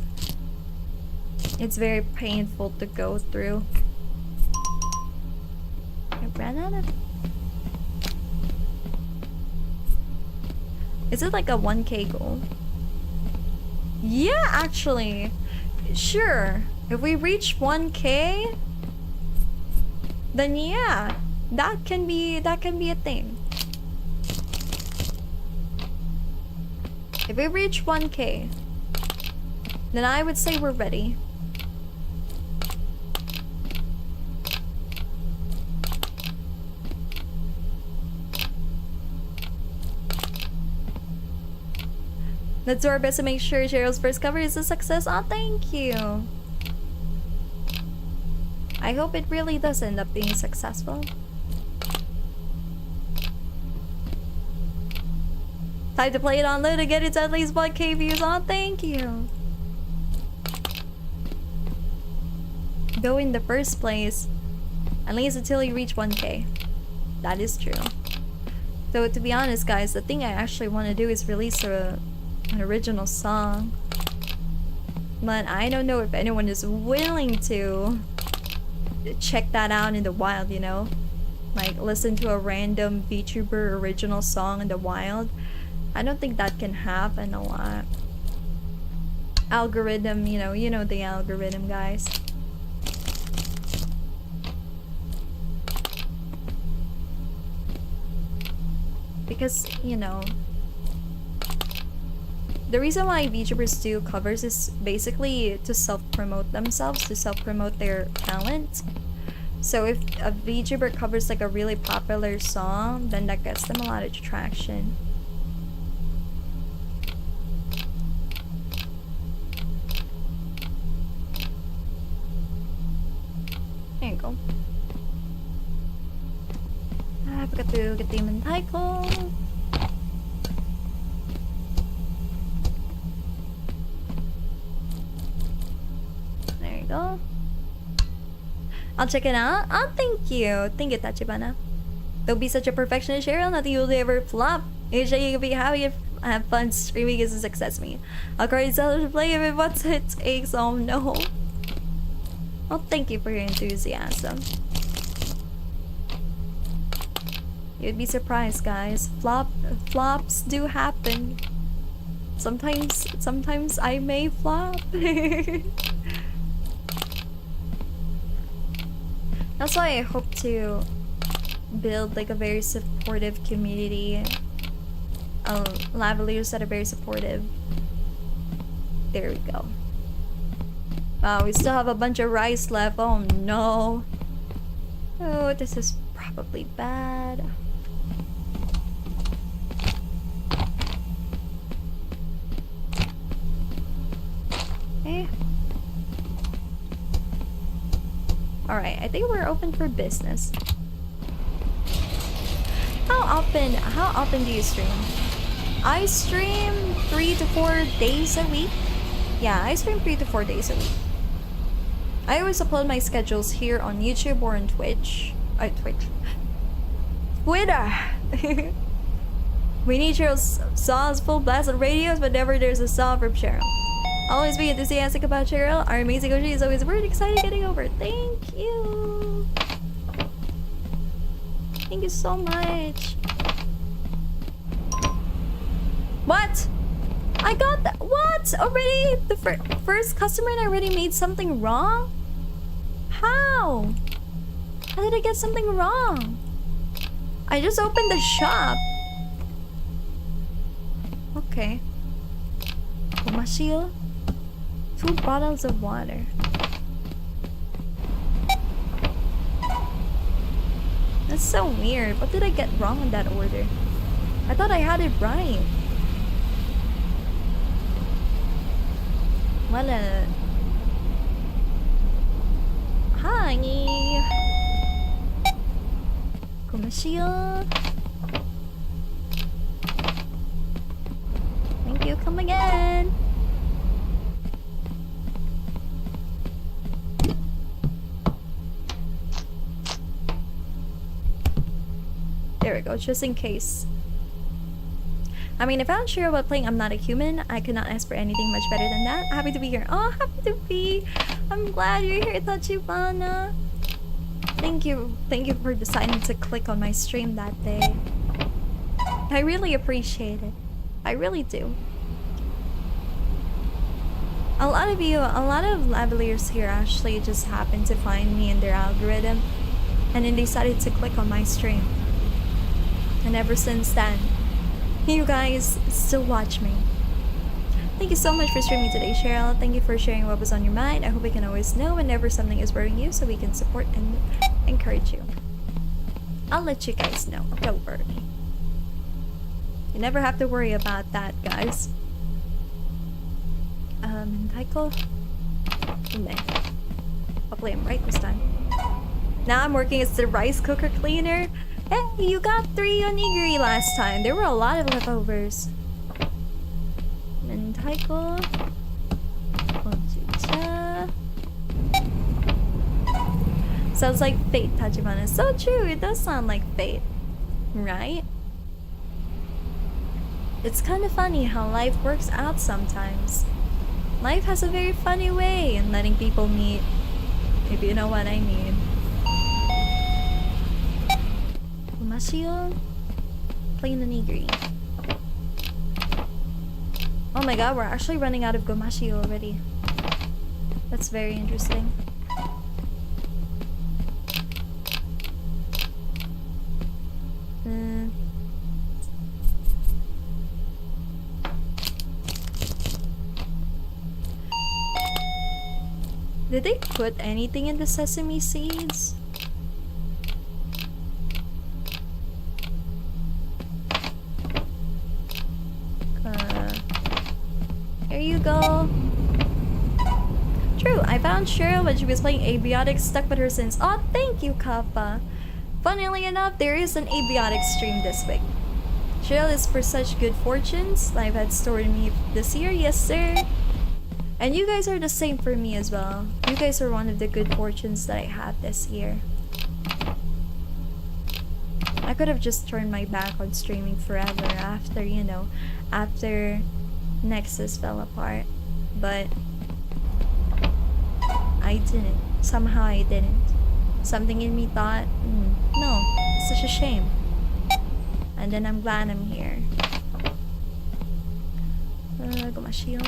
It's very painful to go through. I ran out of... Is it like a 1K goal? Yeah, actually. Sure. If we reach 1K, then yeah, that can be a thing. If we reach 1K, then I would say we're ready. Let's do our best to make sure Cheryl's first cover is a success. Oh, thank you. I hope it really does end up being successful. Time to play it on low to get it to at least 1K views. Oh, thank you. Though in the first place, at least until you reach 1K. That is true. So to be honest, guys, the thing I actually want to do is release an original song. But I don't know if anyone is willing to check that out in the wild, you know? Like, listen to a random VTuber original song in the wild. I don't think that can happen a lot. Algorithm, you know the algorithm, guys. Because, the reason why VTubers do covers is basically to self-promote themselves, to self-promote their talent. So if a VTuber covers like a really popular song, then that gets them a lot of traction. There you go. I forgot to get the mentai. I'll check it out. Oh, thank you. Thank you, Tachibana. Don't be such a perfectionist, Cheryl. Nothing you'll ever flop. Usually you can be happy and have fun. Streaming is a success me. I'll call yourself to play if it wants it takes. Oh no. Well, thank you for your enthusiasm. You'd be surprised, guys. Flops do happen. Sometimes I may flop. That's why I hope to build like a very supportive community. Lavaliers that are very supportive. There we go. Wow, we still have a bunch of rice left. Oh no. Oh, this is probably bad. Okay. Alright, I think we're open for business. How often do you stream? I stream 3 to 4 days a week. Yeah, I stream 3 to 4 days a week. I always upload my schedules here on YouTube or on Twitch. Twitter! We need Cheryl's songs, full blast on radios, but never there's a song from Cheryl. Always be enthusiastic about Cheryl. Our amazing OG is always very excited getting over. Thank you! Thank you so much. What? I got that. What? Already? The first customer and I already made something wrong? How? How did I get something wrong? I just opened the shop. Okay. Kumashio? 2 bottles of water. That's so weird. What did I get wrong in that order? I thought I had it right. Wala. Hi. Kumashio. Thank you. Come again. There we go, just in case. I mean, if I'm sure about playing I'm Not a Human, I could not ask for anything much better than that. Happy to be here. Oh, happy to be. I'm glad you're here, Tachibana. Thank you for deciding to click on my stream that day. I really appreciate it. I really do. A lot of lavaliers here actually just happened to find me in their algorithm and then decided to click on my stream. And ever since then, you guys still watch me. Thank you so much for streaming today, Cheryl. Thank you for sharing what was on your mind. I hope we can always know whenever something is worrying you so we can support and encourage you. I'll let you guys know. Don't worry. You never have to worry about that, guys. Taiko? Hopefully I'm right this time. Now I'm working as the rice cooker cleaner. Hey, you got 3 onigiri last time. There were a lot of leftovers. Mentaiko. Konjucha. Sounds like fate, Tachibana. So true, it does sound like fate. Right? It's kind of funny how life works out sometimes. Life has a very funny way in letting people meet. If you know what I mean. Kumashio? Plain onigiri. Oh my god, we're actually running out of gomashio already. That's very interesting. Did they put anything in the sesame seeds? Here you go. True, I found Cheryl when she was playing Abiotic, stuck with her since. Oh, thank you, Kappa. Funnily enough, there is an Abiotic stream this week. Cheryl is for such good fortunes. Life had stored me this year, yes sir. And you guys are the same for me as well. You guys are one of the good fortunes that I had this year. I could have just turned my back on streaming forever after, you know, after Nexus fell apart. But I didn't. Somehow I didn't. Something in me thought, no, it's such a shame. And then I'm glad I'm here. Gomashiyo.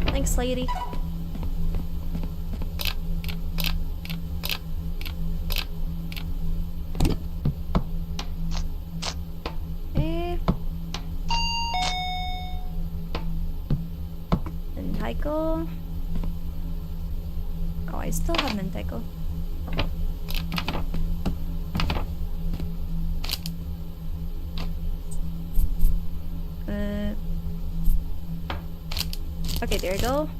Thanks, lady. Mentaiko. Oh, I still have Mentaiko. Okay, there you go.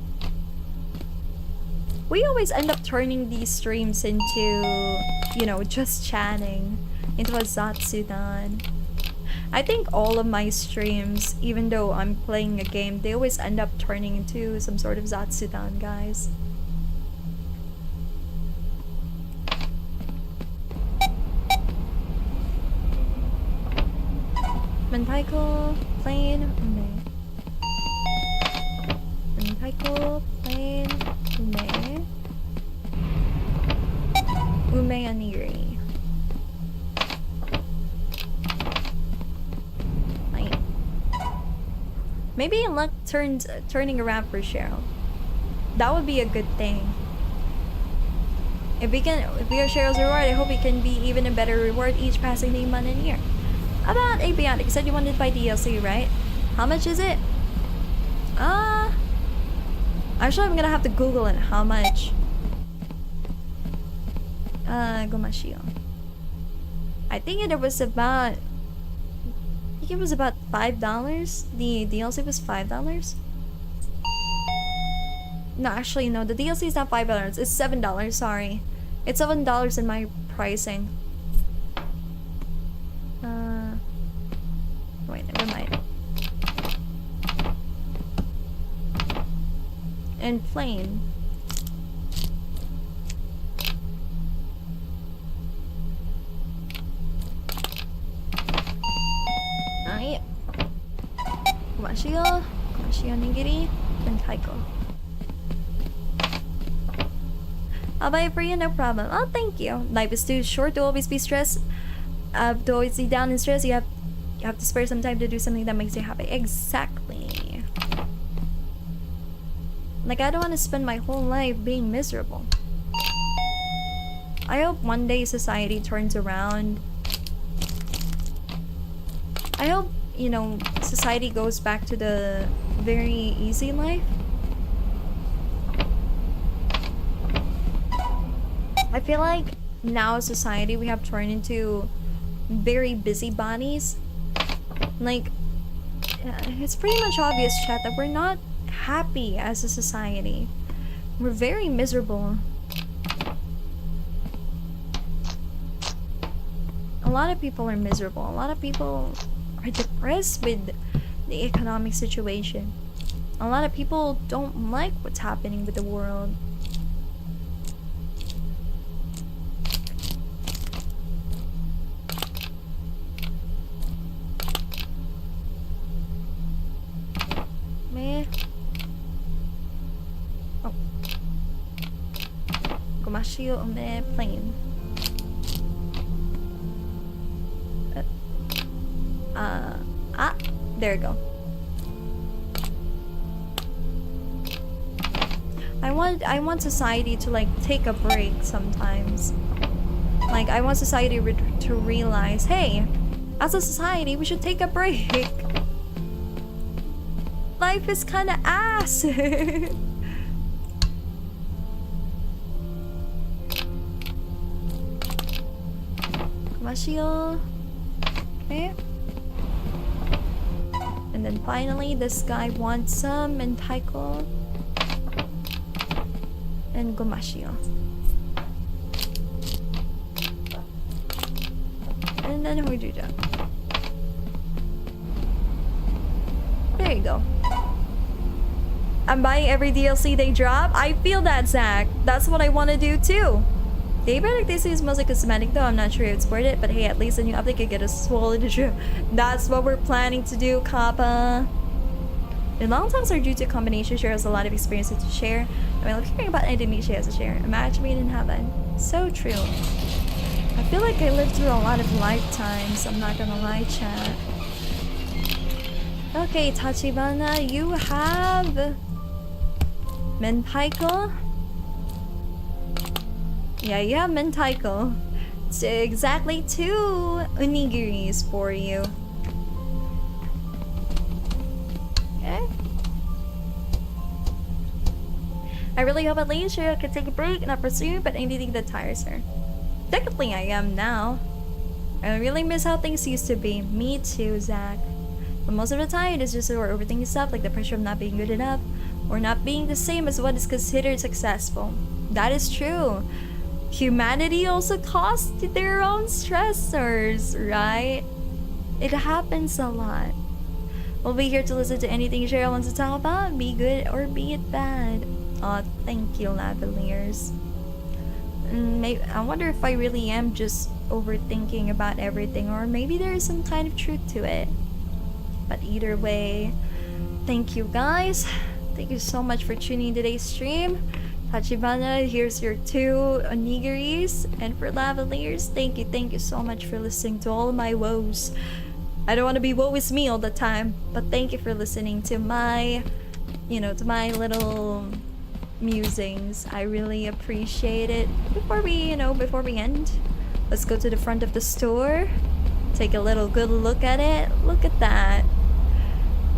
We always end up turning these streams into, you know, just chatting, into a Zatsudan. I think all of my streams, even though I'm playing a game, they always end up turning into some sort of Zatsudan, guys. Mentaiko, plain, ume. Mentaiko, plain, ume. Ume onigiri. Maybe luck turning around for Cheryl. That would be a good thing. If we are Cheryl's reward, I hope it can be even a better reward each passing day, month, and year. About Abiotic, you said you wanted to buy DLC, right? How much is it? Actually, I'm gonna have to Google it. How much? Gomashiyo. I think it was about. I think it was about $5. The DLC was $5. No, actually, no. The DLC is not $5. It's $7. Sorry, it's $7 in my pricing. Wait, never mind. And plain. Alright. Gomashiyo onigiri, and taiko. I'll buy it for you, no problem. Oh, thank you. Life is too short to always be stressed. To always be down and stressed. You have to spare some time to do something that makes you happy. Exactly. Like, I don't want to spend my whole life being miserable. I hope one day society turns around. I hope, you know, society goes back to the very easy life. I feel like now society we have turned into very busybodies. Like, it's pretty much obvious, chat, that we're not happy as a society. We're very miserable. A lot of people are miserable. A lot of people are depressed with the economic situation. A lot of people don't like what's happening with the world. Oh. Gomashiyo ome plain. There you go. I want society to like take a break sometimes. Like, I want society to realize, hey, as a society, we should take a break. Life is kind of ass. Gomashiyo. Okay. And then finally, this guy wants some mentaiko and gomashiyo. And then we do that. there you go. I'm buying every DLC they drop. I feel that, Zach. That's what I want to do too. The product they say is mostly cosmetic though. I'm not sure if it's worth it, but hey, at least a new update could get us swallowed the drip. That's what we're planning to do, Kappa. The long talks are due to a combination. Share has a lot of experiences to share. I mean, I'm hearing about Indonesia as a share. Imagine being in heaven. So true. I feel like I lived through a lot of lifetimes. I'm not gonna lie, chat. Okay, Tachibana, you have Mentaiko. Yeah, you have Mentaiko. It's exactly 2 onigiris for you. Okay. I really hope at least Cheryl can take a break, not pursue, but anything that tires her. Technically, I am now. I really miss how things used to be. Me too, Zach. But most of the time, it is just we're overthinking stuff, like the pressure of not being good enough, or not being the same as what is considered successful. That is true. Humanity also caused their own stressors, right? It happens a lot. We'll be here to listen to anything Cheryl wants to talk about, be good or be it bad. Aw, thank you, Lavaliers. Maybe, I wonder if I really am just overthinking about everything, or maybe there is some kind of truth to it. But either way, thank you guys. Thank you so much for tuning in today's stream. Tachibana, here's your 2 onigiris. And for Lavaliers, thank you so much for listening to all my woes. I don't want to be woe is me all the time, but thank you for listening to my, to my little musings. I really appreciate it. Before we end, let's go to the front of the store. Take a little good look at it. Look at that.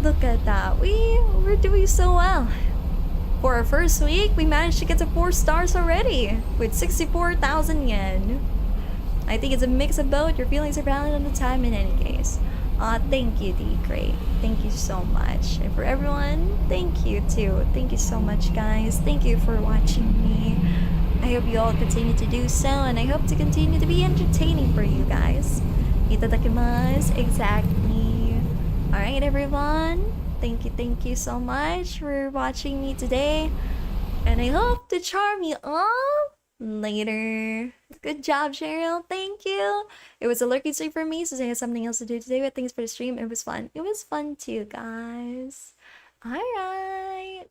Look at that. We're doing so well. For our first week, we managed to get to 4 stars already with 64,000 yen. I think it's a mix of both. Your feelings are valid on the time in any case. Thank you, D. Great. Thank you so much. And for everyone, thank you too. Thank you so much, guys. Thank you for watching me. I hope you all continue to do so, and I hope to continue to be entertaining for you guys. Itadakimasu. Exactly. Alright, everyone. Thank you so much for watching me today. And I hope to charm you all later. Good job, Cheryl. Thank you. It was a lurking stream for me, so I had something else to do today, but thanks for the stream. It was fun. It was fun too, guys. Alright.